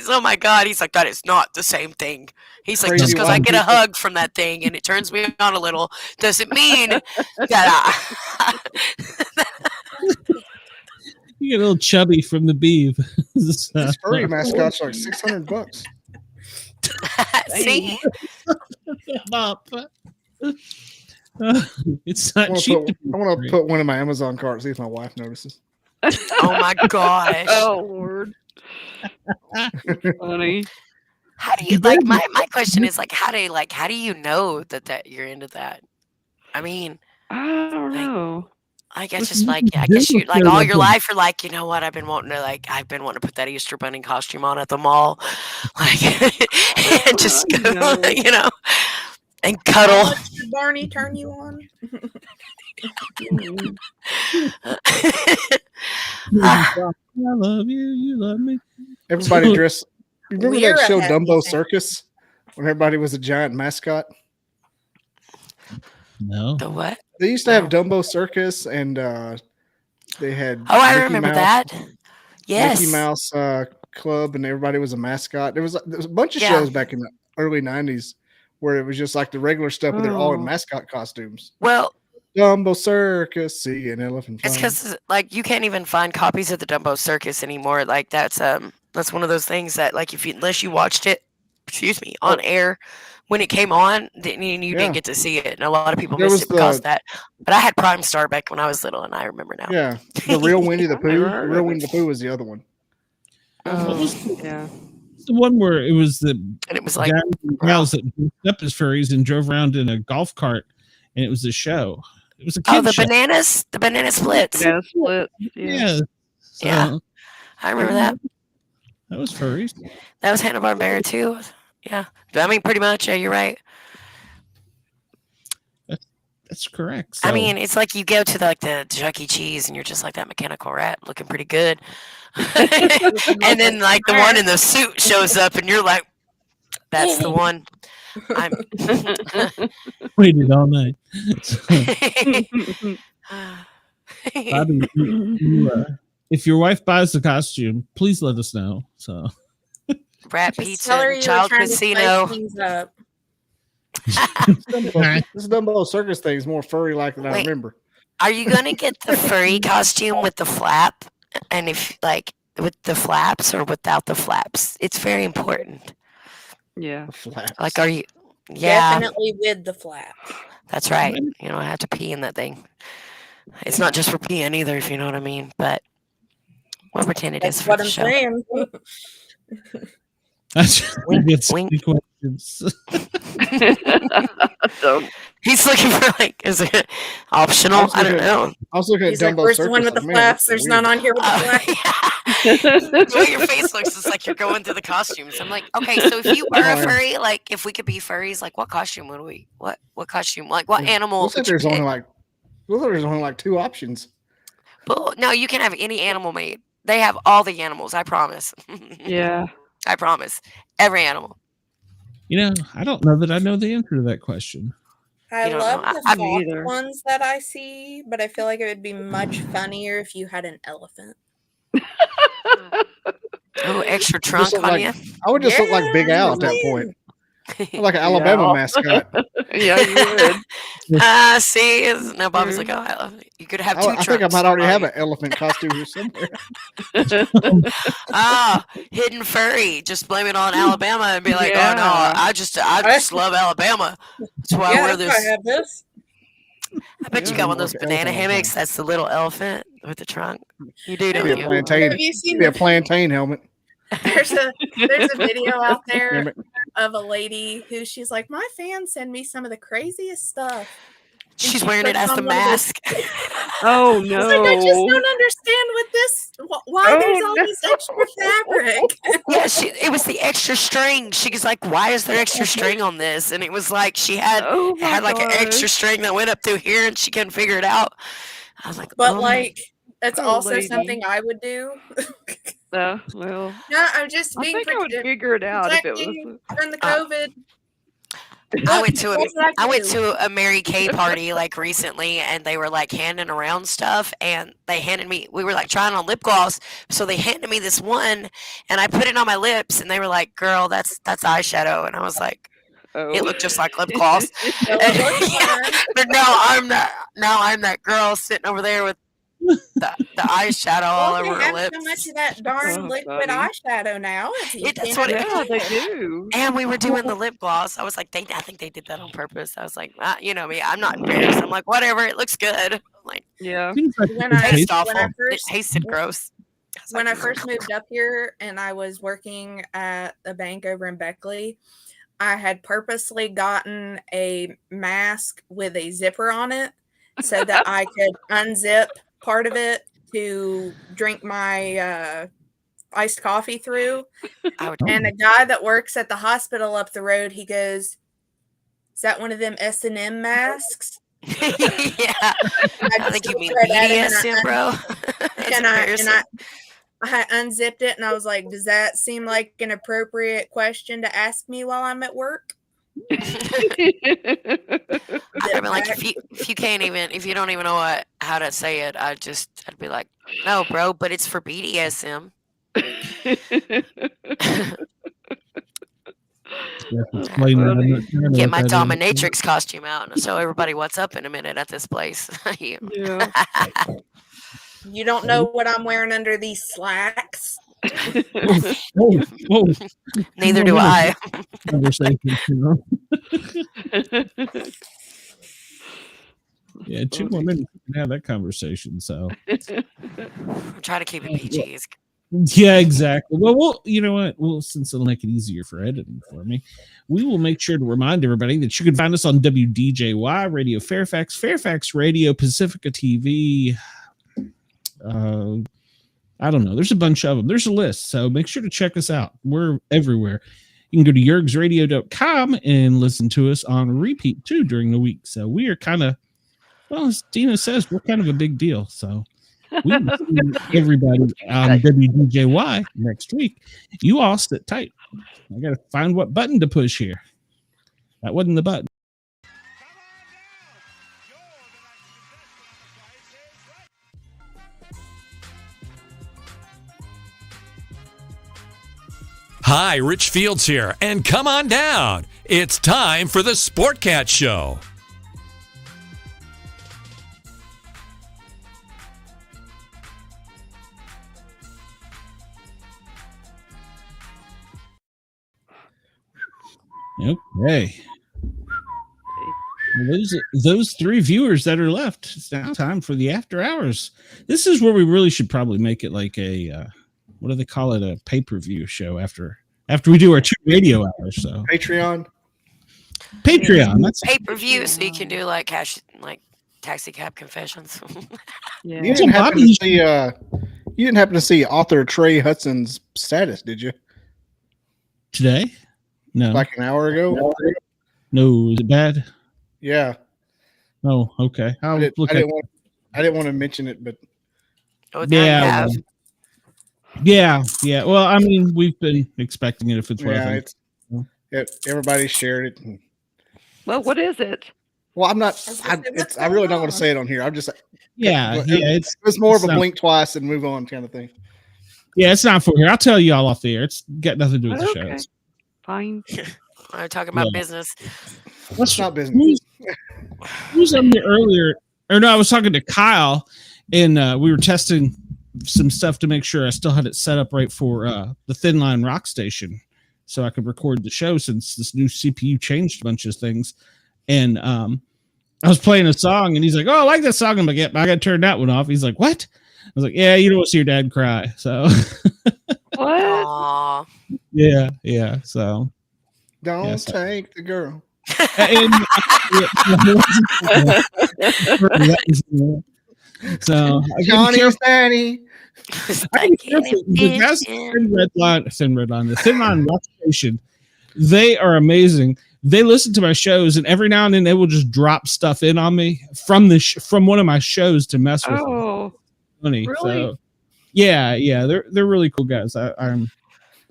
Oh my God. He's like, that is not the same thing. He's like, just because I get a hug from that thing and it turns me on a little doesn't mean that
you get a little chubby from the beeve.
This furry mascot's like $600.
See?
It's not cheap.
I want to put one in my Amazon cart, see if my wife notices.
Oh my gosh.
Oh Lord. Funny.
How do you like my question is like how do you know that you're into that? I mean,
I don't know.
I guess just like I guess you like all your life you're like, you know what, I've been wanting to put that Easter bunny costume on at the mall. Like and just go, and cuddle.
Did Barney turn you on?
I love you, you love me.
Everybody dress. You remember that show Dumbo Circus? When everybody was a giant mascot?
No.
The what?
They used to have Dumbo Circus, and they had.
Oh, I remember that. Yes.
Mickey Mouse Club, and everybody was a mascot. There was a bunch of shows back in the early '90s where it was just like the regular stuff, but they're all in mascot costumes.
Well,
Dumbo Circus, see an elephant.
It's because like you can't even find copies of the Dumbo Circus anymore. Like that's one of those things that like unless you watched it, on air when it came on, then you didn't get to see it, and a lot of people missed it because of that. But I had Prime Star back when I was little, and I remember now.
Yeah, the real Winnie the Pooh. The real Winnie the Pooh was the other one.
Yeah.
The one where it was
and it was like
gals that dressed up as furries and drove around in a golf cart, and it was a show. It was a kid show.
The banana splits.
Banana split.
Yeah.
Yeah. I remember that.
That was furries.
That was Hanna-Barbera too. Yeah. I mean, pretty much. Yeah, you're right.
That's correct. So.
I mean, it's like you go to the Chuck E. Cheese and you're just like that mechanical rat looking pretty good. And then like the one in the suit shows up and you're like, that's the one. I'm
waited all night. Bobby, if your wife buys the costume, please let us know. So
Rat
Just
pizza,
tell her
and
you were
child
trying to
casino.
spice things up.
This Dumbo circus thing is more furry like than I
Wait.
remember.
Are you gonna get the furry costume with the flap? And if like with the flaps or without the flaps? It's very important.
Yeah.
Flaps.
Like, are you? Yeah,
Definitely with the flap.
that's right. You know, I have to pee in that thing. It's not just for peeing either, if you know what I mean. But we'll pretend it is
That's
for
what
the
I'm
show.
saying.
That's
Wink,
so
wink.
many questions.
So,
He's looking for like, is it optional? I don't know.
I was looking at
He's like,
Dumbo
where's the
circus.
one with the
like, man,
flaps?
that's
There's
weird.
none on here with the flaps.
The way your face looks is like you're going through the costumes. I'm like, okay, so if you were a furry, like if we could be furries, like what costume would we? What costume? Like what animal
Looks like
would you
there's only
pick?
like 2 options.
But no, you can have any animal made. They have all the animals. I promise.
yeah.
I promise. Every animal.
You know, I don't know that I know the answer to that question.
I
You don't
love
know.
the
I-
Me
fox
either.
ones that I see, but I feel like it would be much funnier if you had an elephant.
Oh, extra
Just
trunk
look
on
like-
you.
I would just look like Big Al at that
man.
point. Like an Alabama mascot.
Yeah, you would.
See, no, Bobby's like, oh, I love it. You could have two
I
trunks.
think I might already
on
have
you.
an elephant costume here somewhere.
Hidden furry. Just blame it on Alabama and be like, oh no,
Yeah.
I just love Alabama. That's why I
Yeah,
wear
that's why I
this.
have this.
I bet you
Yeah,
got one of those
like
banana
elephant
hammocks. That's the little elephant with the trunk. You do,
Maybe
don't
a
you?
plantain.
Have you seen
Maybe a
the
plantain helmet.
there's a video out
Damn
there
it.
of a lady who she's like, my fans send me some of the craziest stuff. And
She's
she
wearing it
puts
as
on
the
one of those-
mask.
Oh
She's like, I just
no.
don't understand with this why there's all this extra fabric.
Yeah, it was the extra string. She was like, "Why is there extra string on this?" And it was like she had
Oh
it
my
had like an
gosh.
extra string that went up through here, and she couldn't figure it out. I was like,
But
oh.
like that's
Oh,
also
lady.
something I would do.
Well,
No, I'm just
I
being
think I would figure it out if it was.
protecting from the COVID.
I went to
What did I
I went
do?
to a Mary Kay party like recently, and they were like handing around stuff, and they handed me. We were like trying on lip gloss, so they handed me this one, and I put it on my lips, and they were like, "Girl, that's eyeshadow," and I was like,
Oh.
"It looked just like lip gloss."
Well, it looks fine.
But now I'm that girl sitting over there with the eyeshadow all
Well,
over
they
her
have
lips.
so much of that darn
Oh,
liquid
funny.
eyeshadow now.
That's what it
Yeah, they do.
And we were doing the lip gloss. I was like, I think they did that on purpose. I was like, you know me, I'm not embarrassed. I'm like, whatever, it looks good. I'm like,
Yeah.
Seems like
When
it's
I-
tastes
tasty.
awful.
when I first-
It tasted gross. was
When I
like,
first moved up here and I was working at a bank over in Beckley, I had purposely gotten a mask with a zipper on it so that I could unzip part of it to drink my iced coffee through.
I would,
And a guy that works at the hospital up the road, he goes, "Is that one of them S&M masks?"
yeah,
I
I think you
just
mean
looked right at him and
BDSM, bro. That's
and I
embarrassing.
unzipped it and I was like, "Does that seem like an appropriate question to ask me while I'm at work?"
I'd be like, if you don't even know how to say it, I'd be like, no, bro, but it's for BDSM.
Explain that. I'm not sure I know
Get
what
my
that is.
dominatrix costume out and show everybody what's up in a minute at this place.
Yeah.
You don't know what I'm wearing under these slacks.
Whoa, whoa.
Neither do I.
Conversation, you know? Yeah, 2 more minutes we can have that conversation. So
I'm trying to keep it PG.
yeah, exactly. Well, you know what? Well, since it'll make it easier for editing for me, we will make sure to remind everybody that you can find us on WDJY Radio Fairfax, Fairfax Radio, Pacifica TV. I don't know. There's a bunch of them. There's a list. So make sure to check us out. We're everywhere. You can go to yergsradio.com and listen to us on repeat too during the week. So we are kind of, well, as Dina says, we're kind of a big deal. So we will see everybody on WDJY next week. You all sit tight. I got to find what button to push here. That wasn't the button.
Hi, Rich Fields here, and come on down. It's time for the Sportcat Show.
Okay. Those three viewers that are left, it's now time for the after hours. This is where we really should probably make it like a what do they call it, a pay-per-view show after we do our 2 radio hours. So
Patreon,
that's
pay-per-view, so you can do like taxi cab confessions.
Yeah.
You didn't happen to see author Trey Hudson's status, did you?
Today? No.
Like an hour ago?
No, is it bad?
Yeah.
Oh, okay.
I didn't want to mention it, but
yeah. Well, I mean, we've been expecting it if it's worth it.
Everybody shared it.
Well, what is it?
Well, I'm not. I really don't want to say it on here. I'm just. It's more of a blink twice and move on kind of thing.
Yeah, it's not for here. I'll tell you all off the air. It's got nothing to do with the show.
Fine.
I'm talking about business.
What's not business?
Who's on here earlier? Or no, I was talking to Kyle, and we were testing some stuff to make sure I still had it set up right for the Thin Line Rock Station, so I could record the show since this new CPU changed a bunch of things. And I was playing a song, and he's like, "Oh, I like that song." I'm like, "Yeah, I got to turn that one off." He's like, "What?" I was like, "Yeah, you don't want to see your dad cry." So
what?
Aww.
Yeah. So
don't take the girl.
So
Johnny's daddy.
The Thin Line Rock Station, they are amazing. They listen to my shows, and every now and then they will just drop stuff in on me from one of my shows to mess with.
Oh,
funny.
Really?
So, yeah, they're really cool guys. I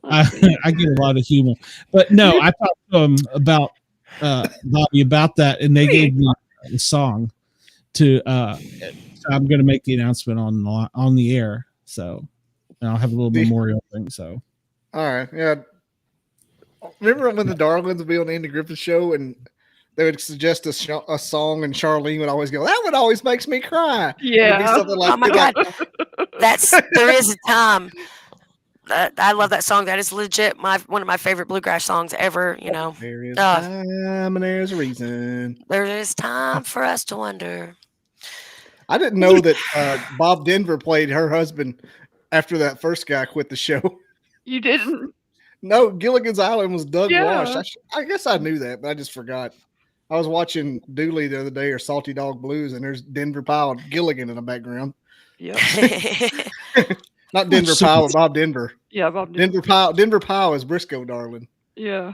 get a lot of humor, but no, I talked to them about Bobby about that, and they gave me a song to. So I'm going to make the announcement on the air. So I'll have a little memorial thing. So
all right, yeah. Remember when the Darlings would be on the Andy Griffith show and they would suggest a song, and Charlene would always go, "That one always makes me cry."
Yeah.
Like, oh my God. There is a time. I love that song. That is legit one of my favorite bluegrass songs ever. You know,
there is time and there's a reason.
There is time for us to wonder.
I didn't know that Bob Denver played her husband after that first guy quit the show.
You didn't?
No, Gilligan's Island was Doug Walsh. I guess I knew that, but I just forgot. I was watching Dooley the other day, or Salty Dog Blues, and there's Denver Powell and Gilligan in the background.
Yeah.
Not Denver Powell, but Bob Denver.
Yeah, Bob Denver.
Denver Powell is Briscoe, darling.
Yeah.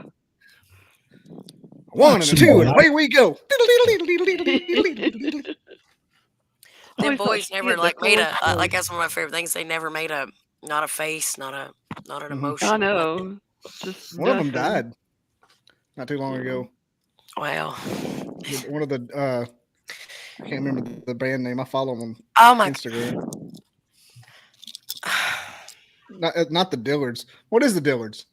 1 and 2, and away we go.
The boys never made that's one of my favorite things. They never made not a face, not an emotion.
I know.
One of them died not too long ago.
Wow.
One of the I can't remember the band name. I follow them
on
Instagram. Not the Dillards. What is the Dillards?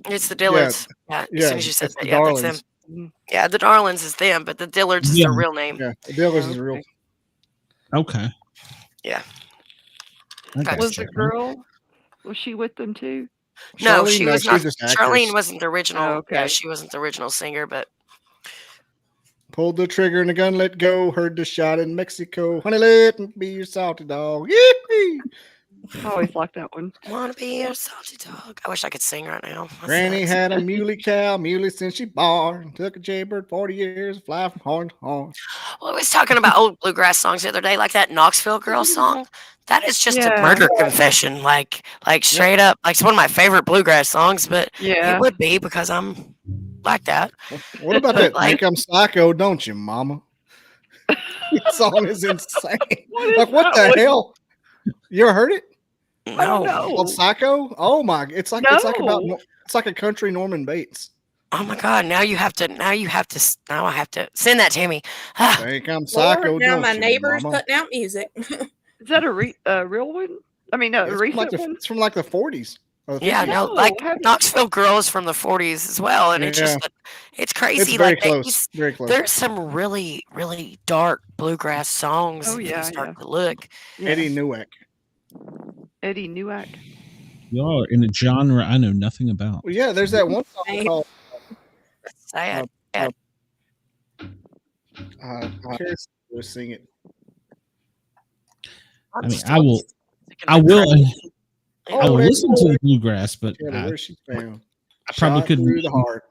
It's the Dillards. Yeah. As soon as you said that,
Darlings.
that's them. Yeah, the Darlings is them, but the Dillards is their real name.
Yeah, the Dillards is real.
Okay.
Yeah.
Was the girl? Was she with them too?
No, she was not.
Charlene
Charlene wasn't the original.
Oh, okay.
Yeah, she wasn't the original singer, but
pulled the trigger and the gun let go. Heard the shot in Mexico. Honey, let me be your salty dog. Yee-hee.
I always liked that one.
Wanna be your salty dog. I wish I could sing right now.
Granny had a muley cow, muley since she born. Took a jaybird 40 years, fly from horn to horn.
Well, I was talking about old bluegrass songs the other day, like that Knoxville Girl song. That is just a murder confession, like straight up. Like, it's one of my favorite bluegrass songs, but it would be because I'm like that.
What about that? Think I'm psycho, don't you, mama? That song is insane. What the hell? You ever heard it?
No.
Called Psycho? Oh my! It's like a country Norman Bates.
Oh my God! Now I have to send that to me.
Think I'm psycho.
Now my neighbor's putting out music.
Is that a real one? I mean, a recent one?
It's from like the 40s. Oh,
Yeah, no, like Knoxville Girls from the 40s as well, and it's just it's crazy.
It's very
like
close. Very close.
There's some really, really dark bluegrass songs.
Oh,
if
yeah,
you start to look.
Eddie Newak.
Eddie Newak.
Y'all are in a genre I know nothing about.
Well, yeah, there's that one song called
Sad.
We'll sing it.
I mean, I will listen to the bluegrass, but I probably couldn't
through the heart.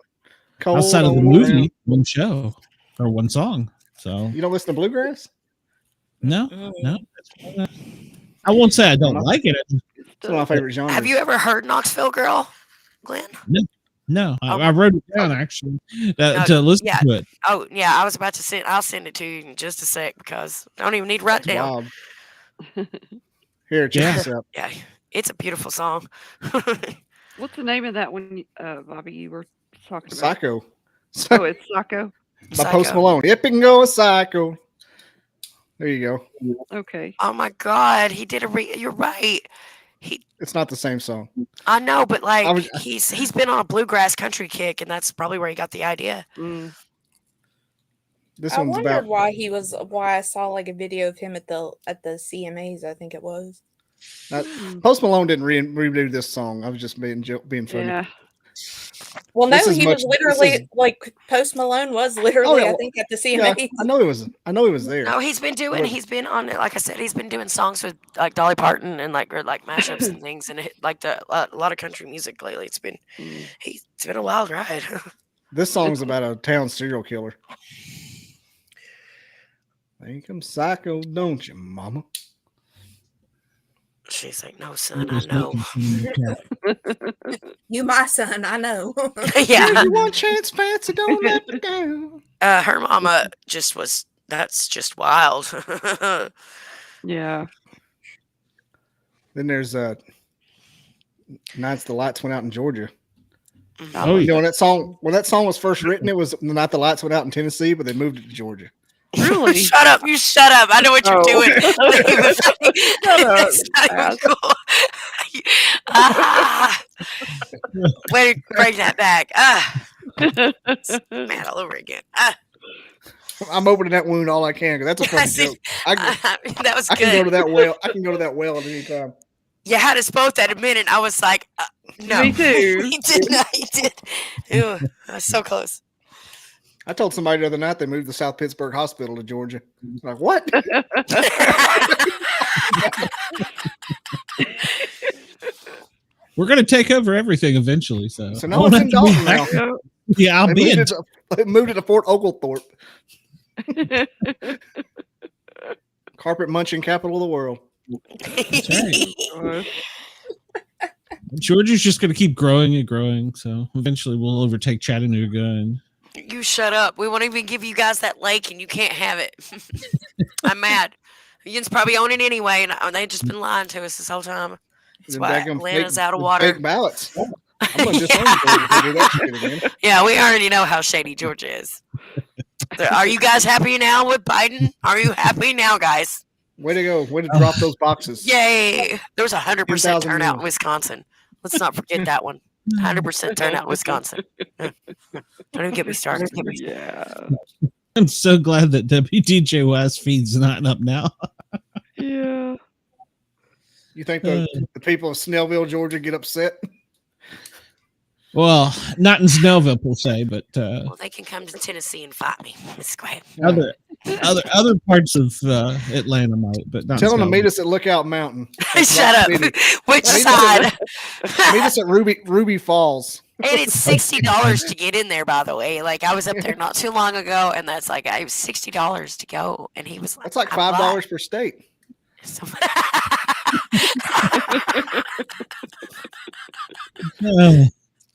outside of the movie, one show or one song. So
you don't listen to bluegrass?
No. I won't say I don't like it.
It's one of my favorite genres.
Have you ever heard Knoxville Girl, Glenn?
No. I wrote it down actually to listen to it.
Oh yeah, I was about to send. I'll send it to you in just a sec because I don't even need to write it down.
Here, check this out.
Yeah, it's a beautiful song.
What's the name of that one, Bobby? You were talking about
Psycho.
Oh, it's Psycho.
By Post Malone. It can go Psycho. There you go.
Okay.
Oh my God, he did you're right.
It's not the same song.
I know, but like he's been on a bluegrass country kick, and that's probably where he got the idea.
This
I
one's
wondered
about
why I saw like a video of him at the CMAs. I think it was.
Post Malone didn't redo this song. I was just being funny.
Yeah.
Well, no, he was literally like Post Malone was literally, I think, at the CMAs.
Yeah, I know he was there.
No, he's been on it. Like I said, he's been doing songs with like Dolly Parton and like mashups and things, and a lot of country music lately. It's been a wild ride.
This song's about a town serial killer. Think I'm psycho, don't you, mama?
She's like, no, son, I know.
You my son, I know.
Yeah.
You want chance, fancy, don't let me down.
Her mama that's just wild.
Yeah.
Then there's Nights the Lights Went Out in Georgia.
Oh,
you know, when that song was first written, it was The Night the Lights Went Out in Tennessee, but they moved it to Georgia.
Really?
Shut up! You shut up! I know what you're doing. Way to bring that back. Man, all over again.
I'm opening that wound all I can because that's a funny joke.
That was good.
I can go to that well. I can go to that well at any time.
You had us both at a minute. I was like, no.
Me too.
He did not. He did. Ew, I was so close.
I told somebody the other night they moved the South Pittsburgh Hospital to Georgia. I'm like, what?
We're gonna take over everything eventually. So
now it's in Dalton now.
Yeah, I'll be in.
They moved it to Fort Oglethorpe. Carpet munching capital of the world.
That's right. Georgia's just gonna keep growing and growing. So eventually we'll overtake Chattanooga. And
you shut up. We won't even give you guys that lake, and you can't have it. I'm mad. Yin's probably own it anyway, and they've just been lying to us this whole time. That's why Atlanta's out of water.
Fake ballots. I'm gonna disown you if you do that shit again.
Yeah, we already know how shady Georgia is. Are you guys happy now with Biden? Are you happy now, guys?
Way to go. Way to drop those boxes.
Yay. There was 100% turnout in Wisconsin. Let's not forget that one. 100% turnout in Wisconsin. Don't even get me started.
Yeah.
I'm so glad that WDJY's feed's not up now.
Yeah.
You think the people of Snellville, Georgia get upset?
Well, not in Snellville per se, but
well, they can come to Tennessee and fight me. It's great.
Other parts of Atlanta might, but not.
Tell them to meet us at Lookout Mountain.
Shut up. Which side?
Meet us at Ruby Falls.
And it's $60 to get in there, by the way. Like I was up there not too long ago, and that's like it was $60 to go, and he was like,
"That's like $5 per state."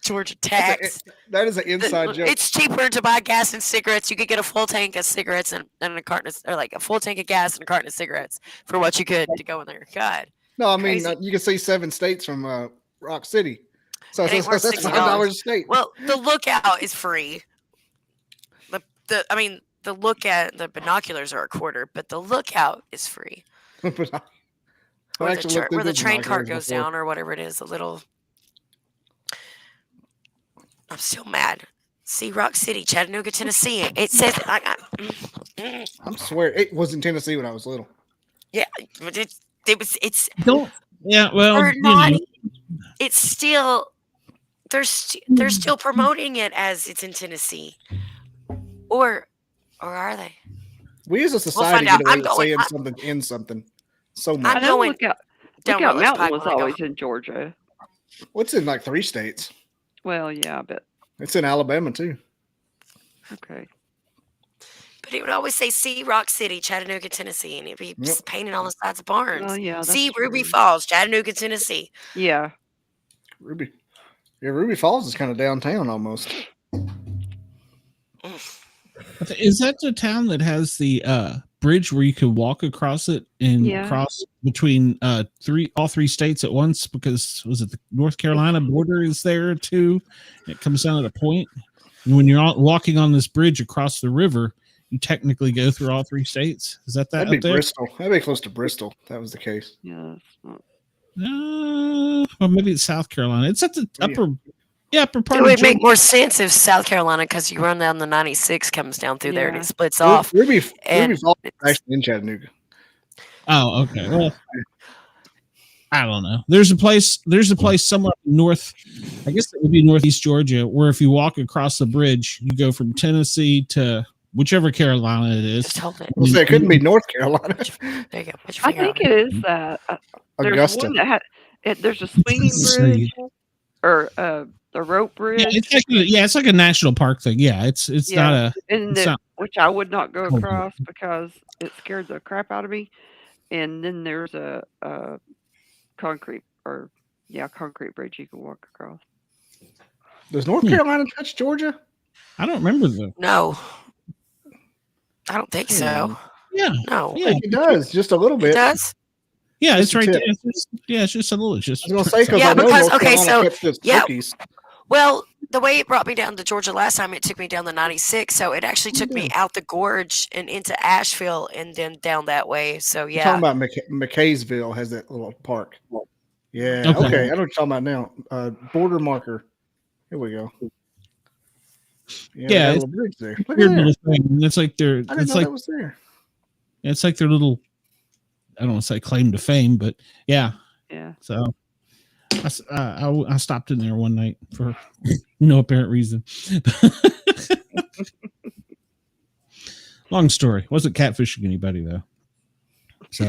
Georgia tax.
That is an inside joke.
It's cheaper to buy gas and cigarettes. You could get a full tank of cigarettes and a carton or like a full tank of gas and a carton of cigarettes for what you could to go in there. God.
No, I mean you can see 7 states from Rock City. So that's $5 a state.
Well, the Lookout is free. The binoculars are $25, but the Lookout is free. Where the train cart goes down or whatever it is, a little I'm still mad. See Rock City, Chattanooga, Tennessee. It says
I swear it was in Tennessee when I was little.
yeah, but it's
Don't. Yeah, well,
or
you
not.
know,
It's still they're still promoting it as it's in Tennessee, or are they?
We as a
We'll
society
find
get
out.
away with saying something in something so much.
I'm going.
Lookout
Woods
Mountain
Pike
was
when I go.
always in Georgia.
What's in like 3 states?
Well, yeah, but
It's in Alabama too.
okay.
But it would always say, "See Rock City, Chattanooga, Tennessee," and it'd be
Yep.
painted on the sides of barns.
Well, yeah, that's
See Ruby
true.
Falls, Chattanooga, Tennessee.
Yeah.
Ruby. Yeah, Ruby Falls is kind of downtown almost.
is that the town that has the bridge where you can walk across it and
Yeah.
cross between all three states at once? Because was it the North Carolina border is there too? It comes down at a point, and when you're walking on this bridge across the river, you technically go through all 3 states. Is that
That'd
up
be
there?
Bristol. That'd be close to Bristol. If that was the case.
Yeah. That's not...
Or maybe it's South Carolina. It's at the upper part.
It would make more sense if South Carolina, because you run down the 96, comes down through there and it splits off.
Ruby
and
Falls is actually in Chattanooga.
Oh, okay. Well, I don't know. There's a place somewhere north. I guess it would be northeast Georgia, where if you walk across the bridge, you go from Tennessee to whichever Carolina it is.
Just hold it.
Well, so it couldn't be North Carolina.
There you go. Put your
I
finger
think
on
it is that. There's
Augusta.
one that there's a swinging bridge or a rope bridge.
Yeah, it's like a national park thing. Yeah, it's not a.
Which I would not go across because it scared the crap out of me. And then there's a concrete bridge you can walk across.
Does North Carolina touch Georgia?
I don't remember though.
No, I don't think so.
Yeah,
no,
I think it does just a little bit.
It does.
Yeah, it's
Just a
right
tip.
there. It's just a little. It's just.
I was gonna say because
Yeah,
I know
because-
North
okay,
Carolina
so-
touched the
yeah.
Smokies.
Well, the way it brought me down to Georgia last time, it took me down the 96. So it actually took me out the gorge and into Asheville and then down that way. So
You're
yeah.
talking about McKaysville has that little park. Yeah.
Okay.
Okay. I know what you're talking about now. Border marker. Here we go.
Yeah,
they got a
it's
little bridge there. Look
weird
at
little
that.
thing. It's like their.
I didn't
It's
know
like
that was there.
it's like their little. I don't want to say claim to fame, but yeah.
Yeah.
So I stopped in there one night for no apparent reason. Long story. Wasn't catfishing anybody though. So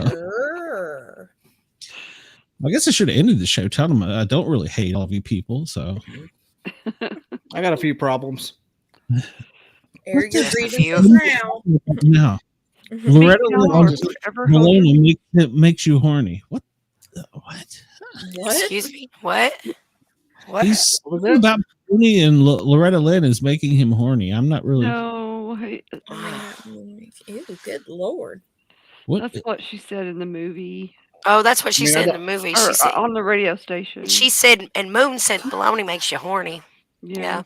I guess I should have ended the show telling them I don't really hate all of you people. So
I got a few problems.
Air your
Just a
breathing
few.
for now.
no.
Mhm.
Loretta
Ever hold
Malone makes you horny. What? What?
What?
Excuse me. What? What?
He's
What was
talking
that?
about Rooney and Loretta Lynn is making him horny. I'm not really.
No,
Ew, good lord.
What?
that's what she said in the movie
Oh, that's what she
I mean, I
said in the
don't-
movie.
or
She said.
on the radio station.
She said, and Moon said, "Baloney makes you horny." Yeah.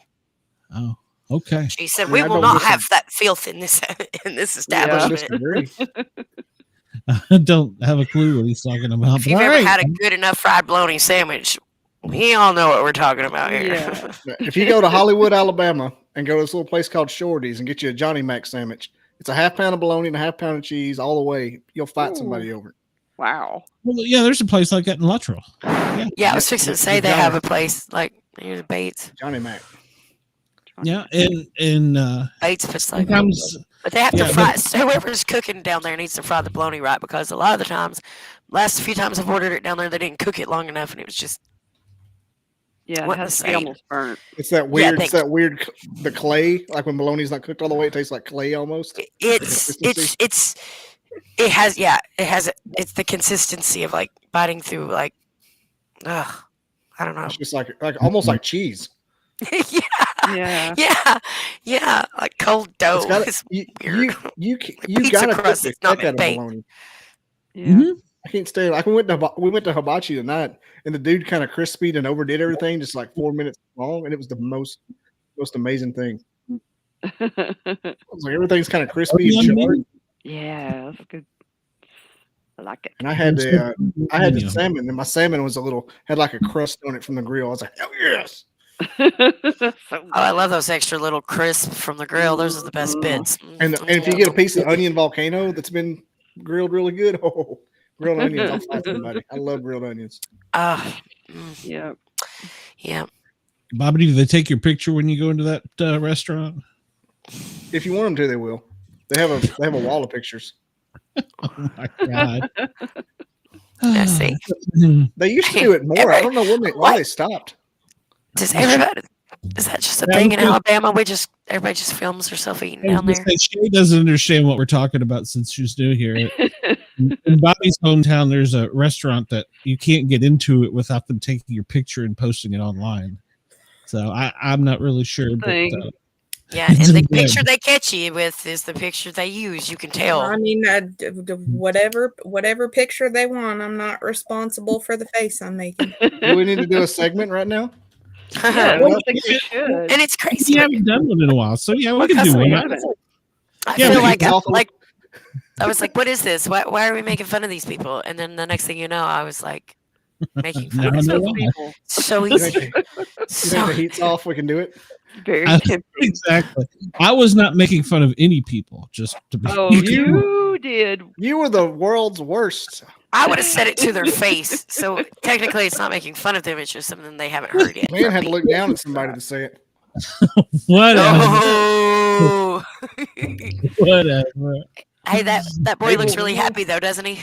Oh, okay.
She said,
I
"We
mean, I
will
don't
not
listen-
have that filth in this
I don't
establishment."
disagree.
I don't have a clue what he's talking about.
If
but
you've
all
ever
right.
had a good enough fried bologna sandwich, we all know what we're talking about here.
Yeah.
If you go to Hollywood, Alabama, and go to this little place called Shorty's and get you a Johnny Mac sandwich, it's a half pound of bologna and a half pound of cheese all the way. You'll fight somebody over it.
Wow.
Well, yeah, there's a place like that in Luttrell.
Yeah, I was fixing to say they have a place like near the Bates.
Johnny Mac.
Yeah, and
Bates puts like,
sometimes
but they have to
yeah,
fry. So whoever's cooking down there needs to fry the bologna right, because a lot of the times, last few times I've ordered it down there, they didn't cook it long enough, and it was just
Yeah, it
what
has
to
to be
say.
almost burnt.
It's that weird.
they-
It's that weird. The clay, like when bologna's not cooked all the way, it tastes like clay almost.
It's it's the consistency of like biting through like, I don't know.
It's just like almost like cheese.
Yeah.
Yeah, like cold dough.
It's gotta-
It's
you
weird.
you
Pizza
gotta cook
crust
the
is not
heck out of
baked.
bologna.
Yeah.
Mhm.
I can't stay. Like we went to hibachi tonight, and the dude kind of crispied and overdid everything, just like 4 minutes long, and it was the most amazing thing. It was like everything's kind of crispy and charred.
Yeah, that's good. I like it.
And I had the salmon, and my salmon was had like a crust on it from the grill. I was like, oh yes.
I love those extra little crisps from the grill. Those are the best bits.
And if you get a piece of onion volcano that's been grilled really good, grilled onions, I'll fight somebody. I love grilled onions.
Yeah.
Yeah.
Bobby, do they take your picture when you go into that restaurant?
If you want them to, they will. They have a wall of pictures.
Oh my god!
I see.
They used to do it more. I don't know why they stopped.
Does everybody? Is that just a thing in Alabama? Everybody just films herself eating down there.
She doesn't understand what we're talking about since she's new here. In Bobby's hometown, there's a restaurant that you can't get into it without them taking your picture and posting it online. So I'm not really sure. But,
yeah, and the picture they catch you with is the picture they use. You can tell.
I mean, whatever picture they want, I'm not responsible for the face I'm making.
Do we need to do a segment right now?
Yeah,
well,
I think we should.
And it's crazy.
You haven't done one in a while, so yeah, we can do one.
I feel like I was like, what is this? Why are we making fun of these people? And then the next thing you know, I was like, making fun of those people. So easy.
So the heat's off. We can do it.
Very tempting.
Exactly. I was not making fun of any people. Just to be.
Oh, you did.
You were the world's worst.
I would have said it to their face. So technically, it's not making fun of them. It's just something they haven't heard yet.
Man had to look down at somebody to say it.
Whatever.
Oh.
Whatever.
Hey, that boy looks really happy though, doesn't he?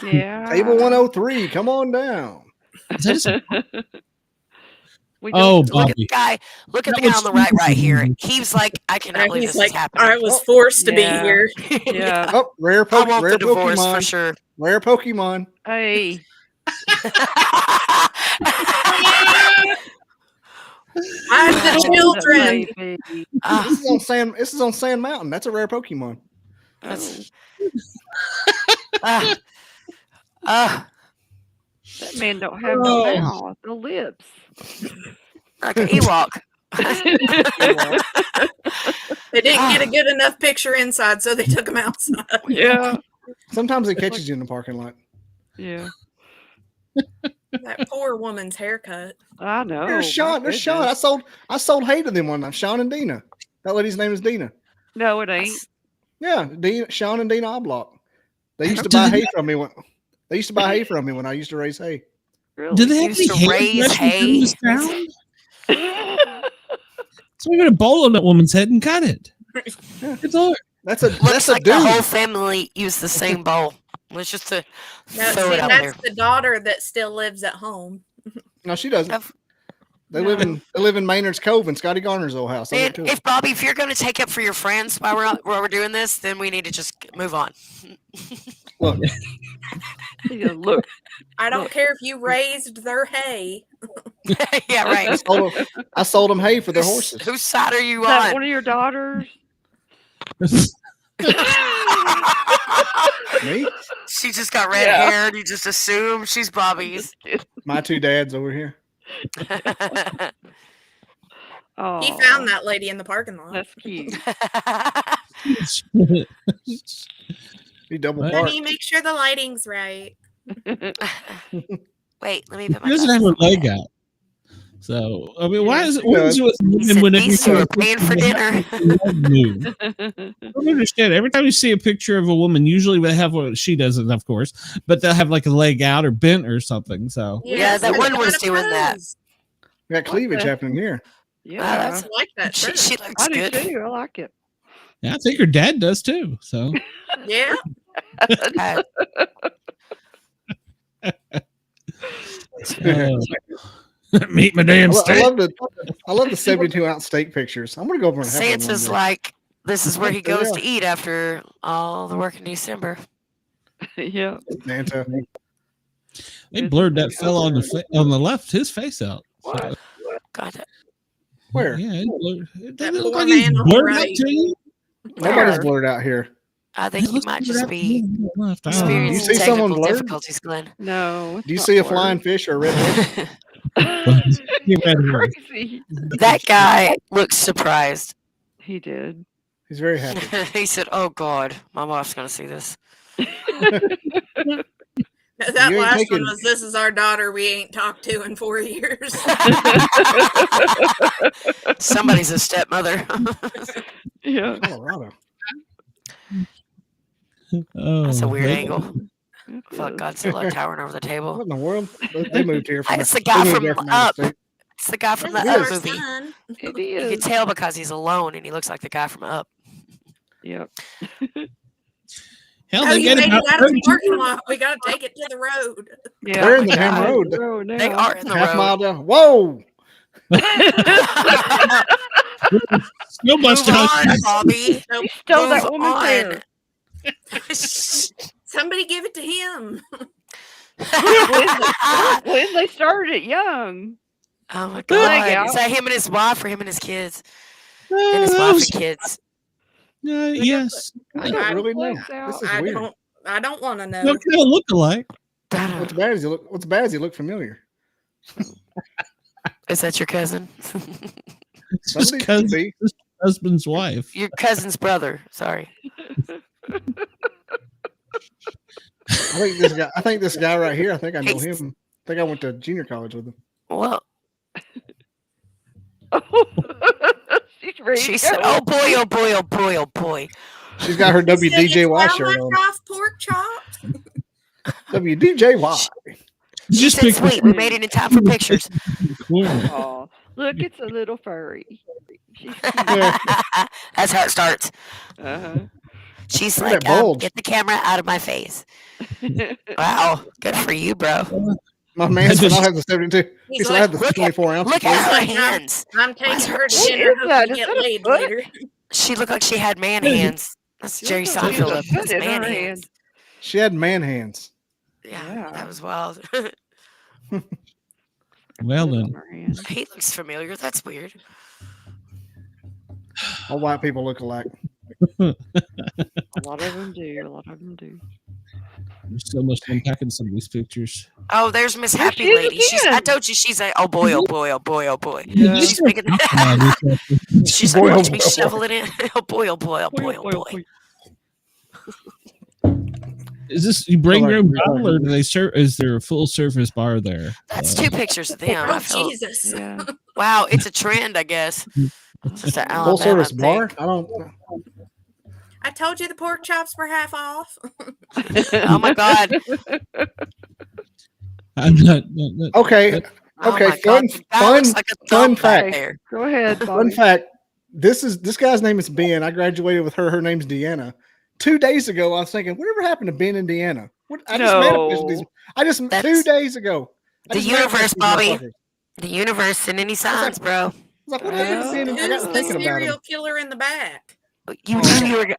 Yeah.
Table 103. Come on down.
Bobby.
Look at the guy. Look at the guy on the right here. He's like, I cannot believe this is happening.
I was forced to be here.
Yeah.
Oh, rare
I want
rare
the divorce
Pokemon
for sure.
Rare Pokemon.
Hey.
I'm the children.
This is on Sand Mountain. That's a rare Pokemon.
That man don't have no mouth, no lips.
Like an Ewok.
They didn't get a good enough picture inside, so they took him outside.
Yeah.
Sometimes it catches you in the parking lot.
Yeah.
That poor woman's haircut.
I know.
There's Sean. There's Sean. I sold hay to them one night. Sean and Dina. That lady's name is Dina.
No, it ain't.
Yeah, Sean and Dina Oblock. They used to buy hay from me when I used to raise hay.
Really?
Do they
Used to raise hay?
So we're gonna bowl on that woman's head and cut it. It's all.
That's
Looks
a
like
dude.
the whole family used the same bowl. It's just to throw it out there.
That's the daughter that still lives at home.
No, she doesn't. They live in Maynard's Cove in Scotty Garner's old house.
And if Bobby, if you're going to take up for your friends while we're doing this, then we need to just move on.
Look,
look.
I don't care if you raised their hay.
Yeah, right.
I sold them hay for their horses.
Whose side are you
Is that
on?
one of your daughters?
Me?
She just got red hair, and you just assume she's Bobby's.
My two dads over here.
Oh,
He found that lady in the parking lot.
that's cute.
He double
Let
parked.
me make sure the lighting's right.
Wait, let me put my
She doesn't have her leg out. So I mean, why is it? What is it with women whenever you
these two
see
are
a
paying for dinner.
I don't understand. Every time you see a picture of a woman, usually they have what she doesn't, of course, but they'll have like a leg out or bent or something. So
Yeah, that one was doing that.
We got cleavage happening here.
Yeah,
I like that.
She
shirt.
looks
I do
good.
too. I like it.
yeah, I think her dad does too. So
Yeah.
meet my damn
I
steak.
love the 72-ounce steak pictures. I'm gonna go over and have one
Santa's
day.
like, this is where he goes to
Yeah.
eat after all the work in December.
Yeah.
Santa.
They blurred that fella on the left, his face out. So,
God,
Where?
yeah, it
That
look
poor
like he's
man on the
blurred out
right.
to you.
Nobody's blurred out here.
I think you might just be
You
experiencing
see someone
technical
blurred?
difficulties, Glenn.
No.
Do you see a flying fish or a red horse?
Crazy.
That guy looks surprised.
He did.
He's very happy.
He said, "Oh God, my wife's gonna see this."
That
You ain't
last
taking-
one was, "This is our daughter we ain't talked to in 4 years."
Somebody's a stepmother.
Yeah.
Colorado.
Oh,
That's a weird
they-
angle. Fuck Godzilla towering over the table.
What in the world? They moved here from.
It's the guy
they moved
from
there out of
Up.
state.
It's the guy from the
That's
Up
our
movie.
son.
It
You
is.
can tell because he's alone and he looks like the guy from Up.
Yep.
Hell,
Oh,
they
you
get
made
about
it out of the
32
parking lot. We got to take it to the road.
Yeah.
They're in the
my
damn
God.
road.
They are in the
Half
road.
mile down. Whoa!
Still
Move
must have.
on, Bobby.
He stole that
Move
woman's
on.
hair.
Somebody give it to him.
When they started it young.
Oh my
Leg
God!
out.
Is that him and his wife, or him and his kids? And his wife and kids.
Yes.
I don't really know.
Legs out.
This is
I
weird.
don't want to know.
They kind of look alike.
What's bad is you look familiar.
Is that your cousin?
It's just
Somebody
cousin,
could be.
just husband's wife.
Your cousin's brother. Sorry.
I think this guy right here. I think I know him. I think I went to junior college with him.
Well,
She's ready.
she
to
said,
go.
"Oh boy, oh boy, oh boy, oh boy."
She's got her WDJY
How
shirt
much
on.
off pork chops?
WDJY.
She
Just
said,
pick
"Sweet, we made it in time for pictures."
Aw, look, it's a little furry. She's
That's how it starts.
uh-huh.
She's
Look at
like,
that bulge.
"Get the camera out of my face." Wow, good for you, bro.
My man still has the 72. He
He's
still
like,
had the
look
24 ounces.
Look at her
Like,
hands.
I'm taking
What's
her
her-
to
What
dinner.
is that?
Hope
Is
to get
that a
laid
foot?
later.
She looked like she had man hands. That's Jerry
Looks like
Seinfeld.
there's a
Up.
foot
It's
in
man
her
hands.
hand.
She had man hands.
Yeah,
Yeah.
that was wild.
Well
On
then,
her hand.
He looks familiar. That's weird.
All white people look alike.
A lot of them do. A lot of them do.
there's so much to unpack in some of these pictures.
Oh, there's Miss
There
Happy
she is
Lady. I
again.
told you she's a. Oh boy, oh boy, oh boy, oh boy.
Yeah.
She's making. She's
Boy,
like,
oh
watch me
boy, oh
shovel it in. Oh boy, oh boy, oh boy, oh boy.
Is this you bring
Like,
your own
like-
bottle, or do they serve? Is there a full service bar there?
That's two pictures of them. I
Oh,
felt,
Jesus.
Yeah.
wow, it's a trend, I guess. It's just an Alabama
Full service
thing.
bar? I don't know.
I told you the pork chops were half off.
Oh my God.
I'm not
Okay.
Oh
Okay.
my God. The guy looks like a
fun
thumb back
fact.
there.
Go ahead,
Fun
Bobby.
fact. This guy's name is Ben. I graduated with her. Her name's Deanna. 2 days ago, I was thinking, whatever happened to Ben and Deanna? I just manifested these.
That's
2 days ago. I
the
just
universe,
manifested these
Bobby.
motherfuckers.
The universe sent any signs, bro.
I was like, what happened to Ben? And I
Who's
got
the
thinking about
serial
him.
killer in the back?
You
Oh,
knew you were.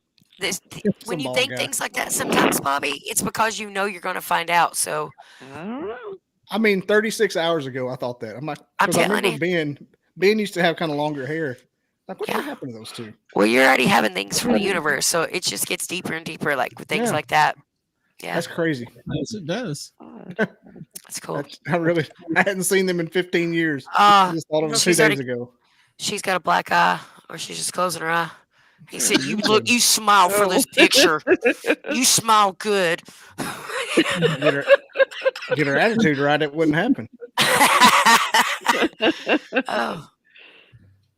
When you
ball
think
guy.
things like that, sometimes, Bobby, it's because you know you're going to find out. So
I don't know.
I mean, 36 hours ago, I thought that. I'm like,
I'm
'cause I
telling
remember Ben used to have kind of longer hair. Like, what
Yeah.
happened to those two?
well, you're already having things from the universe, so it just gets deeper and deeper, like with things
Yeah.
like that. Yeah,
That's crazy.
Yes, it does.
God.
that's cool.
I hadn't seen them in 15 years.
Ah,
I just thought of them 2
she's
days
already-
ago.
she's got a black eye, or she's just closing her eye. He said, you smile for this
Oh.
picture. You smile good.
Get her attitude right, it wouldn't happen.
Oh,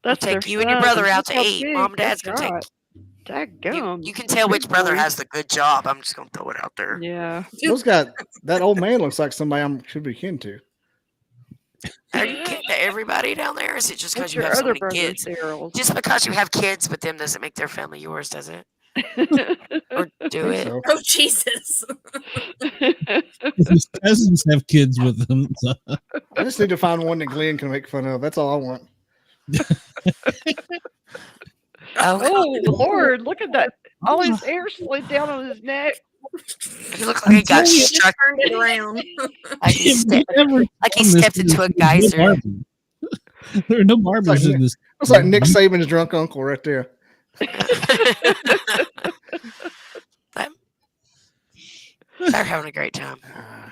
That's
take
their
you and your
son.
brother out
Look
to
how
eat.
big
Mom and Dad's
that's
gonna
got. Dadgum.
you can tell which
Big
brother
boy.
has the good job. I'm just gonna throw it out there.
Yeah.
Those guys, that old man looks like somebody I should be kin to.
Are you kidding to everybody down there? Or is it just because
What's
you
your
have so
other
many
brother,
kids?
Cyril?
Just because you have kids with them doesn't make their family yours, does it? Or do
I think
it?
so.
Oh, Jesus.
His cousins have kids with them. So.
I just need to find one that Glenn can make fun of. That's all I want.
Oh, Lord, look at that. All his hair slid down on his neck.
He looks like he got
telling you.
struck.
Turned it around.
Like he,
Have you ever
like he
done this?
stepped into a
There's no
geyser.
barber. There are no barbers
like
in this.
Looks like Nick Saban's drunk uncle right there.
They're having a great time.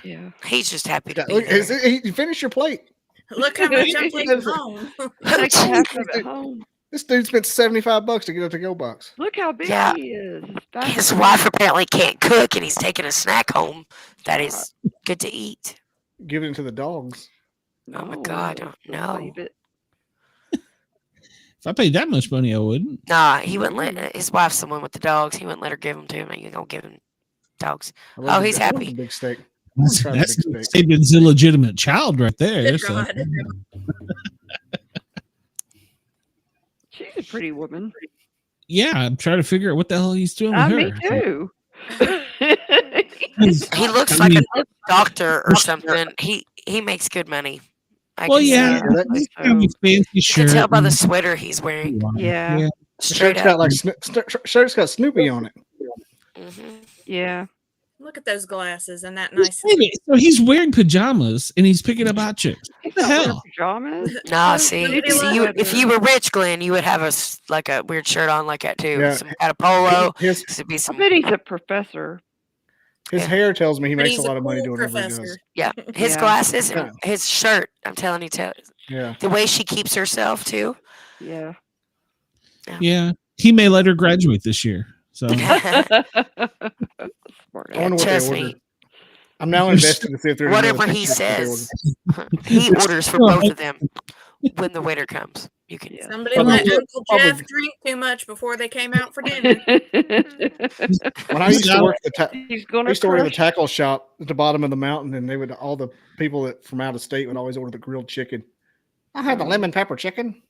Yeah.
He's just happy to be
Look,
there.
you finish your plate.
Look how much I'm taking home.
Take half of it home.
This dude spent $75 to get a to-go box.
Look how big
Yeah.
he is.
His wife apparently can't cook, and he's taking a snack home that is good to eat.
Give it to the dogs.
Oh my God, no.
Save it.
If I paid that much money, I wouldn't.
Nah, he wouldn't let his wife's the one with the dogs. He wouldn't let her give them to him. He gonna give him dogs. Oh, he's happy.
Big steak.
That's David's illegitimate child right there.
Good
So.
God.
She's a pretty woman.
Yeah, I'm trying to figure out what the hell he's doing with her.
Me too.
He looks like a doctor or something. He makes good money.
Well, yeah, he's got a fancy
You
shirt.
can tell by the sweater he's wearing.
Yeah.
Straight
Shirt's got
up.
like shirt's got Snoopy on it.
Yeah.
Look at those glasses and that nice.
Wait a minute, so he's wearing pajamas and he's picking up hot chicks. What the hell?
Pajamas?
Nah, see, if you were rich, Glenn, you would have a weird shirt on like that too.
Yeah.
Some kind of polo.
His,
Be some,
I bet he's a professor.
his hair tells me he
But
makes
he's
a lot of money
cool
doing whatever he does.
professor.
yeah, his
Yeah.
glasses and his shirt. I'm telling you,
Yeah.
the way she keeps herself too.
Yeah.
Yeah, he may let her graduate this year. So
I wonder what
Trust
they
me.
ordered. I'm now invested to see if there's
Whatever
another
he
picture that they
says,
ordered.
he orders for both of them when the waiter comes. You can.
Somebody
Probably-
let Uncle
probably-
Jeff drink too much before they came out for dinner.
When I used to work at the
He's
I
gonna
used to work at the
crush.
tackle shop at the bottom of the mountain, and they would all the people that from out of state would always order the grilled chicken. I had the lemon pepper chicken.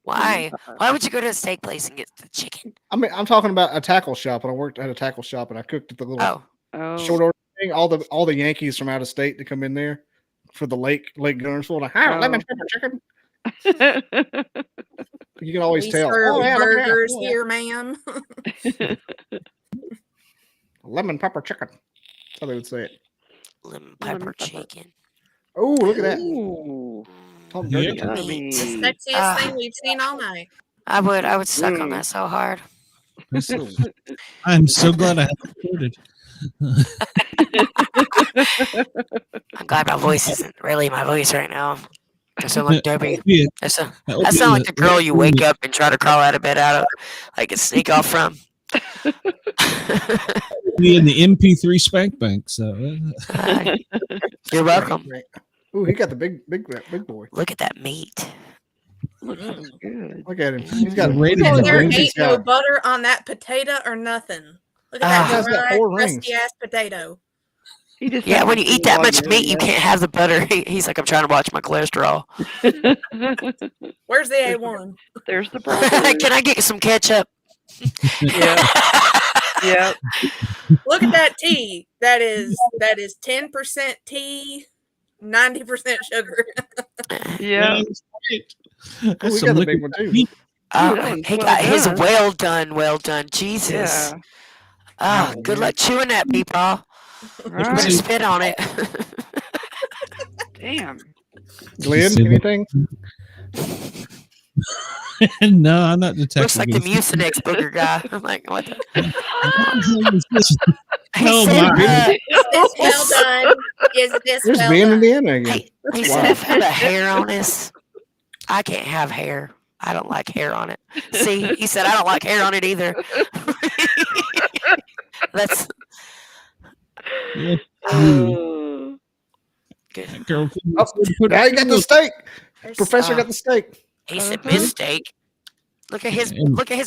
Why? Why would you go to a steak place and get the chicken?
I mean, I'm talking about a tackle shop, and I worked at a tackle shop, and I cooked at the little short order thing. All the Yankees from out of state to come in there for the Lake Gunnersville. Like, hi, lemon pepper chicken. You can always
We
tell.
serve
Oh, yeah,
burgers
yeah.
here, ma'am.
Lemon pepper chicken. That's how they would say it.
Lemon pepper chicken.
Oh, look at that.
Ooh.
Talk dirty.
Yeah.
The sexiest thing we've seen all night.
I would suck on that so hard.
I'm so glad I haven't recorded.
I'm glad my voice isn't really my voice right now. I sound like Debbie.
Yeah.
I sound like the girl you wake up and try to crawl out of bed out of, like a sneak off from.
Be in the MP3 spank bank. So
You're welcome.
Ooh, he got the big boy.
Look at that meat.
Looks so good.
Look at him. He's got a
Rated
rating.
There
rings
ain't no butter on that potato or nothing. Look at
He's got
that dry,
4 rings.
crusty ass potato.
Yeah, when you eat that much meat, you can't have the butter. He's like, I'm trying to watch my cholesterol.
Where's the A1?
There's the
Can I get some ketchup?
Yeah. Yeah.
Look at that tea. That is 10% tea, 90% sugar.
Yeah.
Oh, we got the big one too.
He got his well done. Jesus.
Yeah.
Oh, good luck chewing that, people.
Right.
Better spit on it.
Damn.
Glenn, anything?
No, I'm not detecting.
Looks like the
this.
Mucinex booger guy. I'm like, what the?
Oh,
said,
my.
Is this well done? Is this
There's
well
Ben
done?
Indiana again.
He
Wow.
said, I've had a hair on this. I can't have hair. I don't like hair on it. See, he said, I don't like hair on it either. That's
Yeah.
good.
Girl,
Oh, now you got the steak.
There's,
Professor got the steak.
He said mistake. Look at his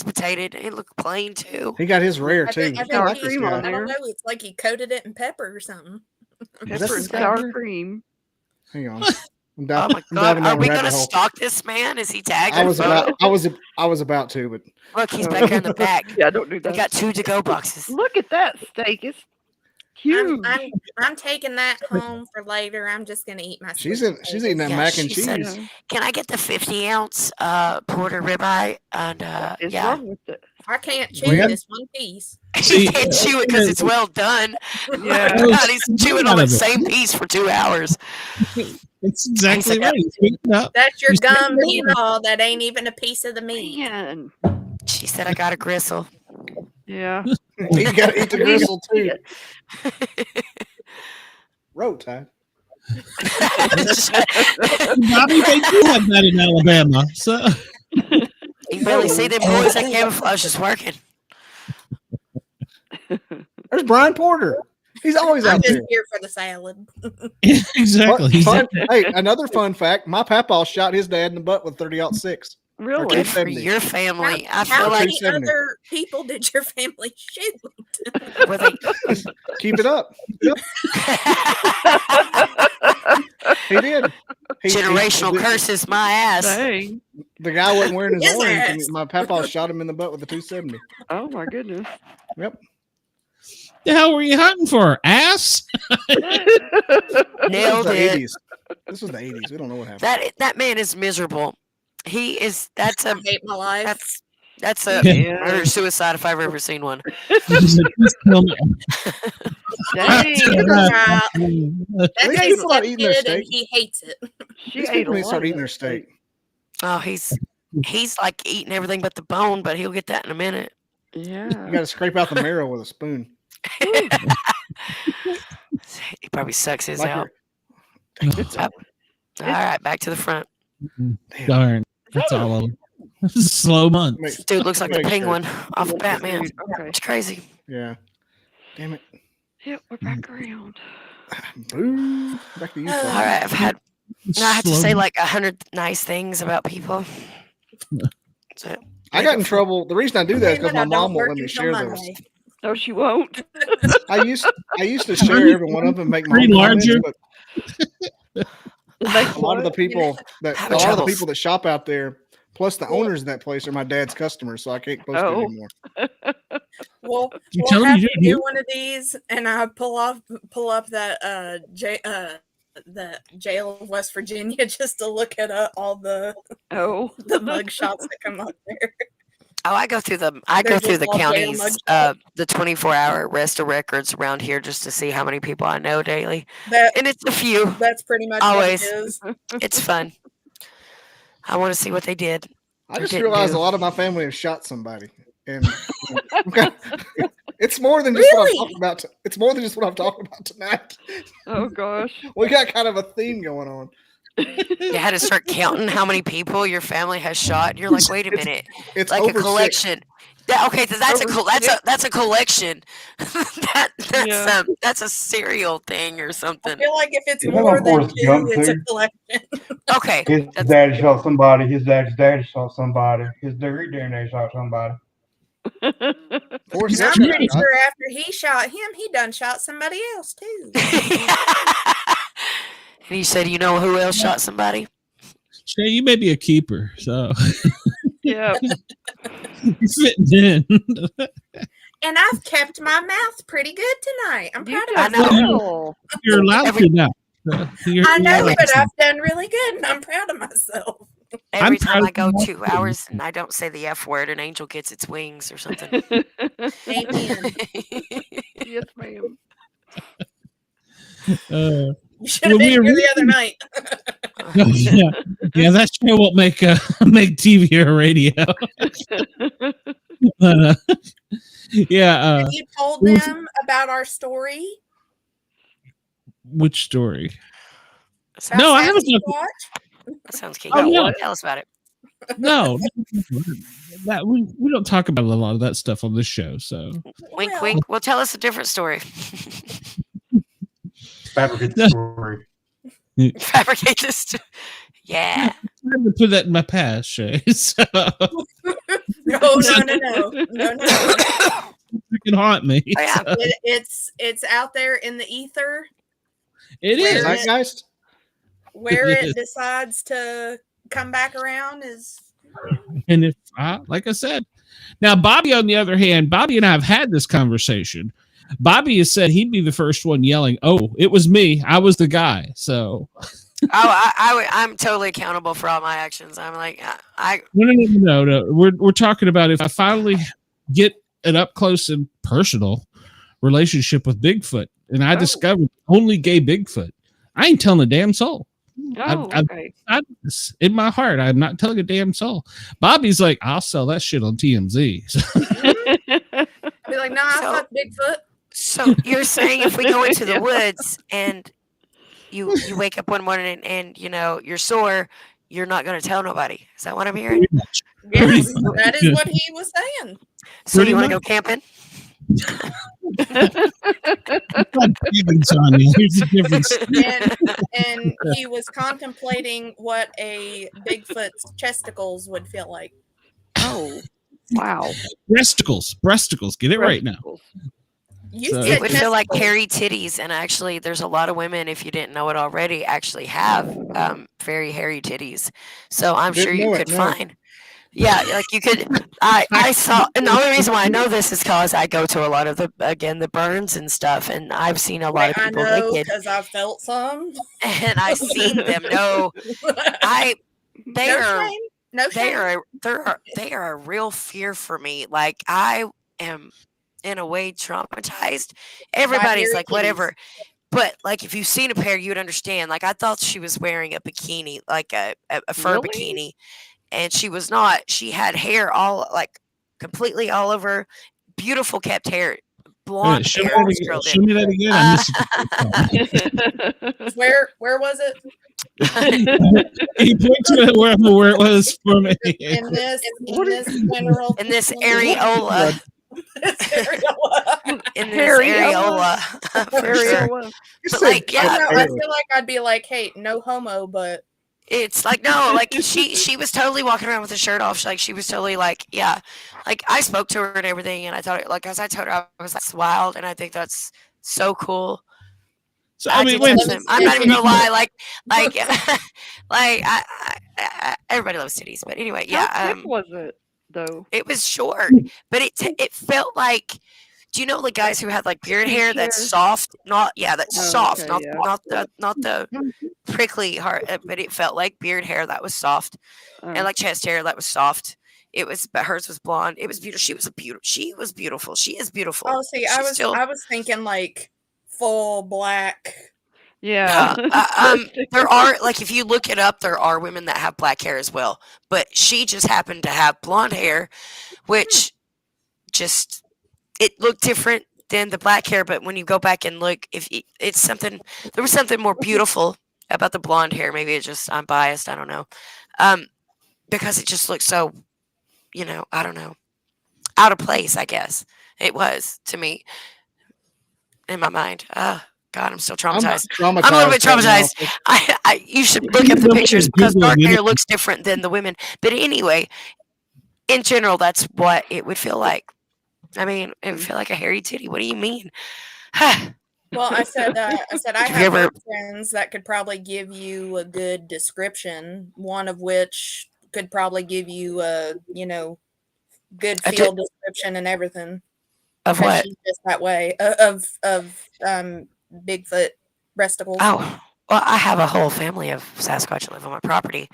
potato. It looked plain too.
He got his rare
I
too.
think
I like this
he,
guy.
I don't know. It's like he coated it in pepper or something.
Is that
Pepper
the
and
guy
sour
here?
cream.
Hang on. I'm
Oh my
I'm
god!
diving
Are
down
we
a rabbit
gonna
hole.
stalk this man? Is he tagged?
I
in
was
photo?
about I was about to, but
Look, he's back here in the back.
Yeah, don't do
We
that.
got 2 to-go boxes.
Look at that steak. It's huge.
I'm taking that home for later. I'm just gonna eat my.
she's
sweet
eating that
Yeah,
mac and
she said-
cheese.
Can I get the 50-ounce porter ribeye? And
What is
yeah,
wrong with it?
I can't chew
Glenn?
this one piece.
he can't chew it because it's well done.
Yeah.
God, he's chewing on
Out
the
of it.
same piece for 2 hours.
It's exactly
He's like,
right. He's picking up.
That's your
He's
gum
taking
and all. That ain't even a piece of the meat.
Man.
She said, I got a gristle.
Yeah.
You got to eat the gristle too. Road time.
Bobby, they do have that in Alabama. So
You can barely see them boys. That camouflage is working.
There's Brian Porter. He's always
I'm
out
just
there.
here for the salad.
exactly.
Hey, another fun fact: my papa shot his dad in the butt with 30-06.
Really?
Good for your family. I
How
feel like
many other people did your family shoot?
were they
Keep it up. He did.
generational curses my ass.
Dang.
The guy wasn't wearing his
His
orange,
ass.
and my papa shot him in the butt with a 270.
Oh my goodness.
Yep.
The hell were you hunting for? Ass?
Nailed it.
This was the 80s. We don't know what happened.
That man is miserable. He is. That's
I
a
hate my life.
that's a
Yeah.
murder suicide if I've ever seen one.
Dang.
That
At least
guy's
people not eating their
kid and
steak.
he hates it.
She
These
ate
people
a
need to
lot
start
of
eating their
that
steak.
Oh, he's like eating everything but the bone, but he'll get that in a minute.
Yeah.
You got to scrape out the marrow with a spoon.
He probably sucks his
Like
out.
it's
All right, back to the front.
Darn. That's all of them. Slow month.
This dude looks like the
Make sure.
penguin off of Batman.
Okay.
It's crazy.
Yeah. Damn it.
Yep, we're back around.
Boo. Back to you.
All
Paul.
right, I have to
Slow
say
month.
like 100 nice things about people. That's it.
I got in trouble. The reason I do that is because my
I don't
mom won't
work
let me
until
share those.
Monday.
No, she won't.
I used to share every one of them and make my
Pretty
own comments,
larger.
but
Make
a lot of the
what?
people that
Having
a lot of the
troubles.
people that shop out there, plus the owners of that place, are my dad's customers, so I can't post it
Oh.
anymore.
Well,
You
we'll
tell him
have
you
to
didn't
do
hear?
one of these, and I pull up that the jail of West Virginia just to look at all the
Oh.
mug shots that come up there.
Oh, I go through the
They're just all jail
counties,
mug
the 24-hour arrest of records around here just to see how many people I know daily,
That
and it's a few.
that's pretty much
Always.
what it is.
It's fun. I want to see what they did.
I just
didn't
realized
do.
a lot of my family have shot somebody, and it's more than just what I'm
Really?
talking about. It's more than just what I'm talking about tonight.
Oh gosh.
We got kind of a theme going on.
You had to start counting how many people your family has shot. You're like, wait a minute,
It's
like a
over
collection. Okay, so that's
Over
that's a collection.
Yeah.
That's a serial thing or
I
something.
feel like if it's
Is that
more
on
than
Forrest
two,
Gump,
it's a
too?
collection.
Okay,
His
that's-
daddy shot somebody. His dad's daddy shot somebody. His great daddy shot somebody.
Forrest
And I'm
Gump
pretty
got shot.
sure after he shot him, he done shot somebody else too.
And you said, you know who else shot somebody?
Shay, you may be a keeper, so
Yeah.
you're fitting in.
And I've kept my mouth pretty good tonight. I'm
You
proud
did
of myself.
well.
You're allowed
Every-
to now.
I know, but I've done really good, and I'm proud of myself.
Every time
proud
I go
of you.
2 hours and I don't say the F word, an angel gets its wings or something.
Amen.
Yes, ma'am.
You should
Well,
have been
we
here the other night.
yeah, that show won't make TV or radio. Yeah.
Have you told them about our story?
Which story?
Sounds
No, I
like-
haven't.
That sounds kinky.
Oh, yeah.
Tell us about it.
No, that we don't talk about a lot of that stuff on this show. So
Wink,
Well-
wink. Well, tell us a different story.
Fabricate the story.
Fabricate this. Yeah.
I'm gonna put that in my past, Shay. So
No.
you can haunt me.
Oh, yeah.
It's out there in the ether
It
Where
is.
is it?
Zeitgeist?
where
It
it
is.
decides to come back around. Is
And if like I said, now Bobby, on the other hand, Bobby and I have had this conversation. Bobby has said he'd be the first one yelling, "Oh, it was me. I was the guy." So
I'm totally accountable for all my actions. I'm like,
no. We're talking about if I finally get an up close and personal relationship with Bigfoot, and I discovered only gay Bigfoot, I ain't telling a damn soul.
Oh, okay.
In my heart, I'm not telling a damn soul. Bobby's like, I'll sell that shit on TMZ.
I'd be like, no, I fuck Bigfoot.
So you're saying if we go into the woods and you wake up one morning and you know you're sore, you're not going to tell nobody. Is that what I'm hearing?
Yes, that is what he was saying.
So you want to go camping?
Here's the difference.
And he was contemplating what a Bigfoot's chesticles would feel like.
Oh, wow.
Breasticles. Get it right now.
It would feel like hairy titties, and actually, there's a lot of women, if you didn't know it already, actually have very hairy titties. So I'm sure you could find. Yeah, like you could. I saw, and the only reason why I know this is because I go to a lot of the burns and stuff, and I've seen a lot of people naked.
Because I felt some,
and I've seen them. They are a real fear for me. Like I am in a way traumatized. Everybody's like whatever, but like if you've seen a pair, you'd understand. Like I thought she was wearing a bikini, like a fur bikini. And she was not. She had hair all like completely all over, beautiful kept hair, blonde hair.
Show me that again. I missed
it. Where was it?
He pointed to it where it was for me.
In this mineral.
In this areola. In this areola.
But like, yeah, I feel like I'd be like, hey, no homo, but.
It's like no, like she was totally walking around with her shirt off. She was totally like, yeah, like I spoke to her and everything, and I thought like as I told her, I was like wild, and I think that's so cool.
So I mean,
I'm not even gonna lie, like I everybody loves titties, but anyway, yeah.
How thick was it though?
It was short, but it felt like. Do you know the guys who had like beard hair that's soft? Soft,
okay,
not the prickly heart, but it felt like beard hair that was soft, and like chest hair that was soft. It was, but hers was blonde. It was beautiful. She was beautiful. She is beautiful.
Oh, see, I was thinking like full black.
Yeah.
There are like if you look it up, there are women that have black hair as well, but she just happened to have blonde hair, which just. It looked different than the black hair, but when you go back and look, it's something, there was something more beautiful about the blonde hair. Maybe it's just I'm biased. I don't know, because it just looked so, I don't know, out of place. I guess it was to me in my mind. God, I'm still traumatized. I'm a little bit traumatized. You should look at the pictures because dark hair looks different than the women. But anyway, in general, that's what it would feel like. I mean, it would feel like a hairy titty. What do you mean?
Well, I said I have friends that could probably give you a good description. One of which could probably give you a good field description and everything.
Of what?
She's just that way of Bigfoot breasticles.
Oh, well, I have a whole family of Sasquatch that live on my property.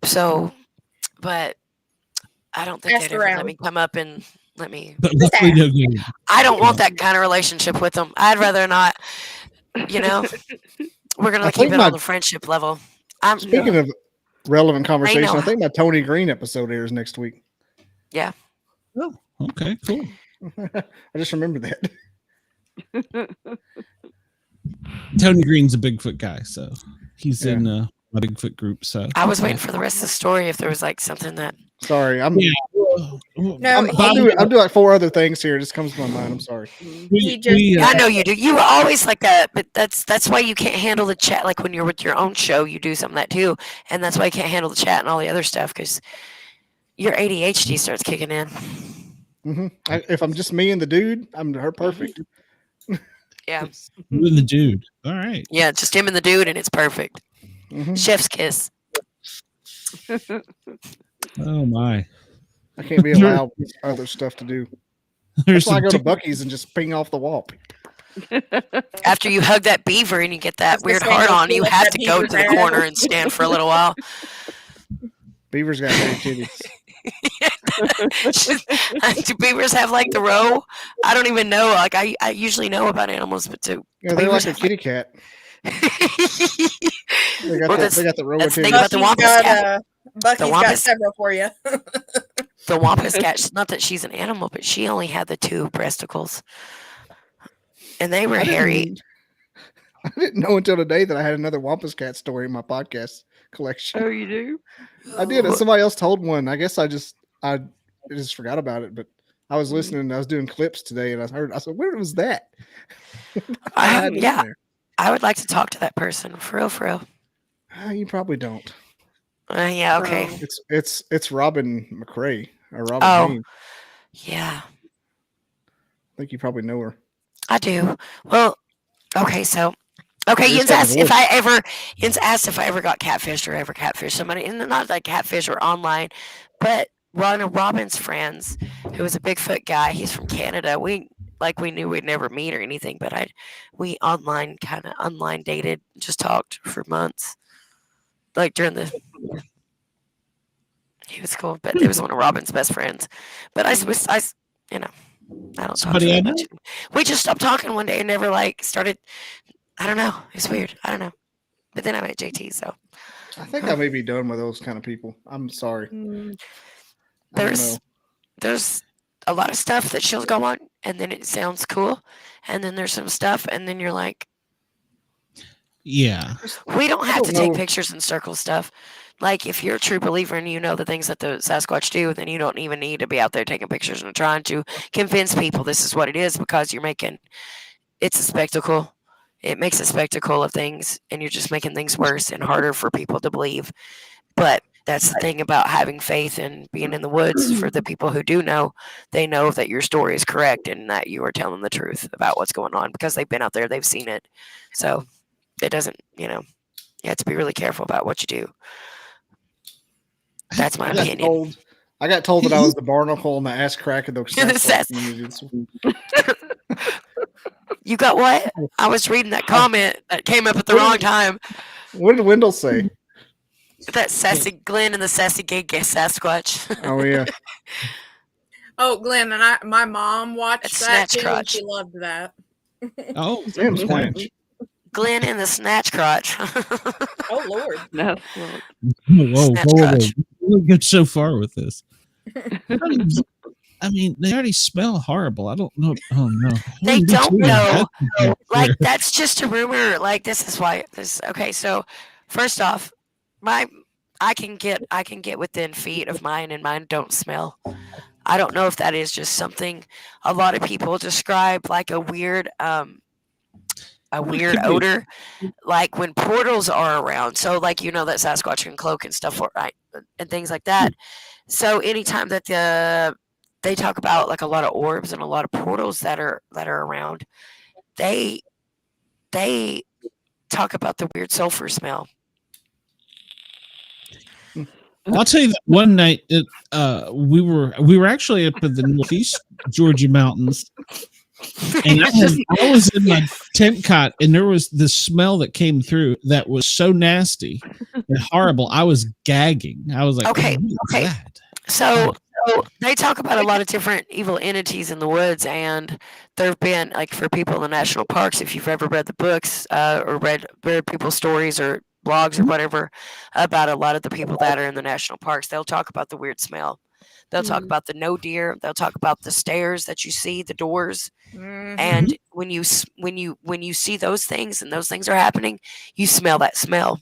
So, but I don't think they'd ever let me come up and. I don't want that kind of relationship with them. I'd rather not, we're going to keep it on the friendship level.
Speaking of relevant conversation, I think my Tony Green episode airs next week.
Yeah.
Oh, okay, cool.
I just remembered that.
Tony Green's a Bigfoot guy, so he's in a Bigfoot group. So
I was waiting for the rest of the story if there was like something that.
Sorry,
I'll
do like 4 other things here. It just comes to my mind. I'm sorry.
I know you do. You were always like that, but that's why you can't handle the chat. Like when you're with your own show, you do some of that too, and that's why you can't handle the chat and all the other stuff because your ADHD starts kicking in.
Mm-hmm. If I'm just me and the dude, I'm her perfect.
Yeah,
you and the dude. All right.
Yeah, just him and the dude, and it's perfect. Mm-hmm. Chef's kiss.
Oh my!
I can't be allowed other stuff to do. That's why I go to Buc-ee's and just ping off the wall.
After you hug that beaver and you get that weird heart on, you have to go to the corner and stand for a little while.
Beavers got big titties.
Do beavers have like the row? I don't even know. Like I usually know about animals, but
yeah, they're like a kitty cat. They got the row of titties.
About the Wampus cat.
Bucky's got several for you.
The Wampus cat. Not that she's an animal, but she only had the 2 breasticles, and they were hairy.
I didn't know until today that I had another Wampus cat story in my podcast collection.
Oh, you do?
I did. And somebody else told one. I guess I just forgot about it, but I was listening. I was doing clips today, and I said, "Where was that?"
Yeah, I would like to talk to that person for real. For real.
You probably don't.
Yeah. Okay.
It's Robin McRae or Robin. Haynes.
Yeah.
I think you probably know her.
I do. Well, okay. So, Ian's asked if I ever got catfished or ever catfished somebody, and not like catfish or online, but one of Robin's friends, who was a Bigfoot guy, he's from Canada. We knew we'd never meet or anything, but we online dated, just talked for months. Like during he was cool, but it was one of Robin's best friends. But I don't talk to him much. We just stopped talking one day and never started. I don't know. It's weird. I don't know. But then I met JT, so
I think I may be done with those kind of people. I'm sorry.
There's a lot of stuff that she'll go on, and then it sounds cool, and then there's some stuff, and then you're like,
yeah,
we don't have to take pictures and circle stuff. Like, if you're a true believer and you know the things that the Sasquatch do, then you don't even need to be out there taking pictures and trying to convince people this is what it is, because it's a spectacle. It makes a spectacle of things, and you're just making things worse and harder for people to believe. But that's the thing about having faith and being in the woods. For the people who do know, they know that your story is correct and that you are telling the truth about what's going on, because they've been out there, they've seen it. So it doesn't, you have to be really careful about what you do. That's my opinion.
I got told that I was the barnacle and the ass crack of the Sasquatch.
You got what? I was reading that comment that came up at the wrong time.
What did Wendell say?
That sassy Glenn and the sassy gay Sasquatch.
Oh yeah.
Oh, Glenn, and my mom watched that too, and she loved that.
Oh,
damn, Snatch.
Glenn and the snatch crotch.
Oh Lord.
No.
Whoa. We'll get so far with this. I mean, they already smell horrible. I don't know. Oh no.
They don't know. Like, that's just a rumor. Like, this is why okay, so first off, I can get within feet of mine, and mine don't smell. I don't know if that is just something a lot of people describe like a weird odor, like when portals are around. So like, that Sasquatch can cloak and stuff, right, and things like that. So anytime that they talk about like a lot of orbs and a lot of portals that are around, they talk about the weird sulfur smell.
I'll tell you that one night we were actually up in the Northeast Georgia mountains, and I was in my tent cot, and there was this smell that came through that was so nasty and horrible. I was gagging. I was like,
okay.
That?
So they talk about a lot of different evil entities in the woods, and there have been, like, for people in the national parks, if you've ever read the books or read people's stories or blogs or whatever about a lot of the people that are in the national parks, they'll talk about the weird smell. They'll talk about the no deer. They'll talk about the stairs that you see, the doors. And when you see those things and those things are happening, you smell that smell.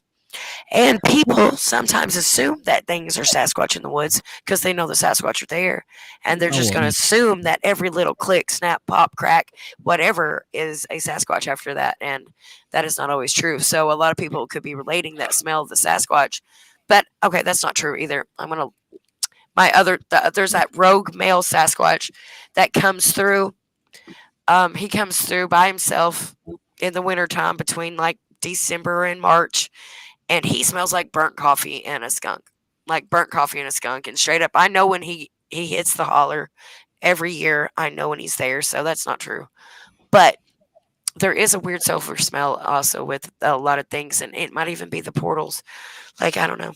And people sometimes assume that things are Sasquatch in the woods because they know the Sasquatch are there, and they're just going to assume that every little click, snap, pop, crack, whatever is a Sasquatch after that, and that is not always true. So a lot of people could be relating that smell of the Sasquatch, but okay, that's not true either. There's that rogue male Sasquatch that comes through. He comes through by himself in the wintertime between like December and March. And he smells like burnt coffee and a skunk. And straight up, I know when he hits the holler every year. I know when he's there. So that's not true. But there is a weird sulfur smell also with a lot of things. And it might even be the portals. Like, I don't know.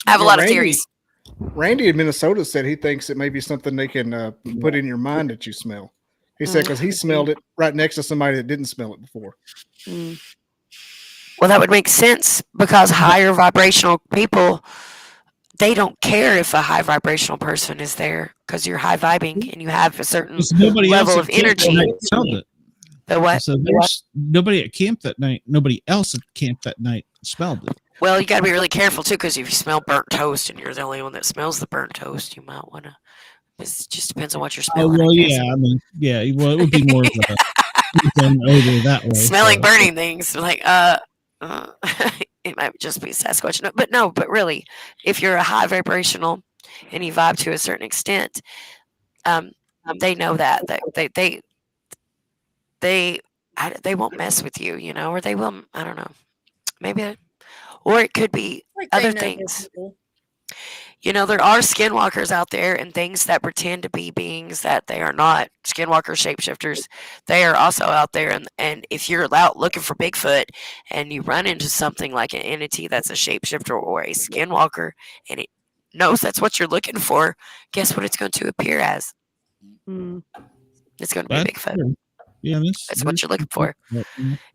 I have a lot of theories.
Randy in Minnesota said he thinks it may be something they can put in your mind that you smell. He said because he smelled it right next to somebody that didn't smell it before.
Well, that would make sense because higher vibrational people, they don't care if a high vibrational person is there because you're high vibing and you have a certain level of energy. The what?
So there's nobody at camp that night. Nobody else at camp that night smelled it.
Well, you got to be really careful too, because if you smell burnt toast and you're the only one that smells the burnt toast, you might want to It just depends on what you're
Oh
smelling.
well,
I guess.
yeah. I mean, yeah. Well, it would be more of a odor that way.
Smelling
so.
burning things like it might just be Sasquatch. But really, if you're a high vibrational and you vibe to a certain extent, they know that they won't mess with you, or they will. I don't know. Maybe, or it could be
Like
other
they know they're
things.
people.
There are skinwalkers out there and things that pretend to be beings that they are not. Skinwalker shapeshifters, they are also out there. And if you're out looking for Bigfoot and you run into something like an entity that's a shapeshifter or a skinwalker and it knows that's what you're looking for, guess what it's going to appear as? It's going to be Bigfoot.
True. Yeah,
that's what you're looking for.
That's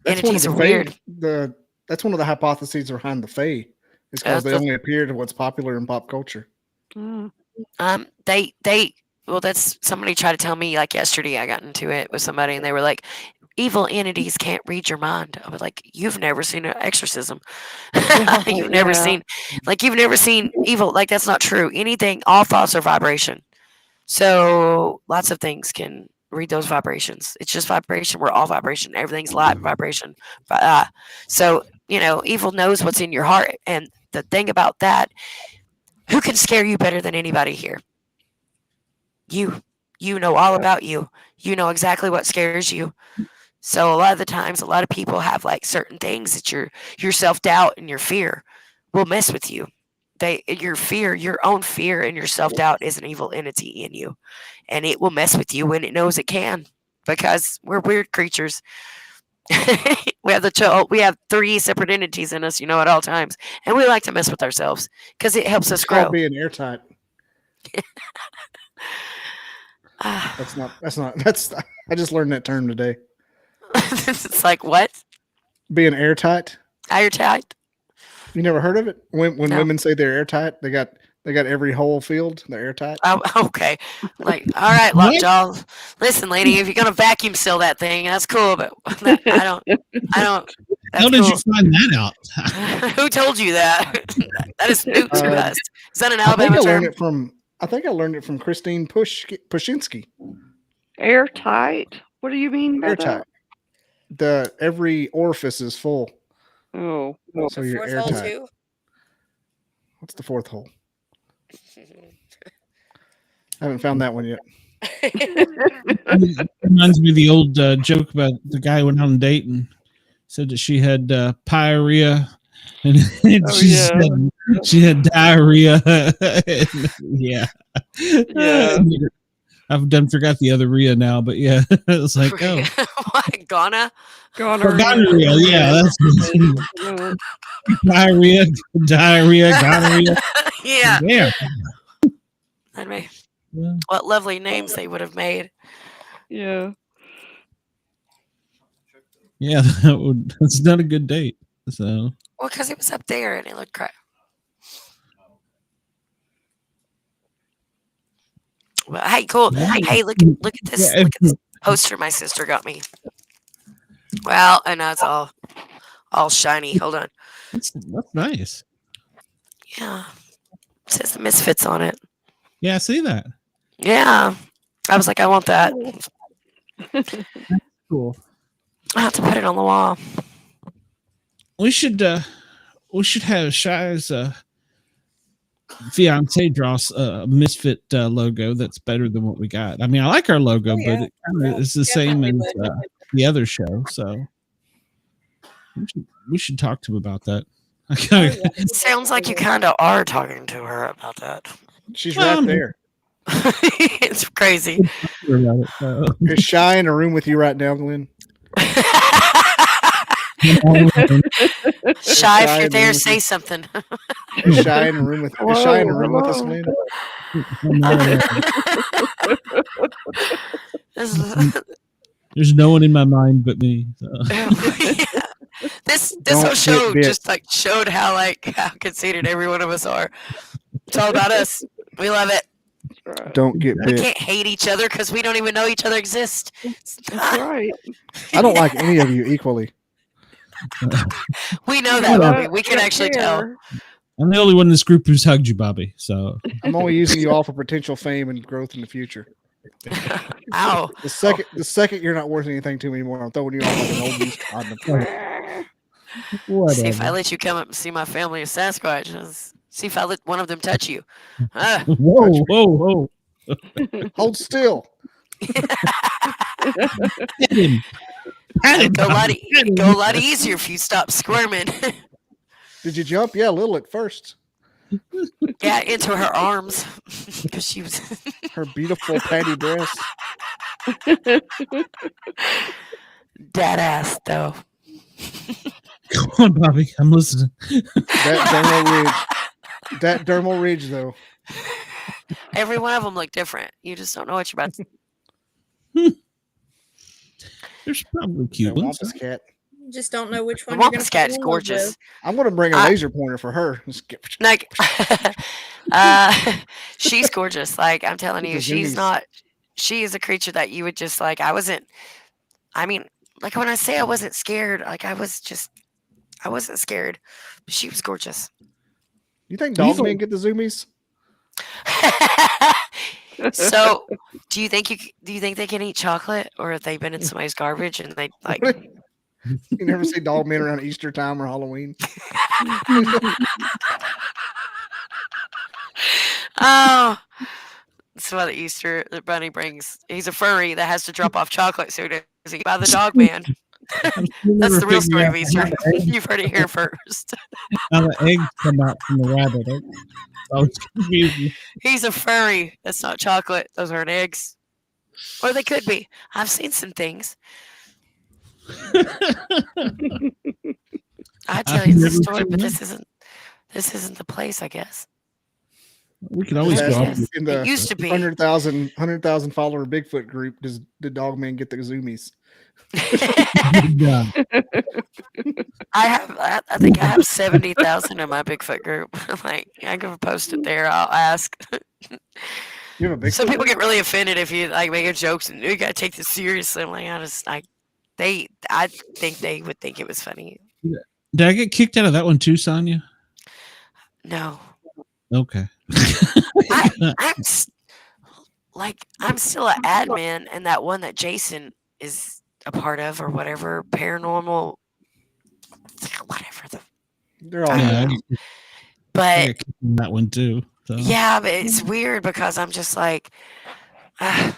Entities are
one of the
weird.
That's one of the hypotheses behind the Fae. It's because they only appear to what's popular in pop culture.
That's somebody tried to tell me like yesterday. I got into it with somebody and they were like, evil entities can't read your mind. I was like, you've never seen an exorcism. You've never seen evil. Like, that's not true. All thoughts are vibration. So lots of things can read those vibrations. It's just vibration. We're all vibration. Everything's light and vibration. So, evil knows what's in your heart. And the thing about that, who can scare you better than anybody here? You know all about you. You know exactly what scares you. So a lot of the times, a lot of people have like certain things that your self-doubt and your fear will mess with you. Your own fear and your self-doubt is an evil entity in you. And it will mess with you when it knows it can, because we're weird creatures. We have 3 separate entities in us, at all times. And we like to mess with ourselves because it helps us grow.
Being airtight. I just learned that term today.
It's like what?
Being airtight.
Airtight?
You never heard of it? When
No.
women say they're airtight, they got every hole filled. They're airtight.
Oh, okay. Like, all right, lockjaw. Listen, lady, if you're gonna vacuum seal that thing, that's cool. But I don't.
How did you find that out?
Who told you that? That is new to us. Is that an Alabama term?
I think I learned it from Christine Pushinsky.
Airtight? What do you mean by
Airtight. Every orifice is full.
Oh.
So you're airtight. What's the 4th hole? I haven't found that one yet.
It reminds me of the old joke about the guy who went on a date and said that she had pyorrhea, and she had diarrhea. Yeah. I've forgot the other rhea now, but yeah, it's like
what, gonorrhea?
Gonorrhea, yeah, that's diarrhea, gonorrhea.
Yeah. What lovely names they would have made.
Yeah.
Yeah, that's not a good date. So.
Well, because it was up there and it looked crap. Well, hey, cool. Hey, look at this. Look at this poster my sister got me. Well, and now it's all shiny. Hold on.
That's nice.
Yeah. It says the Misfits on it.
Yeah, I see that.
Yeah. I was like, I want that.
Cool.
I have to put it on the wall.
We should have Shy's fiance draw a Misfit logo that's better than what we got. I mean, I like our logo, but it's the same as the other show. So we should talk to him about that.
It sounds like you kind of are talking to her about that.
She's right there.
It's crazy.
Is Shy in a room with you right now, Glenn?
Shy, if you're there, say something.
Is Shy in a room with us, Glenn?
There's no one in my mind but me. So.
This whole show just showed how conceited every one of us are. It's all about us. We love it.
Don't get bit.
We can't hate each other because we don't even know each other exist.
That's right.
I don't like any of you equally.
We know that. We can actually tell.
I'm the only one in this group who's hugged you, Bobby. So
I'm only using you all for potential fame and growth in the future.
Ow.
The second you're not worth anything to me anymore, I'm throwing you off like an old used condom.
See if I let you come up and see my family of Sasquatch. See if I let one of them touch you. Ah.
Whoa.
Hold still.
It'd go a lot easier if you stop squirming.
Did you jump? Yeah, a little at first.
Yeah, into her arms because she was
her beautiful patty breast.
Dead ass though.
Come on, Bobby, I'm listening.
That dermal ridge, though.
Every one of them look different. You just don't know what you're about to.
There's probably cute ones.
Wampus cat.
You just don't know which one.
Wampus cat's gorgeous.
I'm gonna bring a laser pointer for her.
Like, she's gorgeous. Like I'm telling you, she's not. She is a creature that you would just like. I mean, like when I say I wasn't scared, like I wasn't scared. But she was gorgeous.
You think dogmen get the zoomies?
So, do you think they can eat chocolate, or have they been in somebody's garbage and they like?
You never see dogmen around Easter time or Halloween.
Oh, that's why the bunny brings. He's a furry that has to drop off chocolate so he doesn't get by the dog man. That's the real story of Easter. You've heard it here first.
How the eggs come out from the rabbit. Oh, it's confusing.
He's a furry. That's not chocolate. Those aren't eggs. Or they could be. I've seen some things. I tell you the story, but this isn't the place, I guess.
We could always go up
in the
it used to be
100,000 follower Bigfoot group. Does the dogman get the zoomies?
I think I have 70,000 in my Bigfoot group. Like I can post it there. I'll ask.
You have a Bigfoot
Some people get really offended if you like make jokes and you gotta take this seriously. I'm like, I think they would think it was funny.
Did I get kicked out of that one too, Sonia?
No.
Okay.
I'm still an admin, and that one that Jason is a part of, or whatever, paranormal, whatever.
They're all.
But
that one too. So.
Yeah, but it's weird because I'm just like, I'm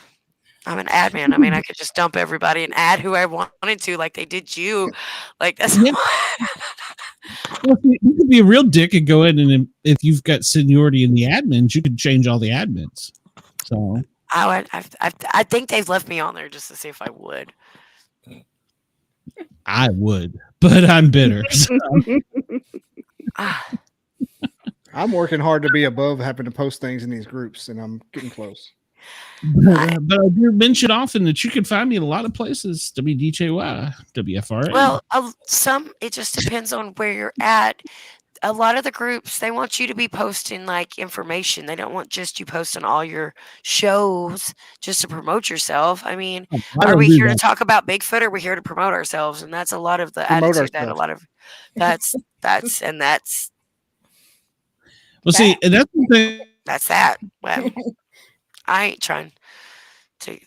an admin. I mean, I could just dump everybody and add who I wanted to, like they did you. Like that's.
Yeah. Well, you could be a real dick and go in, and if you've got seniority in the admins, you could change all the admins. So
I think they've left me on there just to see if I would.
I would, but I'm bitter. So.
I'm working hard to be above having to post things in these groups, and I'm getting close.
But I do mention often that you can find me in a lot of places. WDJY, WFRA.
Well, it just depends on where you're at. A lot of the groups, they want you to be posting like information. They don't want just you posting all your shows just to promote yourself. I mean, are we here to talk about Bigfoot, or are we here to promote ourselves? And that's a lot of the attitude that a lot of that's.
Well, see, and that's the thing.
That's that. Well, I ain't trying to.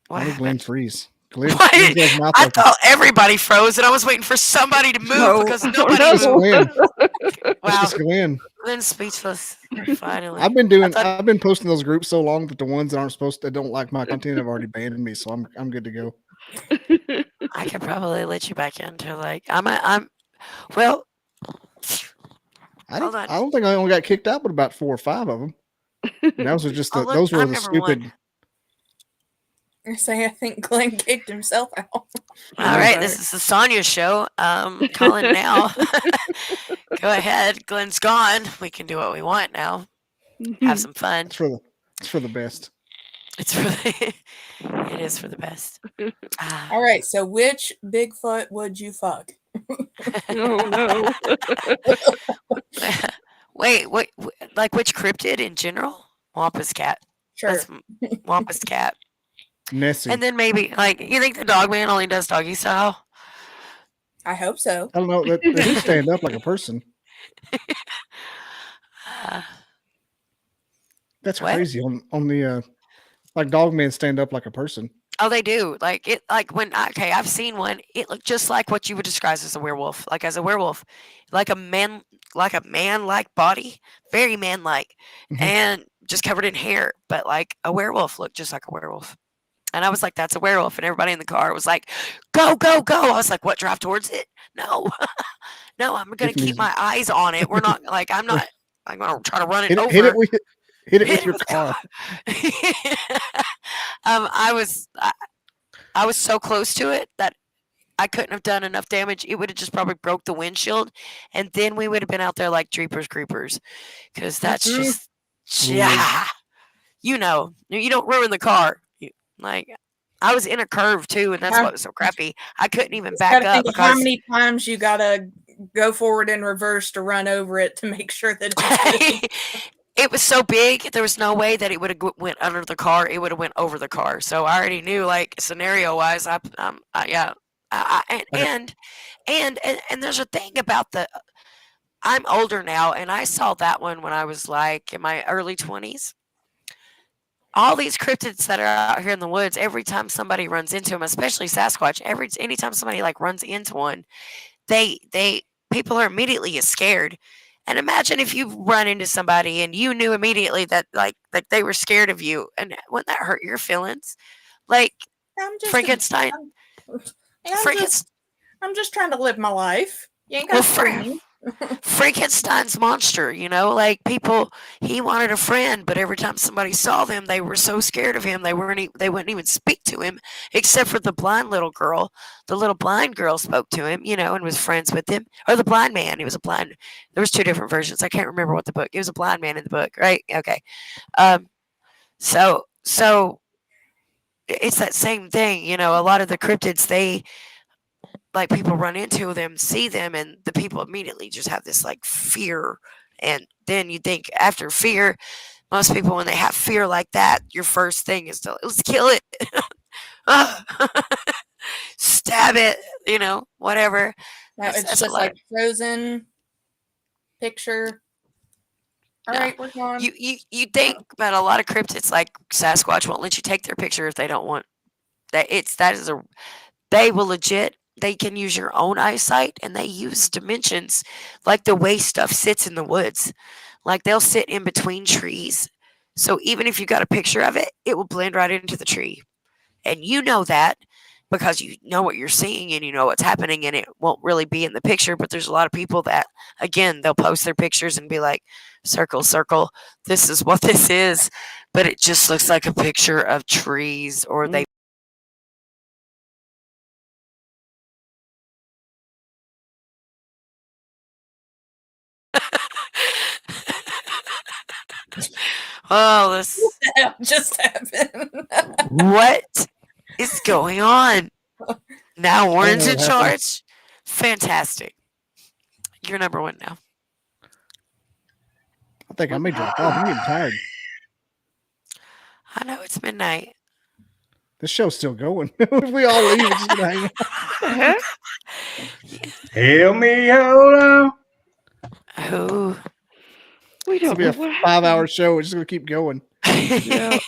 Why did Glenn freeze?
I thought everybody froze, and I was waiting for somebody to move because nobody was. Wow, Glenn's speechless. Finally,
I've been posting those groups so long that the ones that don't like my content have already banned me, so I'm good to go.
I could probably let you back into like well.
I don't think I only got kicked out, but about 4 or 5 of them. And those were just those were the stupid.
One. You're saying I think Glenn kicked himself out.
All right, this is the Sonia show. Calling now. Go ahead. Glenn's gone. We can do what we want now. Have some fun.
It's for the best.
It is for the best.
All right. So, which Bigfoot would you fuck?
No.
Wait. Like which cryptid in general? Wampus cat.
Sure.
That's Wampus cat.
Nessie.
And then maybe like you think the dog man only does doggy style?
I hope so.
I don't know. They do stand up like a person. That's
What?
crazy. On the like Dogmen stand up like a person.
Oh, they do. Like it. Like I've seen one. It looked just like what you would describe as a werewolf. Like as a werewolf, like a man-like body, very man-like, and just covered in hair. But like a werewolf looked just like a werewolf. And I was like, "That's a werewolf." And everybody in the car was like, "Go, go, go!" I was like, "What? Drive towards it? No, no. I'm gonna keep my eyes on it. We're not like I'm not. I'm gonna try to run it over.
Hit it with your car.
I was so close to it that I couldn't have done enough damage. It would have just probably broke the windshield, and then we would have been out there like Jeepers Creepers, because that's just you don't ruin the car. Like I was in a curve too, and that's what was so crappy. I couldn't even back up
because how many times you gotta go forward and reverse to run over it to make sure that it's
it was so big. There was no way that it would have went under the car. It would have went over the car. So I already knew, like scenario wise. And there's a thing about I'm older now, and I saw that one when I was like in my early 20s. All these cryptids that are out here in the woods, every time somebody runs into them, especially Sasquatch, anytime somebody like runs into one, people are immediately scared. And imagine if you run into somebody and you knew immediately that like they were scared of you, and wouldn't that hurt your feelings? Like Frankenstein.
I'm just trying to live my life. You ain't got to
Frankenstein's monster, like people, he wanted a friend, but every time somebody saw them, they were so scared of him, they wouldn't even speak to him, except for the blind little girl. The little blind girl spoke to him, and was friends with him. Or the blind man, he was a blind. There was two different versions. I can't remember what the book. It was a blind man in the book, right? Okay. So it's that same thing, a lot of the cryptids, like people run into them, see them, and the people immediately just have this like fear. And then you think after fear, most people, when they have fear like that, your first thing is to let's kill it. Stab it, whatever.
It's just like Frozen picture. All right, we're gone.
You think, but a lot of cryptids like Sasquatch won't let you take their picture if they don't want that. They will legit. They can use your own eyesight, and they use dimensions, like the way stuff sits in the woods. Like they'll sit in between trees. So even if you got a picture of it, it will blend right into the tree. And you know that because you know what you're seeing and you know what's happening, and it won't really be in the picture. But there's a lot of people that, again, they'll post their pictures and be like, circle, circle, this is what this is. But it just looks like a picture of trees, or they oh, this
just happened.
What is going on? Now Warren's in charge. Fantastic. You're number one now.
I think I may drop off. I'm getting tired.
I know it's midnight.
This show's still going. If we all leave, it's just gonna hang out.
Tell me how
long.
We
It'll
don't
be a
know what
5-hour show. It's just gonna keep going.
Yeah.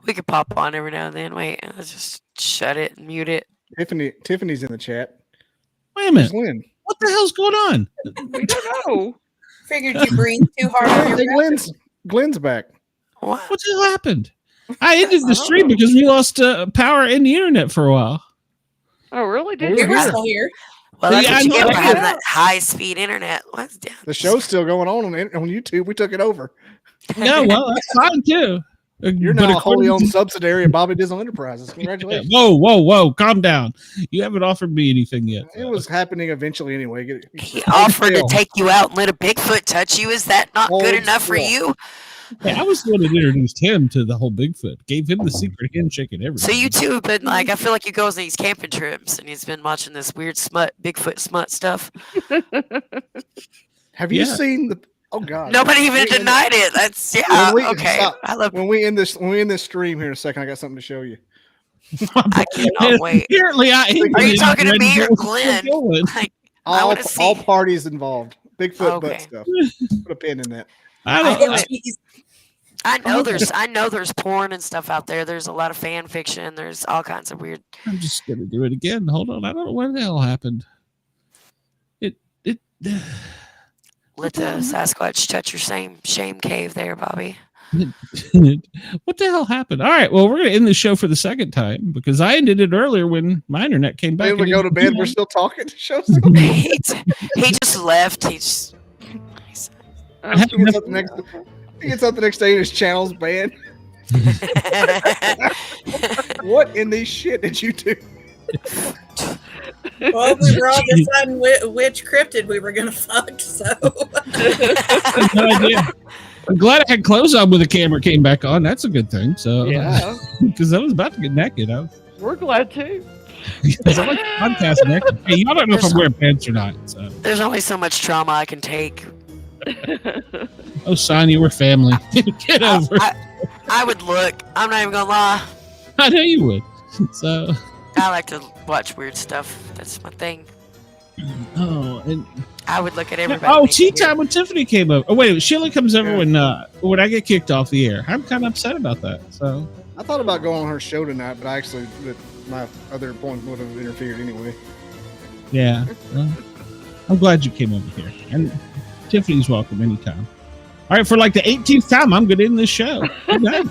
We could pop on every now and then. Wait, let's just shut it and mute it.
Tiffany's in the chat.
Wait a minute.
Glenn.
What the hell's going on?
We don't know.
Figured you breathed too hard on your breath.
Glenn's back.
What
the hell happened? I ended the stream because we lost power in the internet for a while.
Oh, really? Did
You're
you?
still here.
Well, that's what you get for
know.
having that high-speed internet. What's down?
The show's still going on YouTube. We took it over.
No, well, that's fine too.
You're now a wholly owned subsidiary of Bobby Dizzle Enterprises. Congratulations.
Whoa. Calm down. You haven't offered me anything yet.
It was happening eventually anyway.
He offered to take you out and let a Bigfoot touch you. Is that not good enough for you?
Hey, I was the one that introduced him to the whole Bigfoot. Gave him the secret handshake and everything.
So you two have been like, I feel like you go on these camping trips and he's been watching this weird Bigfoot smut stuff.
Have you seen the? Oh God!
Nobody even denied it. That's okay.
When we end this stream here in a second, I got something to show you.
I cannot wait.
Apparently,
Are you talking to me or Glenn? Like,
all parties involved. Bigfoot butt stuff. Put a pin in that.
I know there's porn and stuff out there. There's a lot of fan fiction. There's all kinds of weird.
I'm just gonna do it again. Hold on. I don't know what the hell happened.
Let the Sasquatch touch your shame cave there, Bobby.
What the hell happened? All right, well, we're going to end the show for the second time because I ended it earlier when my internet came back.
We go to bed. We're still talking. The show's still
he just left. He gets
up the next day and his channel's banned. What in this shit did you do?
Well, we were all deciding which cryptid we were going to fuck, so.
No idea. I'm glad I had clothes on when the camera came back on. That's a good thing. So,
yeah,
because I was about to get naked.
We're glad too.
Because I like podcast naked. Hey, y'all don't know if I'm wearing pants or not. So.
There's only so much trauma I can take.
Oh, Sonya, we're family. Get over it.
I would look. I'm not even going to lie.
I know you would. So.
I like to watch weird stuff. That's my thing.
Oh, and
I would look at everybody.
Oh, tea time when Tiffany came over. Oh, wait, Sheila comes over when I get kicked off the air. I'm kind of upset about that. So
I thought about going on her show tonight, but my other appointment would have interfered anyway.
Yeah, well, I'm glad you came over here, and Tiffany's welcome anytime. All right, for like the 18th time, I'm going to end this show.
Yay!